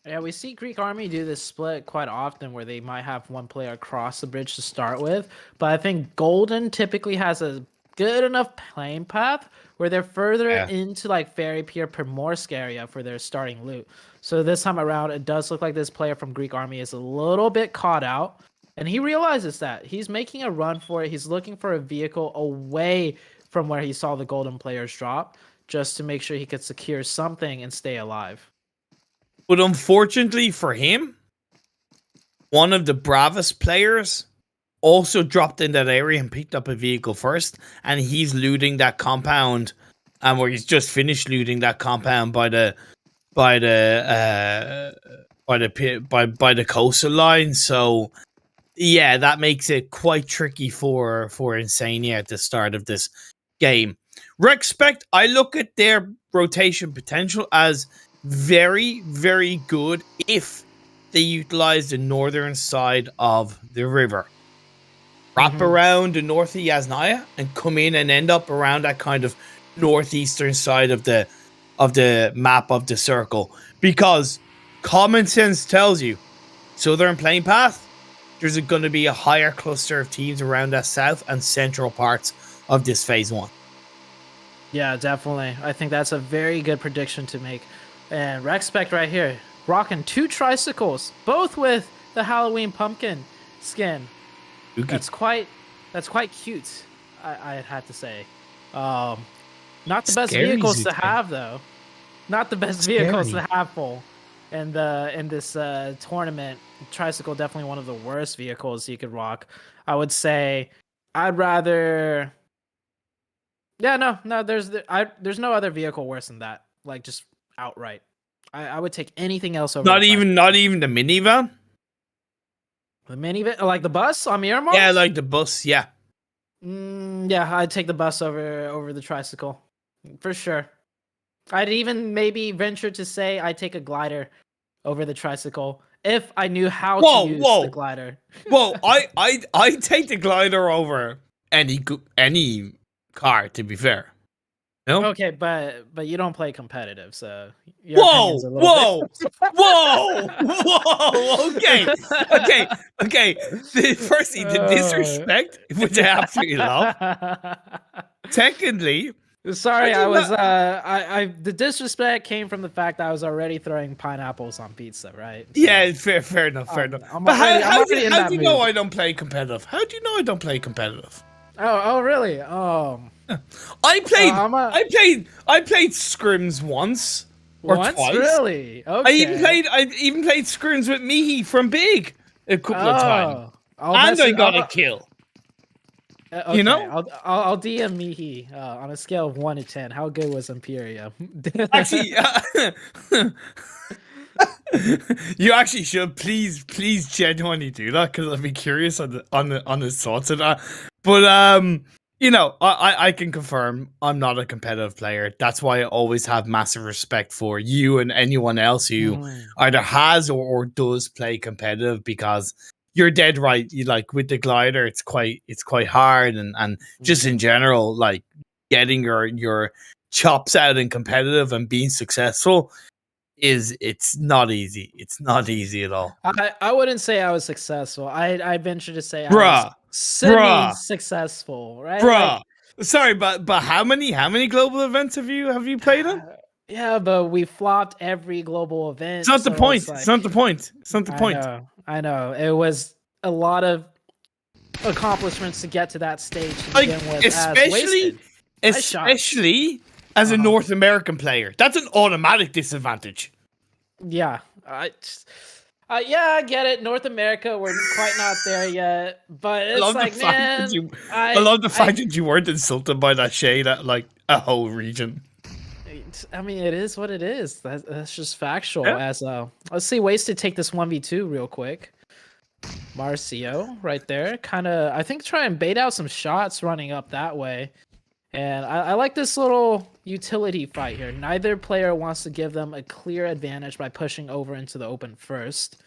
Yeah, we see Greek Army do this split quite often, where they might have one player across the bridge to start with. But I think Golden typically has a good enough playing path where they're further into like Fairy Pier Primorsk area for their starting loot. So this time around, it does look like this player from Greek Army is a little bit caught out. And he realizes that. He's making a run for it. He's looking for a vehicle away from where he saw the golden players drop, just to make sure he could secure something and stay alive. But unfortunately for him, one of the bravest players also dropped in that area and picked up a vehicle first, and he's looting that compound, where he's just finished looting that compound by the coastal line. So yeah, that makes it quite tricky for Insania at the start of this game. Respect, I look at their rotation potential as very, very good if they utilize the northern side of the river. Wrap around the north of Yasnaya and come in and end up around that kind of northeastern side of the map of the circle. Because common sense tells you, southern playing path, there's going to be a higher cluster of teams around that south and central parts of this phase 1. Yeah, definitely. I think that's a very good prediction to make. And Respect right here, rocking 2 tricycles, both with the Halloween pumpkin skin. Okay. That's quite cute, I'd have to say. Not the best vehicles to have, though. Not the best vehicles to have full in this tournament. Tricycle definitely one of the worst vehicles you could rock. I would say I'd rather. Yeah, no. There's no other vehicle worse than that. Like, just outright. I would take anything else over. Not even the minivan. The minivan, like the bus on Miramar. Yeah, like the bus. Yeah. Yeah, I'd take the bus over the tricycle, for sure. I'd even maybe venture to say I'd take a glider over the tricycle if I knew how to use the glider. Whoa, I take the glider over any car, to be fair. No? Okay, but you don't play competitive, so whoa, okay. Firstly, the disrespect, which I absolutely love. Secondly, sorry, the disrespect came from the fact that I was already throwing pineapples on pizza, right? So, yeah, fair enough. But how do you know I don't play competitive? How do you know I don't play competitive? Oh, really? I played scrims once or twice. Really? Okay. I even played scrims with Mihi from Big a couple of times. And I got a kill. Okay, you know? I'll DM Mihi on a scale of 1 to 10. How good was Imperia? Actually, you actually should please genuinely do that, because I'd be curious on his thoughts of that. But you know, I can confirm I'm not a competitive player. That's why I always have massive respect for you and anyone else who either has or does play competitive, because you're dead right. You like with the glider, it's quite hard, and just in general, like getting your chops out in competitive and being successful it's not easy. It's not easy at all. I wouldn't say I was successful. I venture to say I was semi-successful, right? Bruh. Like, sorry, but how many global events have you played in? Yeah, but we flopped every global event. It's not the point. It's not the point. It's not the point. I know. It was a lot of accomplishments to get to that stage to like, begin with, especially as a North American player. That's an automatic disadvantage. Yeah. Yeah, I get it. North America, we're quite not there yet. But it's like, man, I love the fact that you weren't insulted by that shade at like a whole region. I mean, it is what it is. That's just factual. Yeah. Let's see, Wasted take this 1v2 real quick. Marcio right there. Kind of, I think, try and bait out some shots running up that way. And I like this little utility fight here. Neither player wants to give them a clear advantage by pushing over into the open first.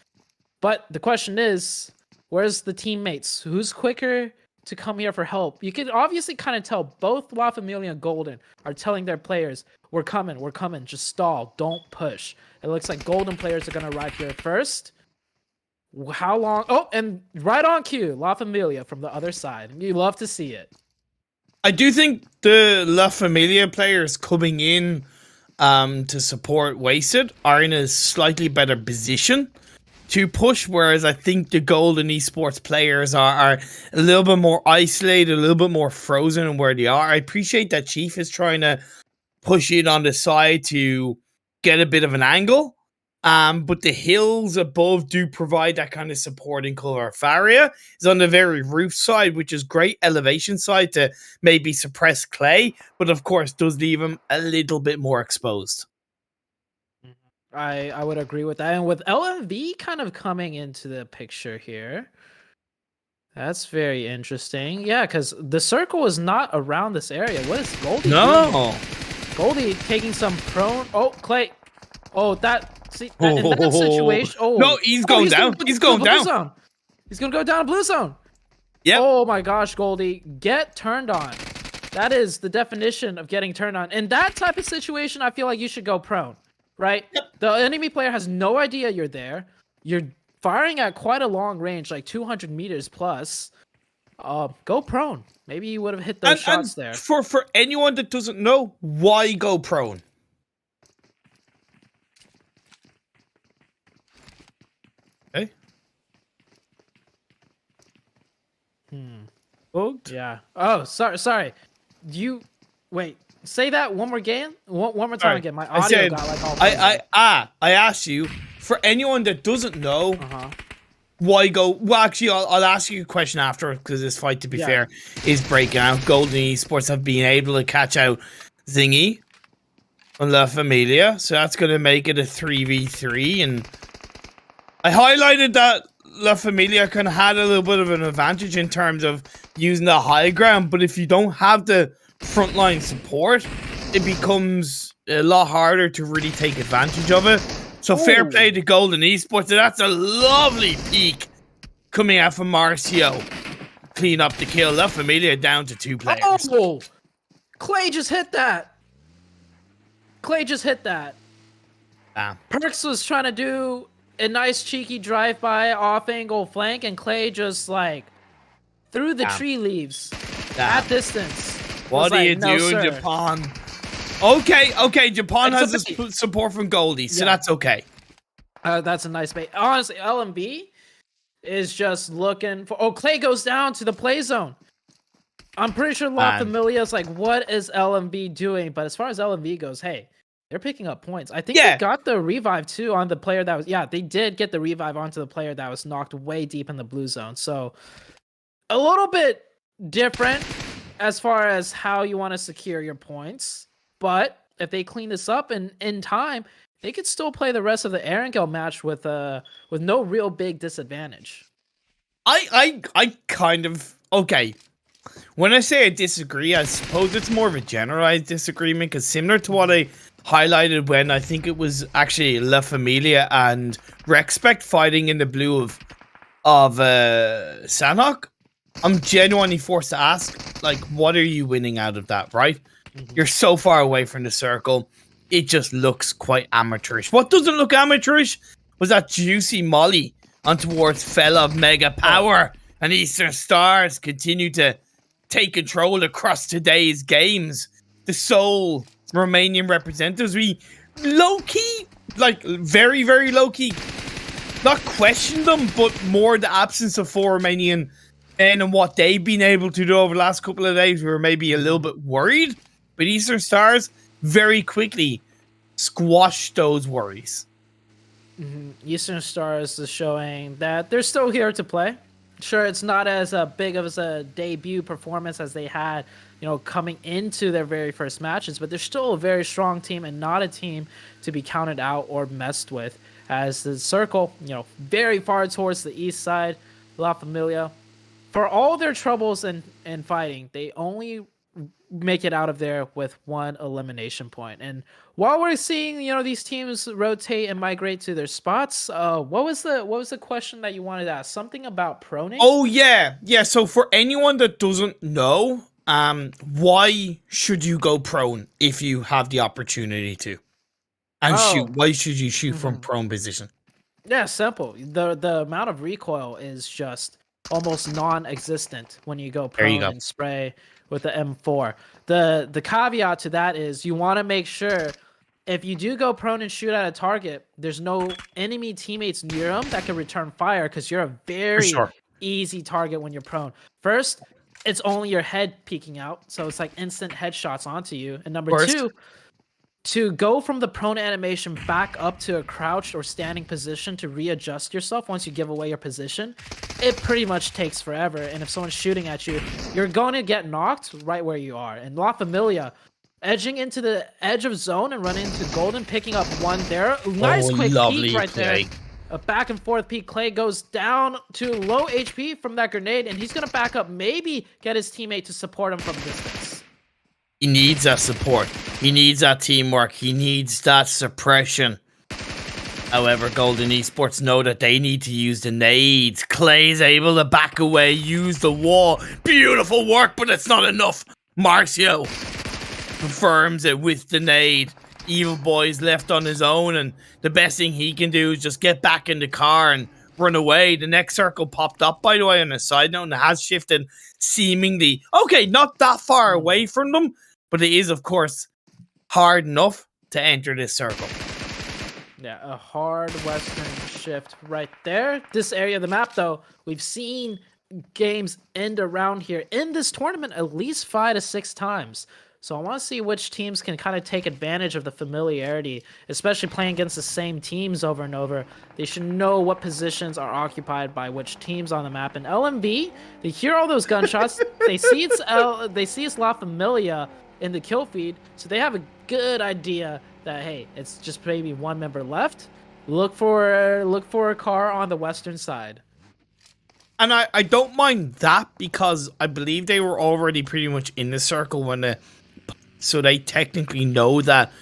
But the question is, where's the teammates? Who's quicker to come here for help? You can obviously kind of tell both La Familia and Golden are telling their players, we're coming, just stall, don't push. It looks like Golden players are going to arrive here first. How long? Oh, and right on cue, La Familia from the other side. You love to see it. I do think the La Familia players coming in to support Wasted are in a slightly better position to push, whereas I think the Golden Esports players are a little bit more isolated, a little bit more frozen in where they are. I appreciate that Chief is trying to push in on the side to get a bit of an angle. But the hills above do provide that kind of supporting cover. Faria is on the very roof side, which is great elevation side to maybe suppress Clay, but of course does leave him a little bit more exposed. I would agree with that. And with LMV kind of coming into the picture here, that's very interesting. Yeah, because the circle is not around this area. What is Goldie doing? Goldie taking some prone. Oh, Clay. Oh, that... See, in that situation, no, he's going down. He's going down. Zone. He's gonna go down blue zone. Yeah. Oh my gosh, Goldie, get turned on. That is the definition of getting turned on. In that type of situation, I feel like you should go prone, right? Yep. The enemy player has no idea you're there. You're firing at quite a long range, like 200 meters plus. Go prone. Maybe you would have hit those shots there. For anyone that doesn't know, why go prone? Okay. Bugged? Yeah. Oh, sorry. Wait? Say that one more again. One more time again. My audio got like all. I asked you, for anyone that doesn't know, why go? Well, actually, I'll ask you a question after, because this fight, to be fair, is breaking out. Golden Esports have been able to catch out Zingy on La Familia, so that's going to make it a 3v3, and I highlighted that La Familia kind of had a little bit of an advantage in terms of using the high ground, but if you don't have the frontline support, it becomes a lot harder to really take advantage of it. So fair play to Golden Esports. That's a lovely peek coming out from Marcio. Clean up the kill. La Familia down to 2 players. Oh, Clay just hit that. Perks was trying to do a nice cheeky drive-by off-angle flank, and Clay just like threw the tree leaves at distance. What are you doing, Japan? Okay, Japan has the support from Goldie, so that's okay. That's a nice bait. Honestly, LMB is just looking for... Oh, Clay goes down to the play zone. I'm pretty sure La Familia is like, what is LMV doing? But as far as LMV goes, hey, they're picking up points. I think they got the revive too on the player that was. Yeah, they did get the revive onto the player that was knocked way deep in the blue zone. So a little bit different as far as how you want to secure your points. But if they clean this up in time, they could still play the rest of the Erangel match with no real big disadvantage. I kind of okay. When I say I disagree, I suppose it's more of a generalized disagreement because similar to what I highlighted when I think it was actually La Familia and Rexpect fighting in the blue of Sanhok, I'm genuinely forced to ask, like, what are you winning out of that, right? You're so far away from the circle. It just looks quite amateurish. What doesn't look amateurish was that juicy molly on towards Fella of Mega Power and Eastern Stars continue to take control across today's games. The sole Romanian representatives, we low-key, like very, very low-key, not question them, but more the absence of 4 Romanian men and what they've been able to do over the last couple of days. We were maybe a little bit worried, but Eastern Stars very quickly squashed those worries. Eastern Stars is showing that they're still here to play. Sure, it's not as big of a debut performance as they had, coming into their very first matches, but they're still a very strong team and not a team to be counted out or messed with. As the circle, very far towards the east side, La Familia, for all their troubles in fighting, they only make it out of there with 1 elimination point. And while we're seeing these teams rotate and migrate to their spots, what was the question that you wanted to ask? Something about proning? Oh yeah. So for anyone that doesn't know, why should you go prone if you have the opportunity to? And shoot, why should you shoot from prone position? Yeah, simple. The amount of recoil is just almost non-existent when you go prone and spray with the M4. The caveat to that is you want to make sure if you do go prone and shoot at a target, there's no enemy teammates near them that can return fire because you're a very easy target when you're prone. First, it's only your head peeking out, so it's like instant headshots onto you. And number 2, to go from the prone animation back up to a crouched or standing position to readjust yourself once you give away your position, it pretty much takes forever. And if someone's shooting at you, you're going to get knocked right where you are. And La Familia, edging into the edge of zone and running into Golden, picking up 1 there. Nice quick peek right there. A back and forth peek. Clay goes down to low HP from that grenade, and he's going to back up, maybe get his teammate to support him from distance. He needs that support. He needs that teamwork. He needs that suppression. However, Golden Esports know that they need to use the nades. Clay's able to back away, use the wall. Beautiful work, but it's not enough. Marcio confirms it with the nade. Evil Boy's left on his own, and the best thing he can do is just get back in the car and run away. The next circle popped up, by the way, on a side note, and it has shifted seemingly, not that far away from them, but it is, of course, hard enough to enter this circle. Yeah, a hard western shift right there. This area of the map, though, we've seen games end around here in this tournament at least 5 to 6 times. So I want to see which teams can kind of take advantage of the familiarity, especially playing against the same teams over and over. They should know what positions are occupied by which teams on the map. And LMV, they hear all those gunshots. They see it's La Familia in the kill feed, so they have a good idea that, hey, it's just maybe 1 member left. Look for a car on the western side. And I don't mind that because I believe they were already pretty much in the circle when so they technically know that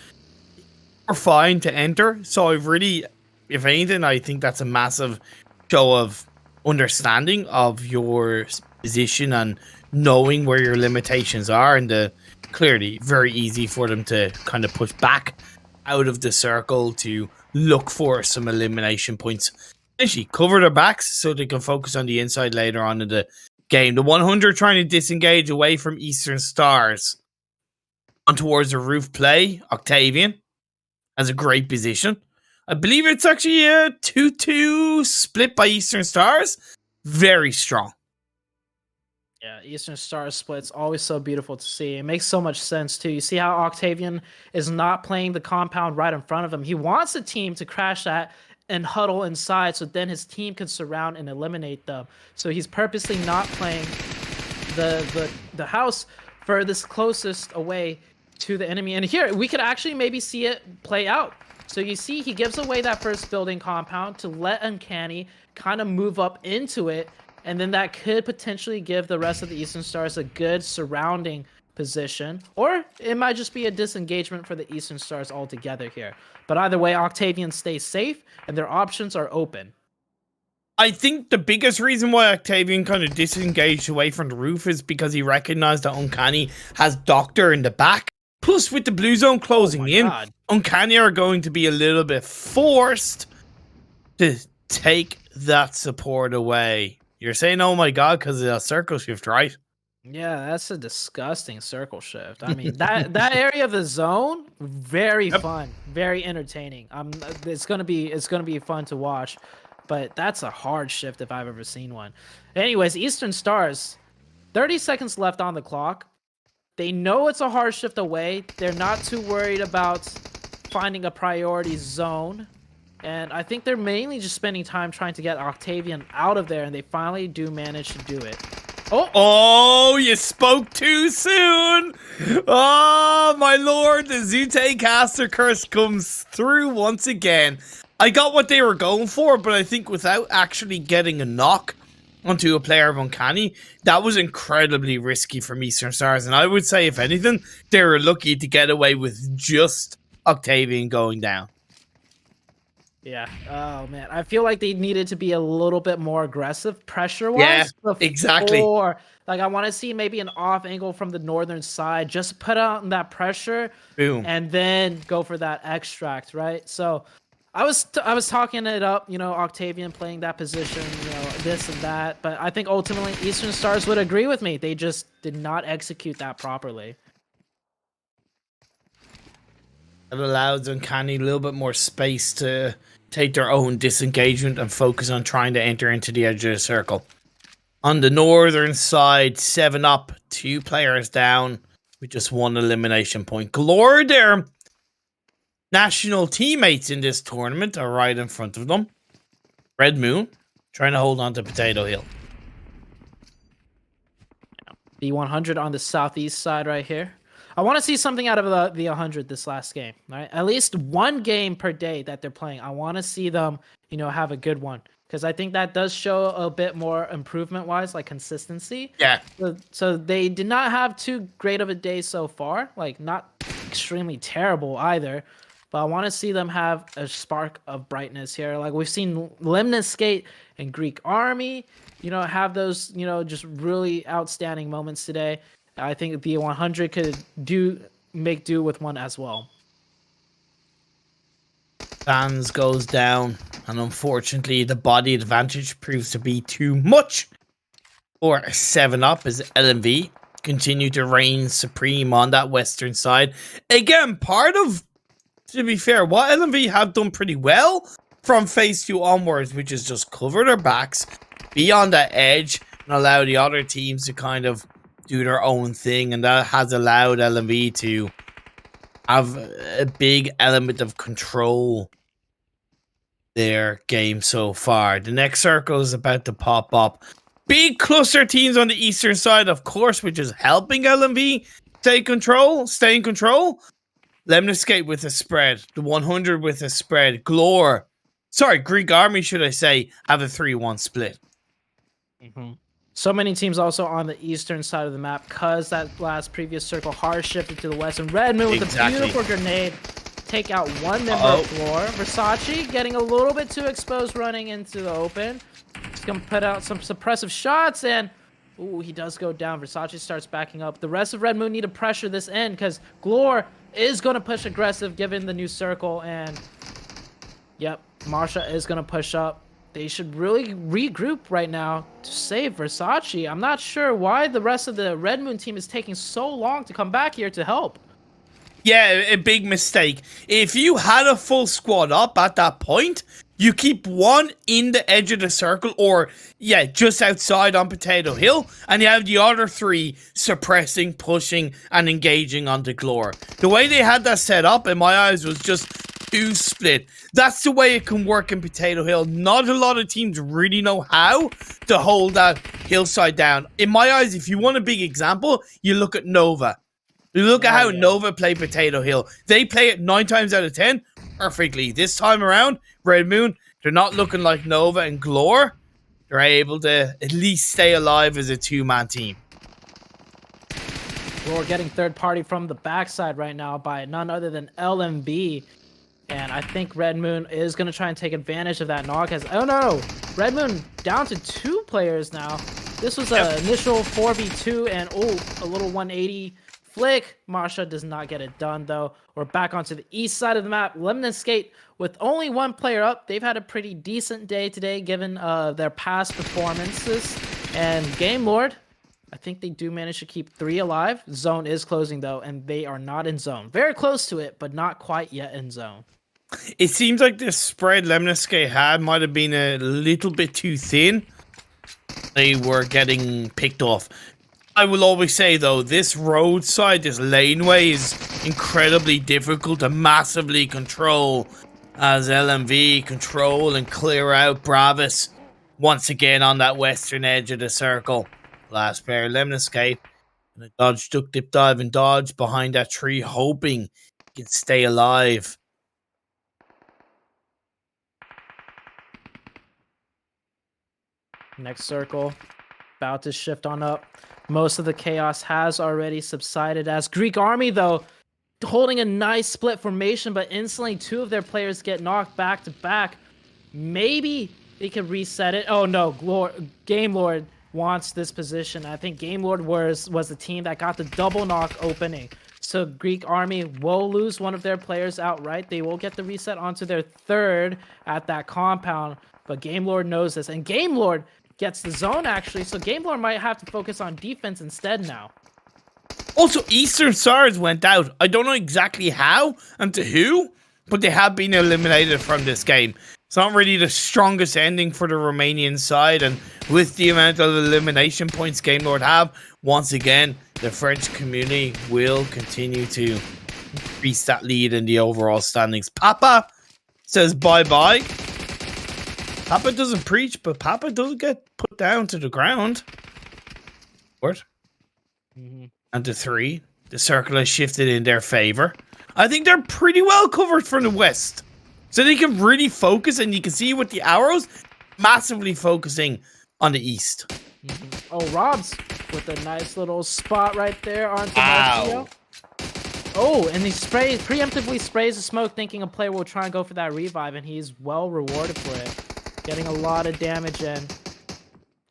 we're fine to enter. So I've really, if anything, I think that's a massive show of understanding of your position and knowing where your limitations are, and clearly very easy for them to kind of push back out of the circle to look for some elimination points. Essentially cover their backs so they can focus on the inside later on in the game. The 100 trying to disengage away from Eastern Stars on towards the roof play. Octavian has a great position. I believe it's actually a 2-2 split by Eastern Stars. Very strong. Yeah, Eastern Star split's always so beautiful to see. It makes so much sense too. You see how Octavian is not playing the compound right in front of him. He wants the team to crash that and huddle inside so then his team can surround and eliminate them. So he's purposely not playing the house furthest closest away to the enemy. And here we could actually maybe see it play out. So you see he gives away that first building compound to let Uncanny kind of move up into it. And then that could potentially give the rest of the Eastern Stars a good surrounding position. Or it might just be a disengagement for the Eastern Stars altogether here. But either way, Octavian stays safe and their options are open. I think the biggest reason why Octavian kind of disengaged away from the roof is because he recognized that Uncanny has Doctor in the back. Plus, with the blue zone closing in, Uncanny are going to be a little bit forced to take that support away. You're saying, oh my god, because of that circle shift, right? Yeah, that's a disgusting circle shift. I mean, that area of the zone, very fun, very entertaining. It's gonna be fun to watch, but that's a hard shift if I've ever seen one. Anyways, Eastern Stars, 30 seconds left on the clock. They know it's a hard shift away. They're not too worried about finding a priority zone. And I think they're mainly just spending time trying to get Octavian out of there, and they finally do manage to do it. Oh, you spoke too soon! Oh, my lord, the Zute caster curse comes through once again. I got what they were going for, but I think without actually getting a knock onto a player of Uncanny, that was incredibly risky from Eastern Stars. And I would say, if anything, they were lucky to get away with just Octavian going down. Yeah. Oh man, I feel like they needed to be a little bit more aggressive pressure-wise. Yeah, exactly. Like I want to see maybe an off angle from the northern side, just put out that pressure, boom, and then go for that extract, right? So I was talking it up, you know, Octavian playing that position, you know, this and that, but I think ultimately Eastern Stars would agree with me. They just did not execute that properly. It allows Uncanny a little bit more space to take their own disengagement and focus on trying to enter into the edge of the circle. On the northern side, 7 up, 2 players down with just 1 elimination point. Glor, their national teammates in this tournament, are right in front of them. Red Moon trying to hold on to Potato Hill. B100 on the southeast side right here. I want to see something out of the 100 this last game, right? At least 1 game per day that they're playing. I want to see them, you know, have a good one, because I think that does show a bit more improvement-wise, like consistency. Yeah. So they did not have too great of a day so far, like not extremely terrible either. But I want to see them have a spark of brightness here. Like we've seen Lemnis Skate and Greek Army, you know, have those, you know, just really outstanding moments today. I think the 100 could make do with one as well. Fans goes down, and unfortunately the body advantage proves to be too much for 7 up as LMV continue to reign supreme on that western side. Again, part of, to be fair, what LMV have done pretty well from phase 2 onwards, which is just cover their backs, be on that edge, and allow the other teams to kind of do their own thing, and that has allowed LMV to have a big element of control their game so far. The next circle is about to pop up. Big cluster teams on the eastern side, of course, which is helping LMV stay in control. Lemniscape with a spread. The 100 with a spread. Greek Army, should I say, have a 3-1 split. Mm-hmm. So many teams also on the eastern side of the map, because that last previous circle hard shifted to the west. And Red Moon with a beautiful grenade take out 1 member of Floor. Versace getting a little bit too exposed running into the open. He's going to put out some suppressive shots, and ooh, he does go down. Versace starts backing up. The rest of Red Moon need to pressure this end, because Glor is going to push aggressive given the new circle. And yep, Marsha is going to push up. They should really regroup right now to save Versace. I'm not sure why the rest of the Red Moon team is taking so long to come back here to help. Yeah, a big mistake. If you had a full squad up at that point, You keep one in the edge of the circle, or, yeah, just outside on Potato Hill, and you have the other 3 suppressing, pushing, and engaging onto Glor. The way they had that set up, in my eyes, was just too split. That's the way it can work in Potato Hill. Not a lot of teams really know how to hold that hillside down. In my eyes, if you want a big example, you look at Nova. You look at how Nova play Potato Hill. They play it 9 times out of 10 perfectly. This time around, Red Moon, they're not looking like Nova and Glor. They're able to at least stay alive as a 2-man team. Glor getting third party from the backside right now by none other than LMB. And I think Red Moon is going to try and take advantage of that knock as... Oh no! Red Moon down to 2 players now. This was an initial 4v2 and a little 180 flick. Marsha does not get it done though. We're back onto the east side of the map. Lemon Skate with only 1 player up. They've had a pretty decent day today given their past performances. And Game Lord, I think they do manage to keep 3 alive. Zone is closing though, and they are not in zone. Very close to it, but not quite yet in zone. It seems like the spread Lemniscae had might have been a little bit too thin. They were getting picked off. I will always say though, this roadside, this laneway is incredibly difficult to massively control as LMV control and clear out Bravis once again on that western edge of the circle. Last player, Lemniscae, and a dodge, duck, dip, dive, and dodge behind that tree, hoping he can stay alive. Next circle, about to shift on up. Most of the chaos has already subsided as Greek Army, though, holding a nice split formation, but instantly 2 of their players get knocked back to back. Maybe they could reset it. Oh no, Game Lord wants this position. I think Game Lord was the team that got the double knock opening. So Greek Army will lose one of their players outright. They will get the reset onto their 3rd at that compound, but Game Lord knows this, and Game Lord gets the zone actually, so Game Lord might have to focus on defense instead now. Also, Eastern Stars went out. I don't know exactly how and to who, but they have been eliminated from this game. It's not really the strongest ending for the Romanian side, and with the amount of elimination points Game Lord have, once again, the French community will continue to increase that lead in the overall standings. Papa says bye-bye. Papa doesn't preach, but Papa does get put down to the ground. What? And to 3. The circle has shifted in their favor. I think they're pretty well covered from the west. So they can really focus, and you can see with the arrows, massively focusing on the east. Oh, Rob's with a nice little spot right there onto Marcio. Oh, and he preemptively sprays the smoke, thinking a player will try and go for that revive, and he's well rewarded for it. Getting a lot of damage in.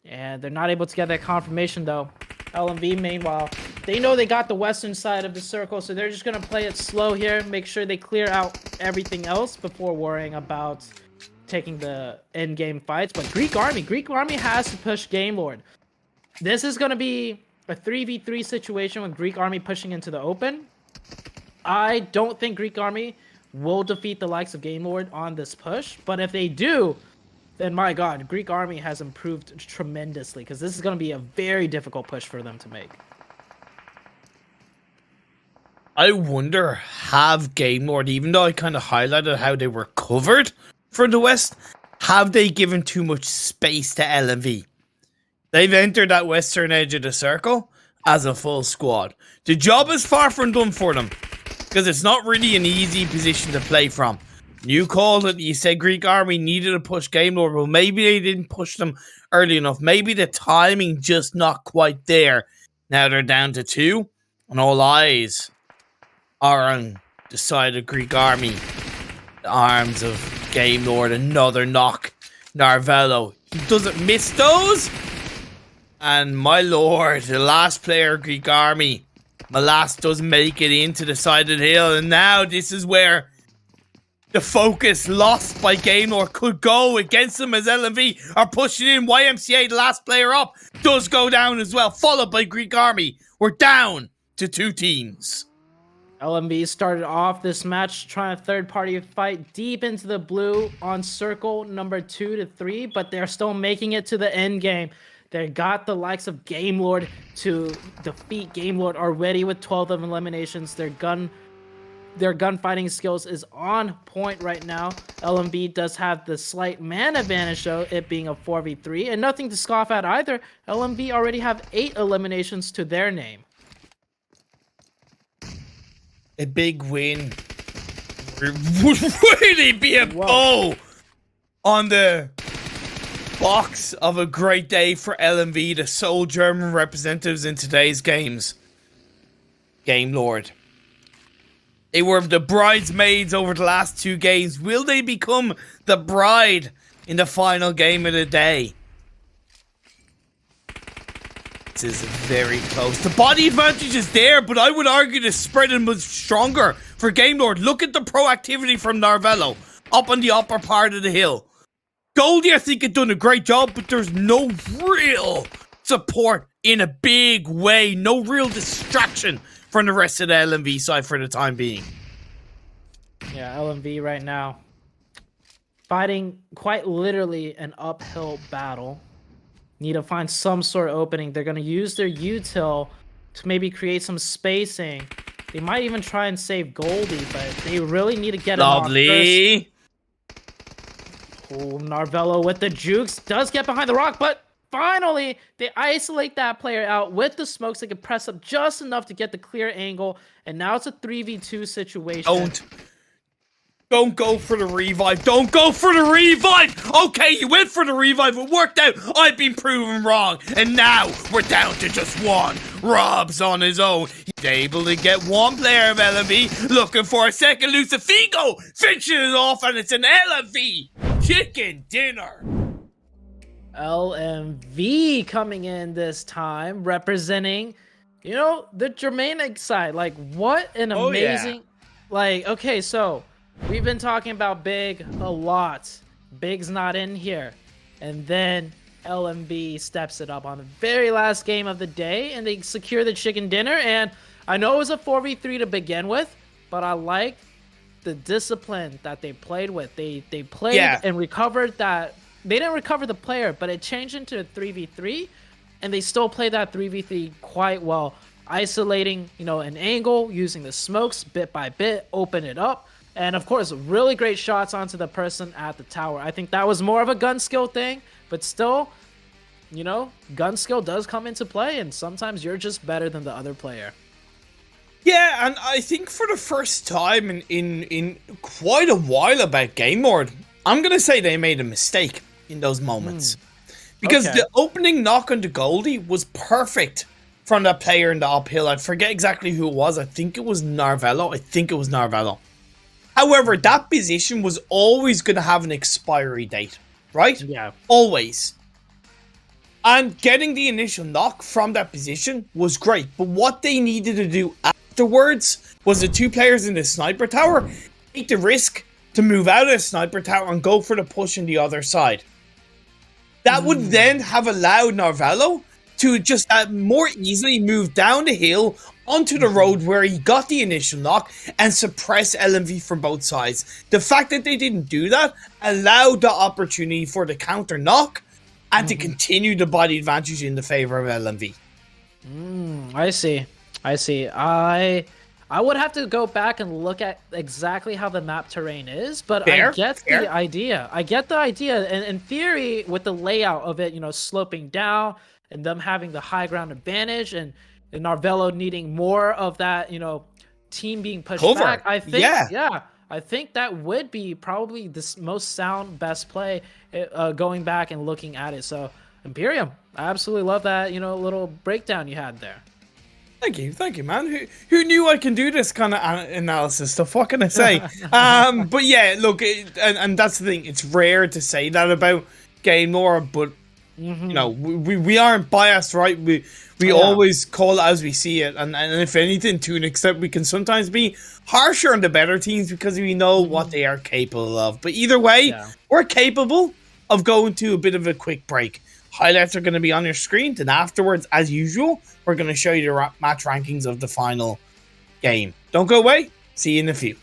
And they're not able to get that confirmation, though. LMV, meanwhile, they know they got the western side of the circle, so they're just going to play it slow here, make sure they clear out everything else before worrying about taking the end-game fights. But Greek Army has to push Game Lord. This is going to be a 3v3 situation with Greek Army pushing into the open. I don't think Greek Army will defeat the likes of Game Lord on this push, but if they do, then my god, Greek Army has improved tremendously, because this is going to be a very difficult push for them to make. I wonder, have Game Lord, even though I kind of highlighted how they were covered for the west, have they given too much space to LMV? They've entered that western edge of the circle as a full squad. The job is far from done for them, because it's not really an easy position to play from. You called it, you said Greek Army needed to push Game Lord, well maybe they didn't push them early enough. Maybe the timing just not quite there. Now they're down to 2, and all eyes are on the side of Greek Army. The arms of Game Lord, another knock. Narvello, he doesn't miss those. And my lord, the last player, Greek Army, Malas does make it into the side of the hill, and now this is where the focus lost by Game Lord could go against them, as LMV are pushing in. YMCA, the last player up, does go down as well, followed by Greek Army. We're down to 2 teams. LMB started off this match trying to third-party fight deep into the blue on circle number 2 to 3, but they're still making it to the end game. They got the likes of Game Lord to defeat Game Lord already with 12 of eliminations. Their gunfighting skills is on point right now. LMB does have the slight man advantage though, it being a 4v3, and nothing to scoff at either. LMB already have 8 eliminations to their name. A big win would really be a bow on the box of a great day for LMV, the sole German representatives in today's games. Game Lord. They were the bridesmaids over the last 2 games. Will they become the bride in the final game of the day? This is very close. The body advantage is there, but I would argue the spread is much stronger for Game Lord. Look at the proactivity from Narvello up on the upper part of the hill. Goldie, I think, had done a great job, but there's no real support in a big way. No real distraction from the rest of the LMV side for the time being. Yeah, LMV right now fighting quite literally an uphill battle. Need to find some sort of opening. They're going to use their util to maybe create some spacing. They might even try and save Goldie, but they really need to get it off first. Oh, Narvello with the jukes does get behind the rock, but finally they isolate that player out with the smokes. They can press up just enough to get the clear angle, and now it's a 3v2 situation. Don't go for the revive. Don't go for the revive. Okay, you went for the revive. It worked out. I've been proven wrong. And now we're down to just one. Rob's on his own. He's able to get one player of LMV. Looking for a second. Lucifigo finishes it off, and it's an LMV chicken dinner. LMV coming in this time, representing, you know, the Germanic side. Like, what an amazing... Yeah. Like, okay, so... we've been talking about Big a lot. Big's not in here. And then LMB steps it up on the very last game of the day, and they secure the chicken dinner. And I know it was a 4v3 to begin with, but I like the discipline that they played with. They played and recovered that. They didn't recover the player, but it changed into a 3v3, and they still played that 3v3 quite well. Isolating, you know, an angle, using the smokes bit by bit, open it up. And of course, really great shots onto the person at the tower. I think that was more of a gun skill thing, but still, you know, gun skill does come into play, and sometimes you're just better than the other player. Yeah, and I think for the first time in quite a while about Game Lord, I'm going to say they made a mistake in those moments. Because the opening knock on the Goldie was perfect from that player in the uphill. I forget exactly who it was. I think it was Narvello. However, that position was always going to have an expiry date, right? Yeah. Always. And getting the initial knock from that position was great. But what they needed to do afterwards was the 2 players in the sniper tower take the risk to move out of the sniper tower and go for the push on the other side. That would then have allowed Narvello to just more easily move down the hill onto the road where he got the initial knock and suppress LMV from both sides. The fact that they didn't do that allowed the opportunity for the counter knock and to continue the body advantage in the favor of LMV. I see. I would have to go back and look at exactly how the map terrain is, but I get the idea. And in theory, with the layout of it, you know, sloping down and them having the high ground advantage, and Narvello needing more of that, you know, team being pushed back. I think, I think that would be probably the most sound, best play going back and looking at it. So, Imperium, I absolutely love that, you know, little breakdown you had there. Thank you, man. Who knew I can do this kind of analysis stuff? What can I say? But yeah, look, and that's the thing. It's rare to say that about Game Lord, but you know, we aren't biased, right? We always call it as we see it, and if anything, to an extent, we can sometimes be harsher on the better teams because we know what they are capable of. But either way, we're capable of going to a bit of a quick break. Highlights are going to be on your screen, and afterwards, as usual, we're going to show you the match rankings of the final game. Don't go away. See you in a few.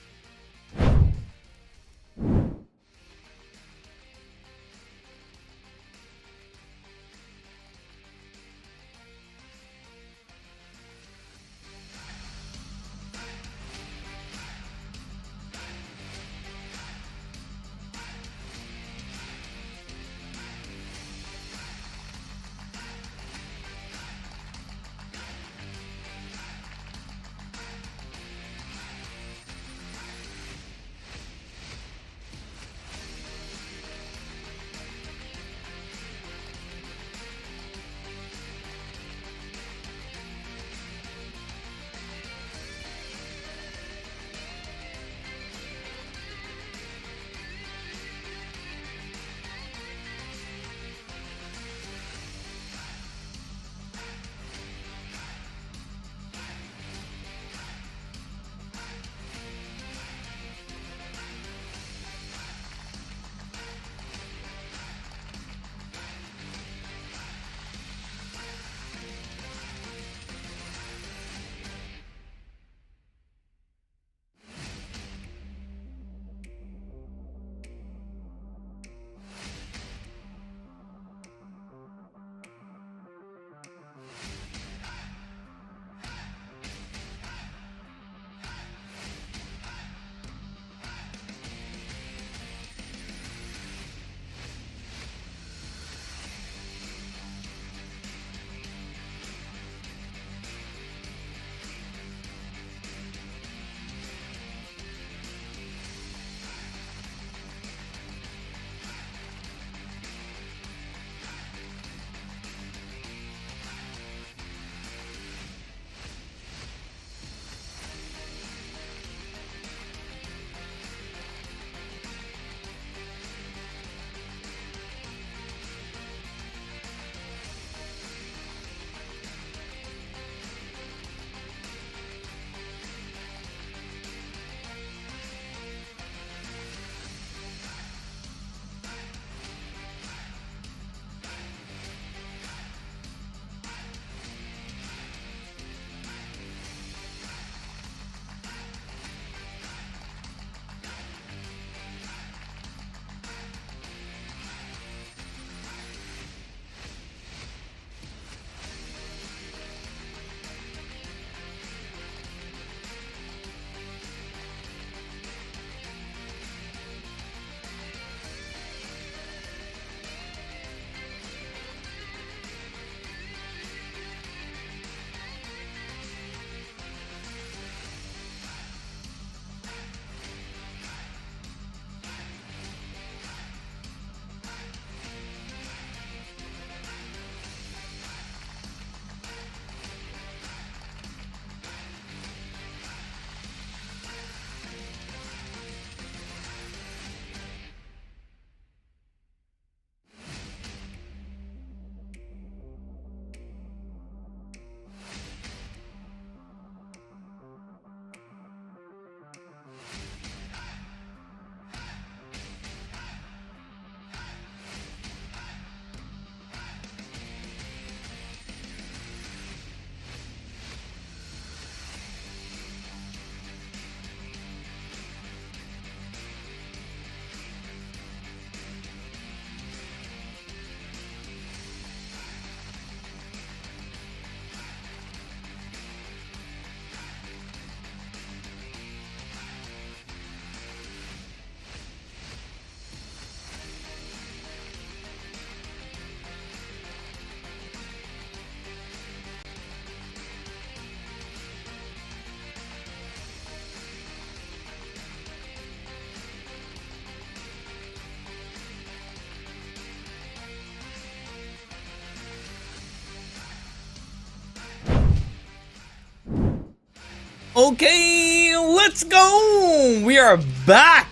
Okay, let's go! We are back!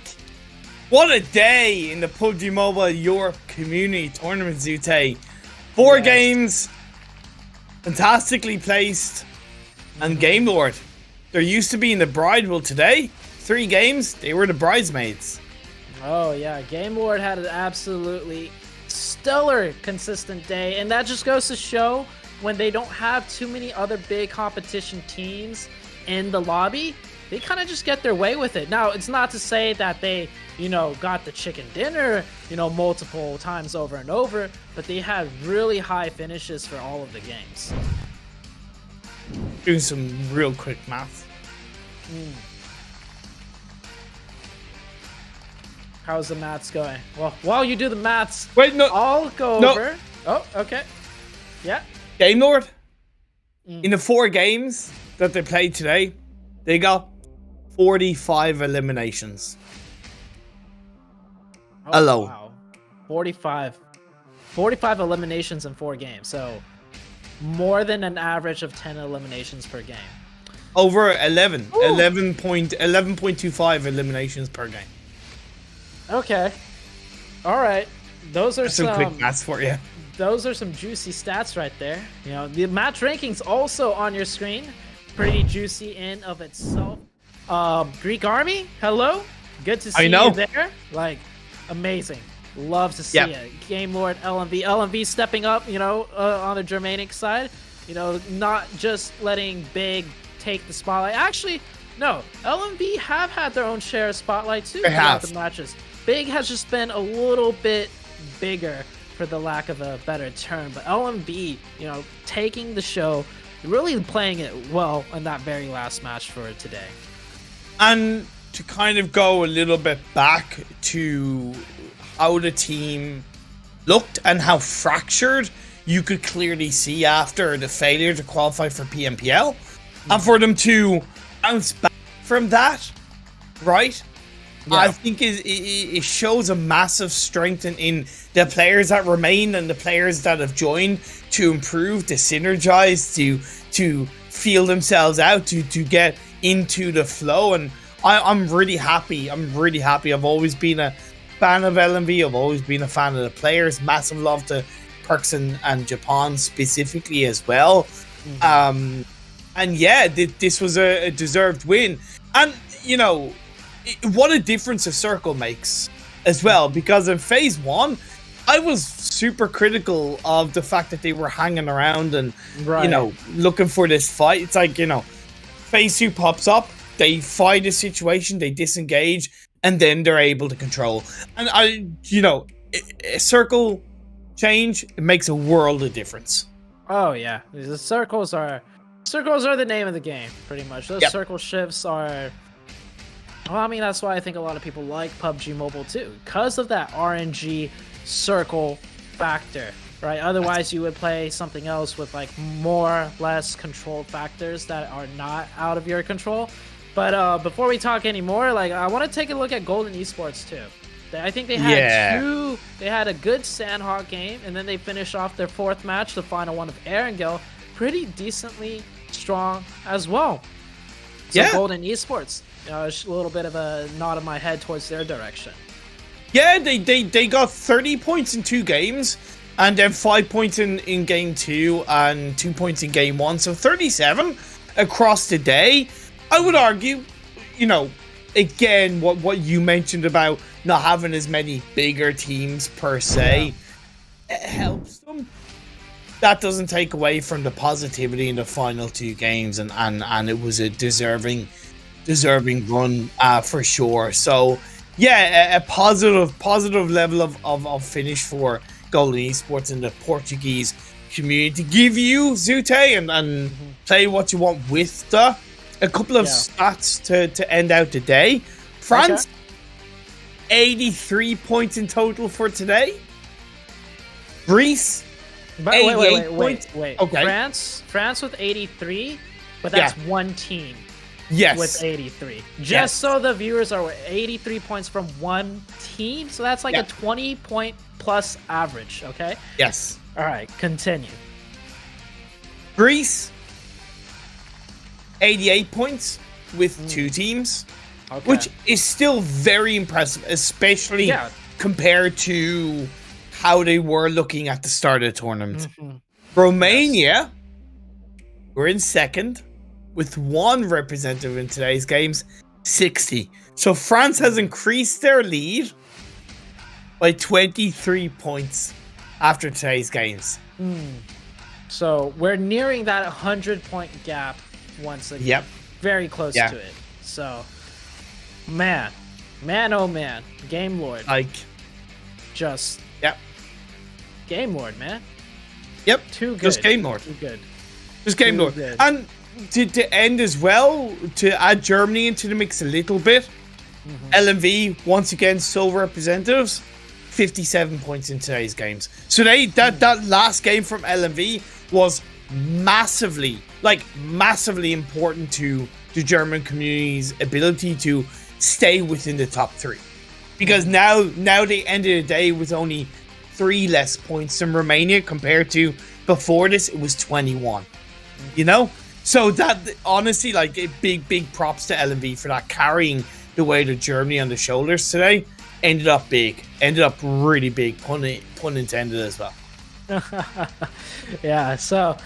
What a day in the PUBG Mobile Europe Community Tournament, Zute. 4 games, fantastically placed, and Game Lord. They're used to being the bride. Well, today, 3 games, they were the bridesmaids. Oh yeah, Game Lord had an absolutely stellar consistent day, and that just goes to show when they don't have too many other big competition teams, in the lobby, they kind of just get their way with it. Now, it's not to say that they, you know, got the chicken dinner, you know, multiple times over and over, but they had really high finishes for all of the games. Doing some real quick math. How's the maths going? Well, while you do the maths, Wait, no. I'll go over. Oh, okay. Yeah. Game Lord, in the 4 games that they played today, they got 45 eliminations. Oh, alone. Wow. 45 eliminations in 4 games. So more than an average of 10 eliminations per game. Over 11.25 eliminations per game. Okay. All right. Those are That's some quick maths for you. Those are some juicy stats right there. You know, the match rankings also on your screen. Pretty juicy in of itself. Greek Army, hello. Good to see you there. Like, amazing. Love to see it. Game Lord, LMV stepping up, you know, on the Germanic side. You know, not just letting Big take the spotlight. Actually, no. LMV have had their own share of spotlight too throughout the matches. Big has just been a little bit bigger, for the lack of a better term. But LMV, you know, taking the show, really playing it well in that very last match for today. And to kind of go a little bit back to how the team looked and how fractured you could clearly see after the failure to qualify for PMPL, and for them to bounce back from that, right? Yeah. I think it shows a massive strength in the players that remain and the players that have joined to improve, to synergize, to feel themselves out, to get into the flow. And I'm really happy. I've always been a fan of LMV. I've always been a fan of the players. Massive love to Perks and Japan specifically as well. And yeah, this was a deserved win. And, you know, what a difference a circle makes as well, because in phase 1 I was super critical of the fact that they were hanging around and you know, looking for this fight. It's like, you know, phase 2 pops up, they fight a situation, they disengage, and then they're able to control. And you know, a circle change, it makes a world of difference. Oh yeah, the circles are the name of the game, pretty much. Those circle shifts are, well, I mean, that's why I think a lot of people like PUBG Mobile too, because of that RNG circle factor, right? Otherwise, you would play something else with like more, less controlled factors that are not out of your control. But before we talk anymore, like, I want to take a look at Golden Esports too. I think they had they had a good Sandhawk game, and then they finished off their 4th match, the final one of Erangel, pretty decently strong as well. So Golden Esports, a little bit of a nod of my head towards their direction. Yeah, they got 30 points in 2 games, and then 5 points in game 2 and 2 points in game 1, so 37 across the day. I would argue, you know, again, what you mentioned about not having as many bigger teams per se, it helps them. That doesn't take away from the positivity in the final 2 games, and it was a deserving run for sure. So yeah, a positive level of finish for Golden Esports in the Portuguese community. Give you Zute and play what you want with a couple of stats to end out the day. France, 83 points in total for today. Greece, wait. Okay. France with 83, but that's one team. Yes. With 83. Just so the viewers are aware, 83 points from one team. So that's like a 20-point plus average, okay? Yes. All right, continue. Greece, 88 points with 2 teams, which is still very impressive, especially compared to how they were looking at the start of the tournament. Romania were in 2nd with 1 representative in today's games, 60. So France has increased their lead by 23 points after today's games. So we're nearing that 100-point gap once again. very close to it. So, man, oh man, Game Lord. Like, just Game Lord, man. Yep. Too good. Just Game Lord. Too good. Just Game Lord. Good. And to end as well, to add Germany into the mix a little bit, LMV, once again, sole representatives, 57 points in today's games. So that last game from LMV was massively important to the German community's ability to stay within the top 3. Because now they ended the day with only 3 less points than Romania compared to before this, it was 21. You know? So that, honestly, like, a big props to LMV for that, carrying the weight of Germany on the shoulders today. Ended up big. Ended up really big, pun intended as well. Yeah, so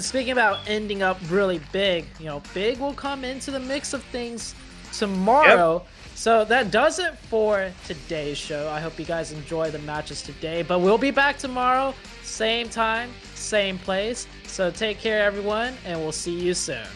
speaking about ending up really big, you know, big will come into the mix of things tomorrow. Yep. So that does it for today's show. I hope you guys enjoy the matches today, but we'll be back tomorrow, same time, same place. So take care, everyone, and we'll see you soon.